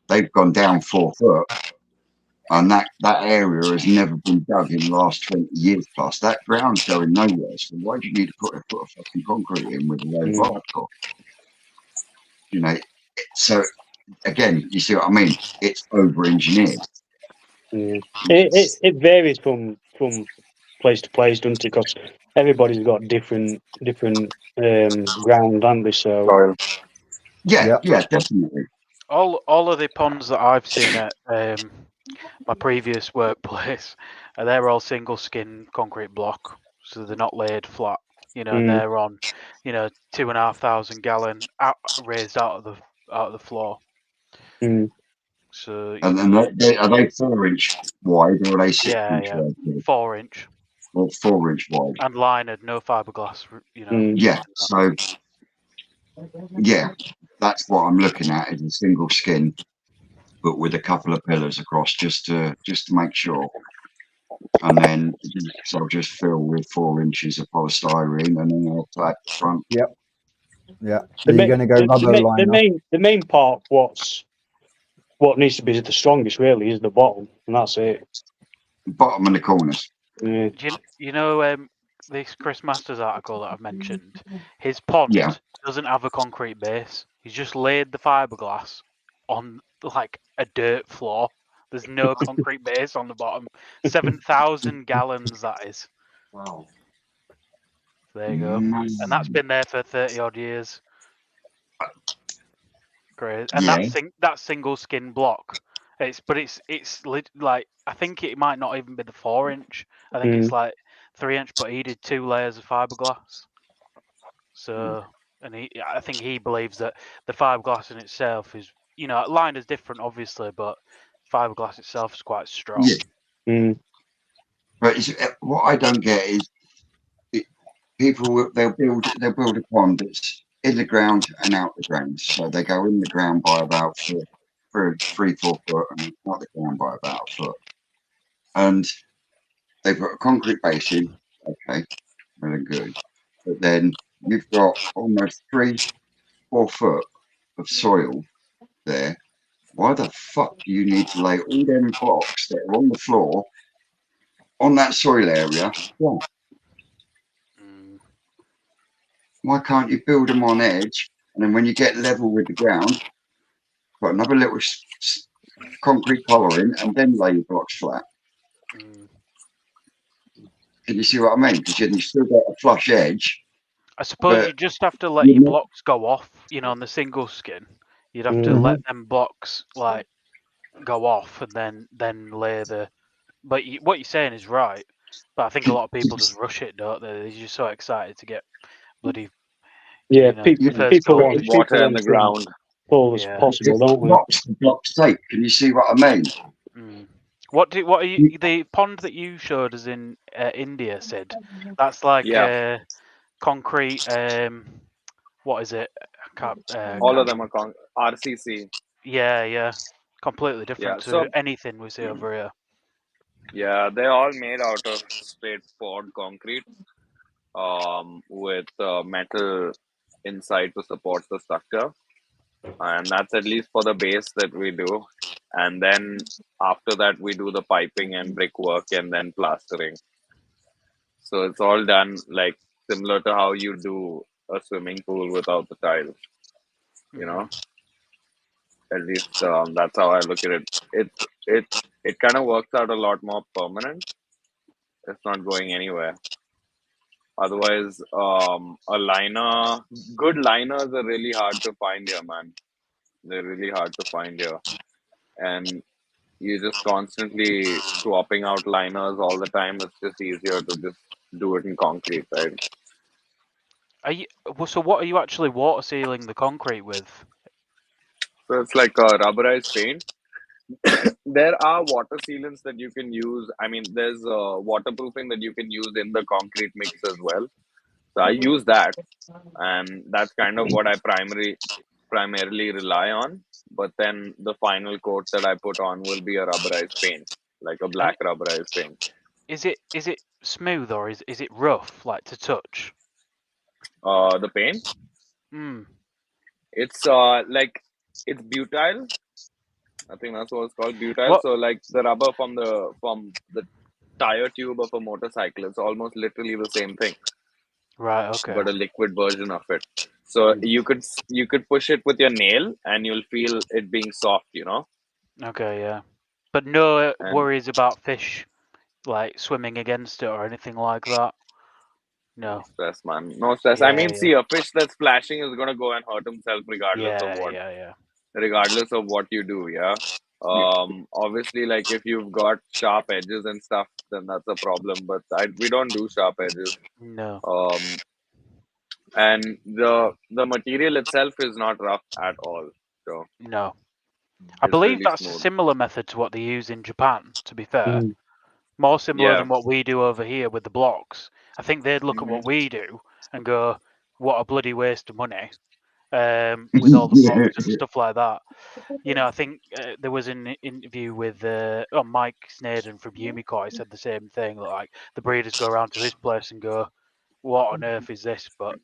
they've gone down 4 foot and that area has never been dug in the last 20 years plus, that ground's going nowhere. So why do you need to put a foot of fucking concrete in with a load of hardcore? You know, so again, you see what I mean? It's over engineered. Mm. It varies from place to place, doesn't it? Because everybody's got different ground, haven't they? So Soil. Yeah, yeah, definitely. All of the ponds that I've seen at my previous workplace, they're all single skin concrete block, so they're not laid flat. You know, and they're on, 2,500 gallon raised out of the floor. mm. So And are they 4 inch wide or are they 6 inch yeah, wide? 4 inch Or 4 inch wide? and linered, no fiberglass. You know. Mm. Yeah. So yeah, that's what I'm looking at is a single skin, but with a couple of pillars across just to make sure. And then so I'll just fill with 4 inches of polystyrene and then I'll flat the front. yeah. So you're going to go rubber liner. The main part, what needs to be the strongest really is the bottom, and that's it. Bottom and the corners. Yeah. You know this Chris Masters article that I've mentioned? His pond Yeah. doesn't have a concrete base. He's just laid the fiberglass on like a dirt floor. There's no concrete base on the bottom. 7,000 gallons that is. Wow. There you go. And that's been there for 30 odd years. Great. And Yeah. that single skin block. It's like I think it might not even be the 4 inch. I think it's like 3 inch, but he did 2 layers of fiberglass. So, and I think he believes that the fiberglass in itself is, line is different, obviously, but fiberglass itself is quite strong. Yeah. Mm. But what I don't get is people they'll build a pond that's in the ground and out the ground. So they go in the ground by about 3, 4 foot and out the ground by about a foot. And they put a concrete base in, okay, really good. But then you've got almost 3, 4 foot of soil there. Why the fuck do you need to lay all them blocks that are on the floor on that soil area. Yeah. Mm. Why can't you build them on edge? And then when you get level with the ground, put another little concrete collar in and then lay your blocks flat. Mm. Can you see what I mean? Because you still got a flush edge. I suppose But you just have to let you're your not- blocks go off, on the single skin. You'd have to Mhm. let them blocks like go off and then lay the. But what you're saying is right. But I think a lot of people just rush it, don't they? They're just so excited to get bloody, Yeah, Yeah, first people story. want Water in the ground. full as Yeah. possible, don't they? blocks the block's sake. Can you see what I mean? Mm. What are you? The pond that you showed us in India, Sid. That's like Yeah, concrete. What is it? I can't. all of Can't them remember. are RCC. Yeah. Completely different Yeah, to so anything we see over here. yeah, they're all made out of straight poured concrete, with metal inside to support the structure, and that's at least for the base that we do. And then after that, we do the piping and brickwork and then plastering. So it's all done like similar to how you do a swimming pool without the tiles. You Mm. know, at least that's how I look at it. It kind of works out a lot more permanent. It's not going anywhere. Otherwise, good liners are really hard to find here, man. They're really hard to find here, and you're just constantly swapping out liners all the time. It's just easier to just do it in concrete, right? So what are you actually water sealing the concrete with? So it's like a rubberized paint. There are water sealants that you can use. I mean, there's waterproofing that you can use in the concrete mix as well. So I use that, and that's kind of what I primarily rely on. But then the final coat that I put on will be a rubberized paint, like a And black rubberized paint. is it smooth or is it rough, like to touch? The paint, Mm. it's like it's butyl. I think that's what it's called, butyl. What? So like the rubber from the tire tube of a motorcycle, it's almost literally the same thing, Right. Okay. but a liquid version of it. So you could push it with your nail and you'll feel it being soft, Okay. Yeah. But no and worries about fish like swimming against it or anything like that. no No. stress, man. No stress. I Yeah. mean, see, a fish that's splashing is gonna go and hurt himself Yeah. regardless of what you do. Yeah. Yeah. Obviously, like if you've got sharp edges and stuff, then that's a problem. But we don't do sharp edges. No. Um, and the material itself is not rough at all. So No. I it's believe really that's a smooth. similar method to what they use in Japan. To be fair, Mm. more similar Yeah. than what we do over here with the blocks. I think they'd look at Hmm. what we do and go, "What a bloody waste of money." With all the blocks and stuff like that. I think there was an interview with Mike Snaden from Umicore. He said the same thing. Like the breeders go around to his place and go, "What on earth is this?" But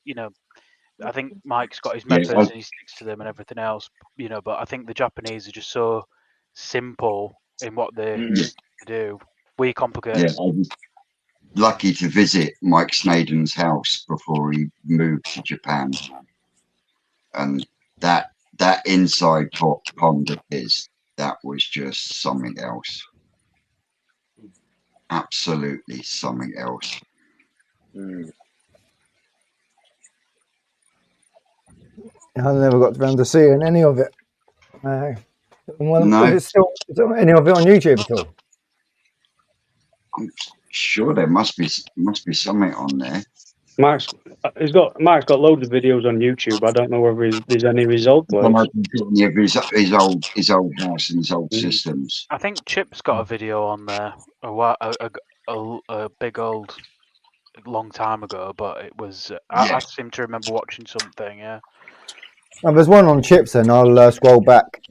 I think Mike's got his Yeah, methods and he sticks to them and everything else. But I think the Japanese are just so simple in what they Hmm. do. We complicate yeah. it. I was lucky to visit Mike Snaden's house before he moved to Japan, and that inside pond of his, that was just something else. Absolutely something else. Mm. I never got around to seeing any of it. Well, No, is there any of it on YouTube at all? I'm sure there must be something on there. Mark's got loads of videos on YouTube. I don't know whether there's any result I don't know place. if he's got any of his old house and his old Mm. systems. I think Chip's got a video on there a big old long time ago, but it was Yeah, I seem to remember watching something. Yeah. Oh, there's one on Chips, and I'll scroll back.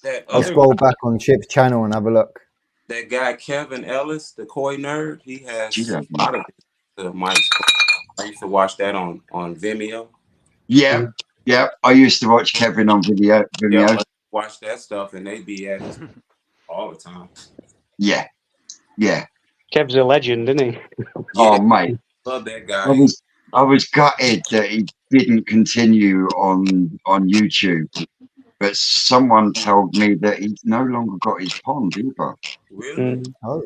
That I'll yeah. other scroll back on Chip's channel and have a look. that guy Kevin Ellis, the koi nerd, he Geez, has a lot of Mike's. I used to watch that on Vimeo. yeah, yeah. I used to watch Kevin on Yeah, Vimeo. I watch that stuff, and they be at it all the time. Yeah, Yeah. Kev's a legend, isn't he? Yeah, Oh, mate, love that I guy. was gutted that he didn't continue on YouTube, but someone told me that he's no longer got his pond either. Really? Oh,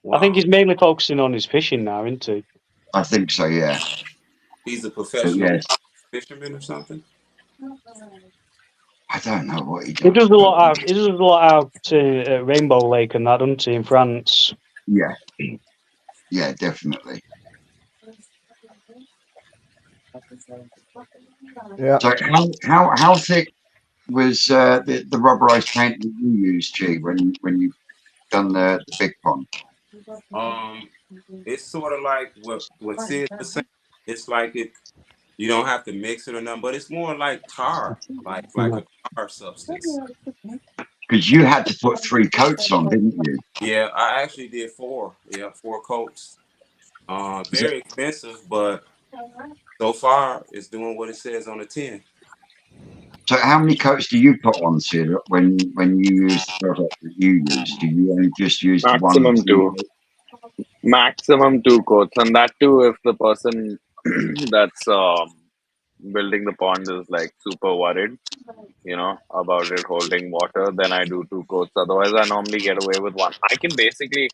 Wow. I think he's mainly focusing on his fishing now, isn't he? I think so, yeah. He's a But professional yeah, fisherman or something. I don't know what he He does, does a but lot out. He does a lot out at Rainbow Lake and that, doesn't he, in France? yeah, yeah, definitely. yeah. So how thick was the rubberized paint that you used, G, when you done the big pond? It's sort of like what Sid was saying. It's like it. You don't have to mix it or nothing, but it's more like tar, like a tar substance. Because you had to put 3 coats on, didn't you? Yeah, I actually did 4. Yeah, 4 coats. So, Very expensive, but so far it's doing what it says on the tin. so how many coats do you put on, Sid, when you use the product that you use? Do you only just use the 1 or Maximum 2? two. Maximum 2 coats, and that too if the person that's building the pond is like super worried, about it holding water, then I do 2 coats. Otherwise, I normally get away with 1. I can basically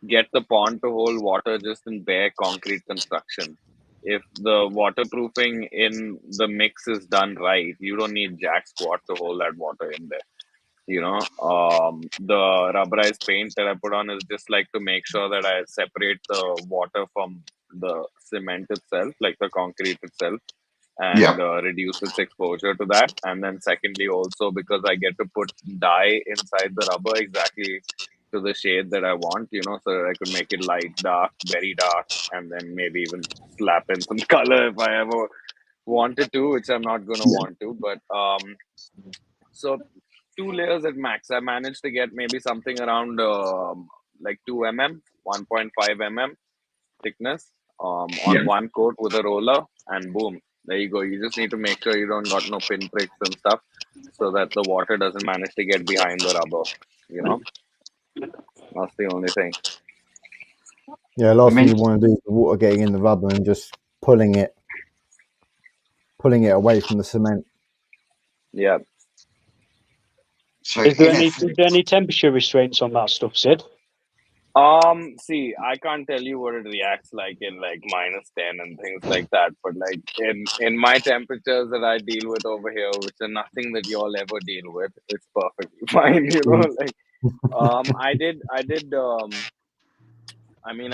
get the pond to hold water just in bare concrete construction. If the waterproofing in the mix is done right, you don't need jack squat to hold that water in there. The rubberized paint that I put on is just like to make sure that I separate the water from the cement itself, like the concrete itself, Yeah, and reduce its exposure to that. And then, secondly, also because I get to put dye inside the rubber exactly to the shade that I want, so that I could make it light, dark, very dark, and then maybe even slap in some color if I ever wanted to, which I'm not going to yeah, want to. But so 2 layers at max. I managed to get maybe something around like 2 mm, 1.5 mm thickness yeah. on 1 coat with a roller, and boom, there you go. You just need to make sure you don't got no pinpricks and stuff, so that the water doesn't manage to get behind the rubber. You know, that's the only thing. Yeah, I last thing mean, you want to do is the water getting in the rubber and just pulling it away from the cement. Yeah. so Is there in any effect, temperature restraints on that stuff, Sid? See, I can't tell you what it reacts like in like -10 and things like that, but like in my temperatures that I deal with over here, which are nothing that y'all ever deal with, it's perfectly fine. Like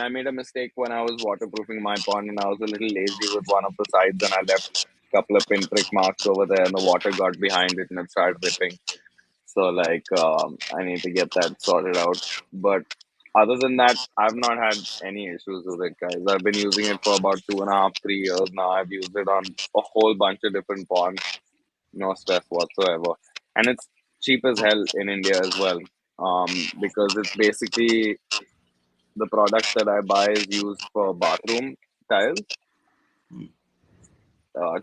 I made a mistake when I was waterproofing my pond, and I was a little lazy with one of the sides, and I left a couple of pinprick marks over there, and the water got behind it and it started ripping. So like I need to get that sorted out. But other than that, I've not had any issues with it, guys. I've been using it for about 2.5, 3 years now. I've used it on a whole bunch of different ponds, no stress whatsoever. And it's cheap as hell in India as well. Because it's basically the product that I buy is used for bathroom tiles.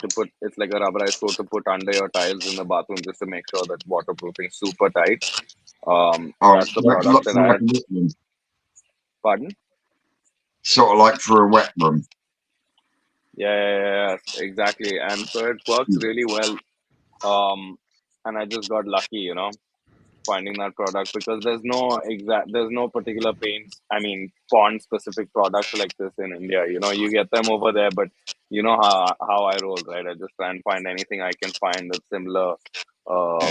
To put It's like a rubberized coat to put under your tiles in the bathroom just to make sure that waterproofing is super tight. oh, That's the product that like I. a wet room, Pardon? sort of like for a wet room. Yeah, exactly. And so it works really well. And I just got lucky, finding that product, because there's no particular pond specific product like this in India. You get them over there, but you know how I roll, right? I just try and find anything I can find that's similar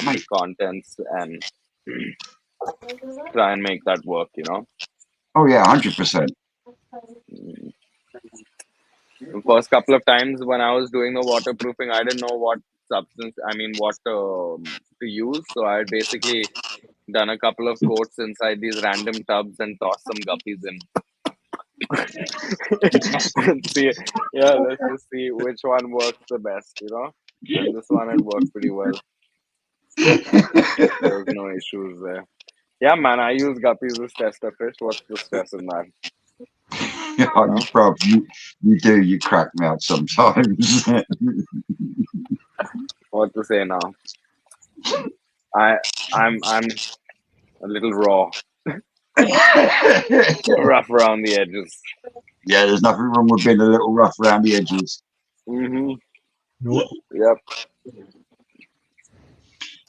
Mate, contents, and try and make that work. oh yeah, 100%. The first couple of times when I was doing the waterproofing, I didn't know what to use. So I had basically done a couple of coats inside these random tubs and tossed some guppies in. And see, yeah, let's just see which one works the best. And this one had worked pretty well. There was no issues there. Yeah, man, I use guppies as tester fish. What's the stress in that? Oh, bro, you crack me out sometimes. What to say now? I'm a little raw. Rough around the edges. Yeah, there's nothing wrong with being a little rough around the edges. Mm-hmm. Nope. Yep.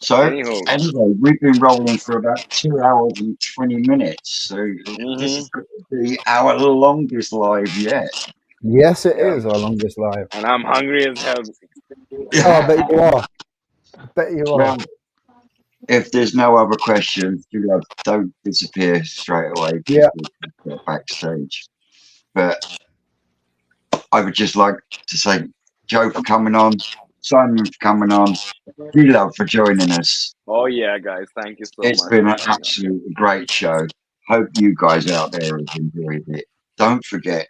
So, Anywho. anyway, we've been rolling for about 2 hours and 20 minutes. So, this is going to be our longest live yet. Yes, it Yeah. is our longest live. And I'm hungry as hell. Oh, I bet you are. Bet you are. Well, if there's no other questions, don't disappear straight away. Yeah. Get backstage. But I would just like to say, Joe for coming on, Simon for coming on, G-Love for joining us. Oh yeah, guys. Thank you so It's much. been an absolutely great show. Hope you guys out there have enjoyed it. Don't forget,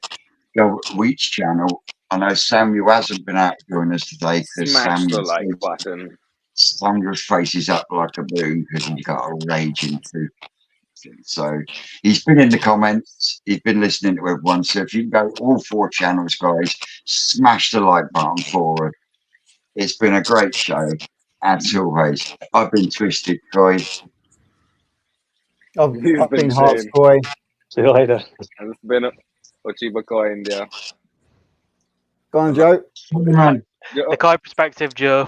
go Reach channel. I know Samuel hasn't been out to join us today because Smash the like button. Samuel's face is up like a balloon because he's got a raging tooth. So he's been in the comments, he's been listening to everyone. So if you can go all 4 channels, guys, smash the like button forward. It's been a great show, as always. I've been Twisted Coy. I've He's been been Hearts Shane. Boy. See you later. And it's been Ochiba Koi India. Go on, Joe. The Koi perspective, Joe.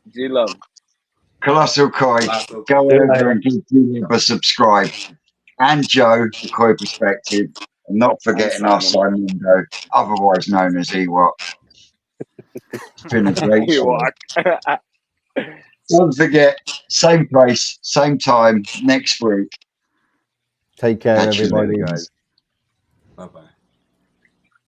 G-Love. Colossal Koi. Go over and give Julian a subscribe. And Joe, the Koi perspective. And not forgetting our Simon. Simon, otherwise known as Ewok. It's been a great show. Don't forget, same place, same time next week. Take care, Catch you everybody. later, guys. Bye bye.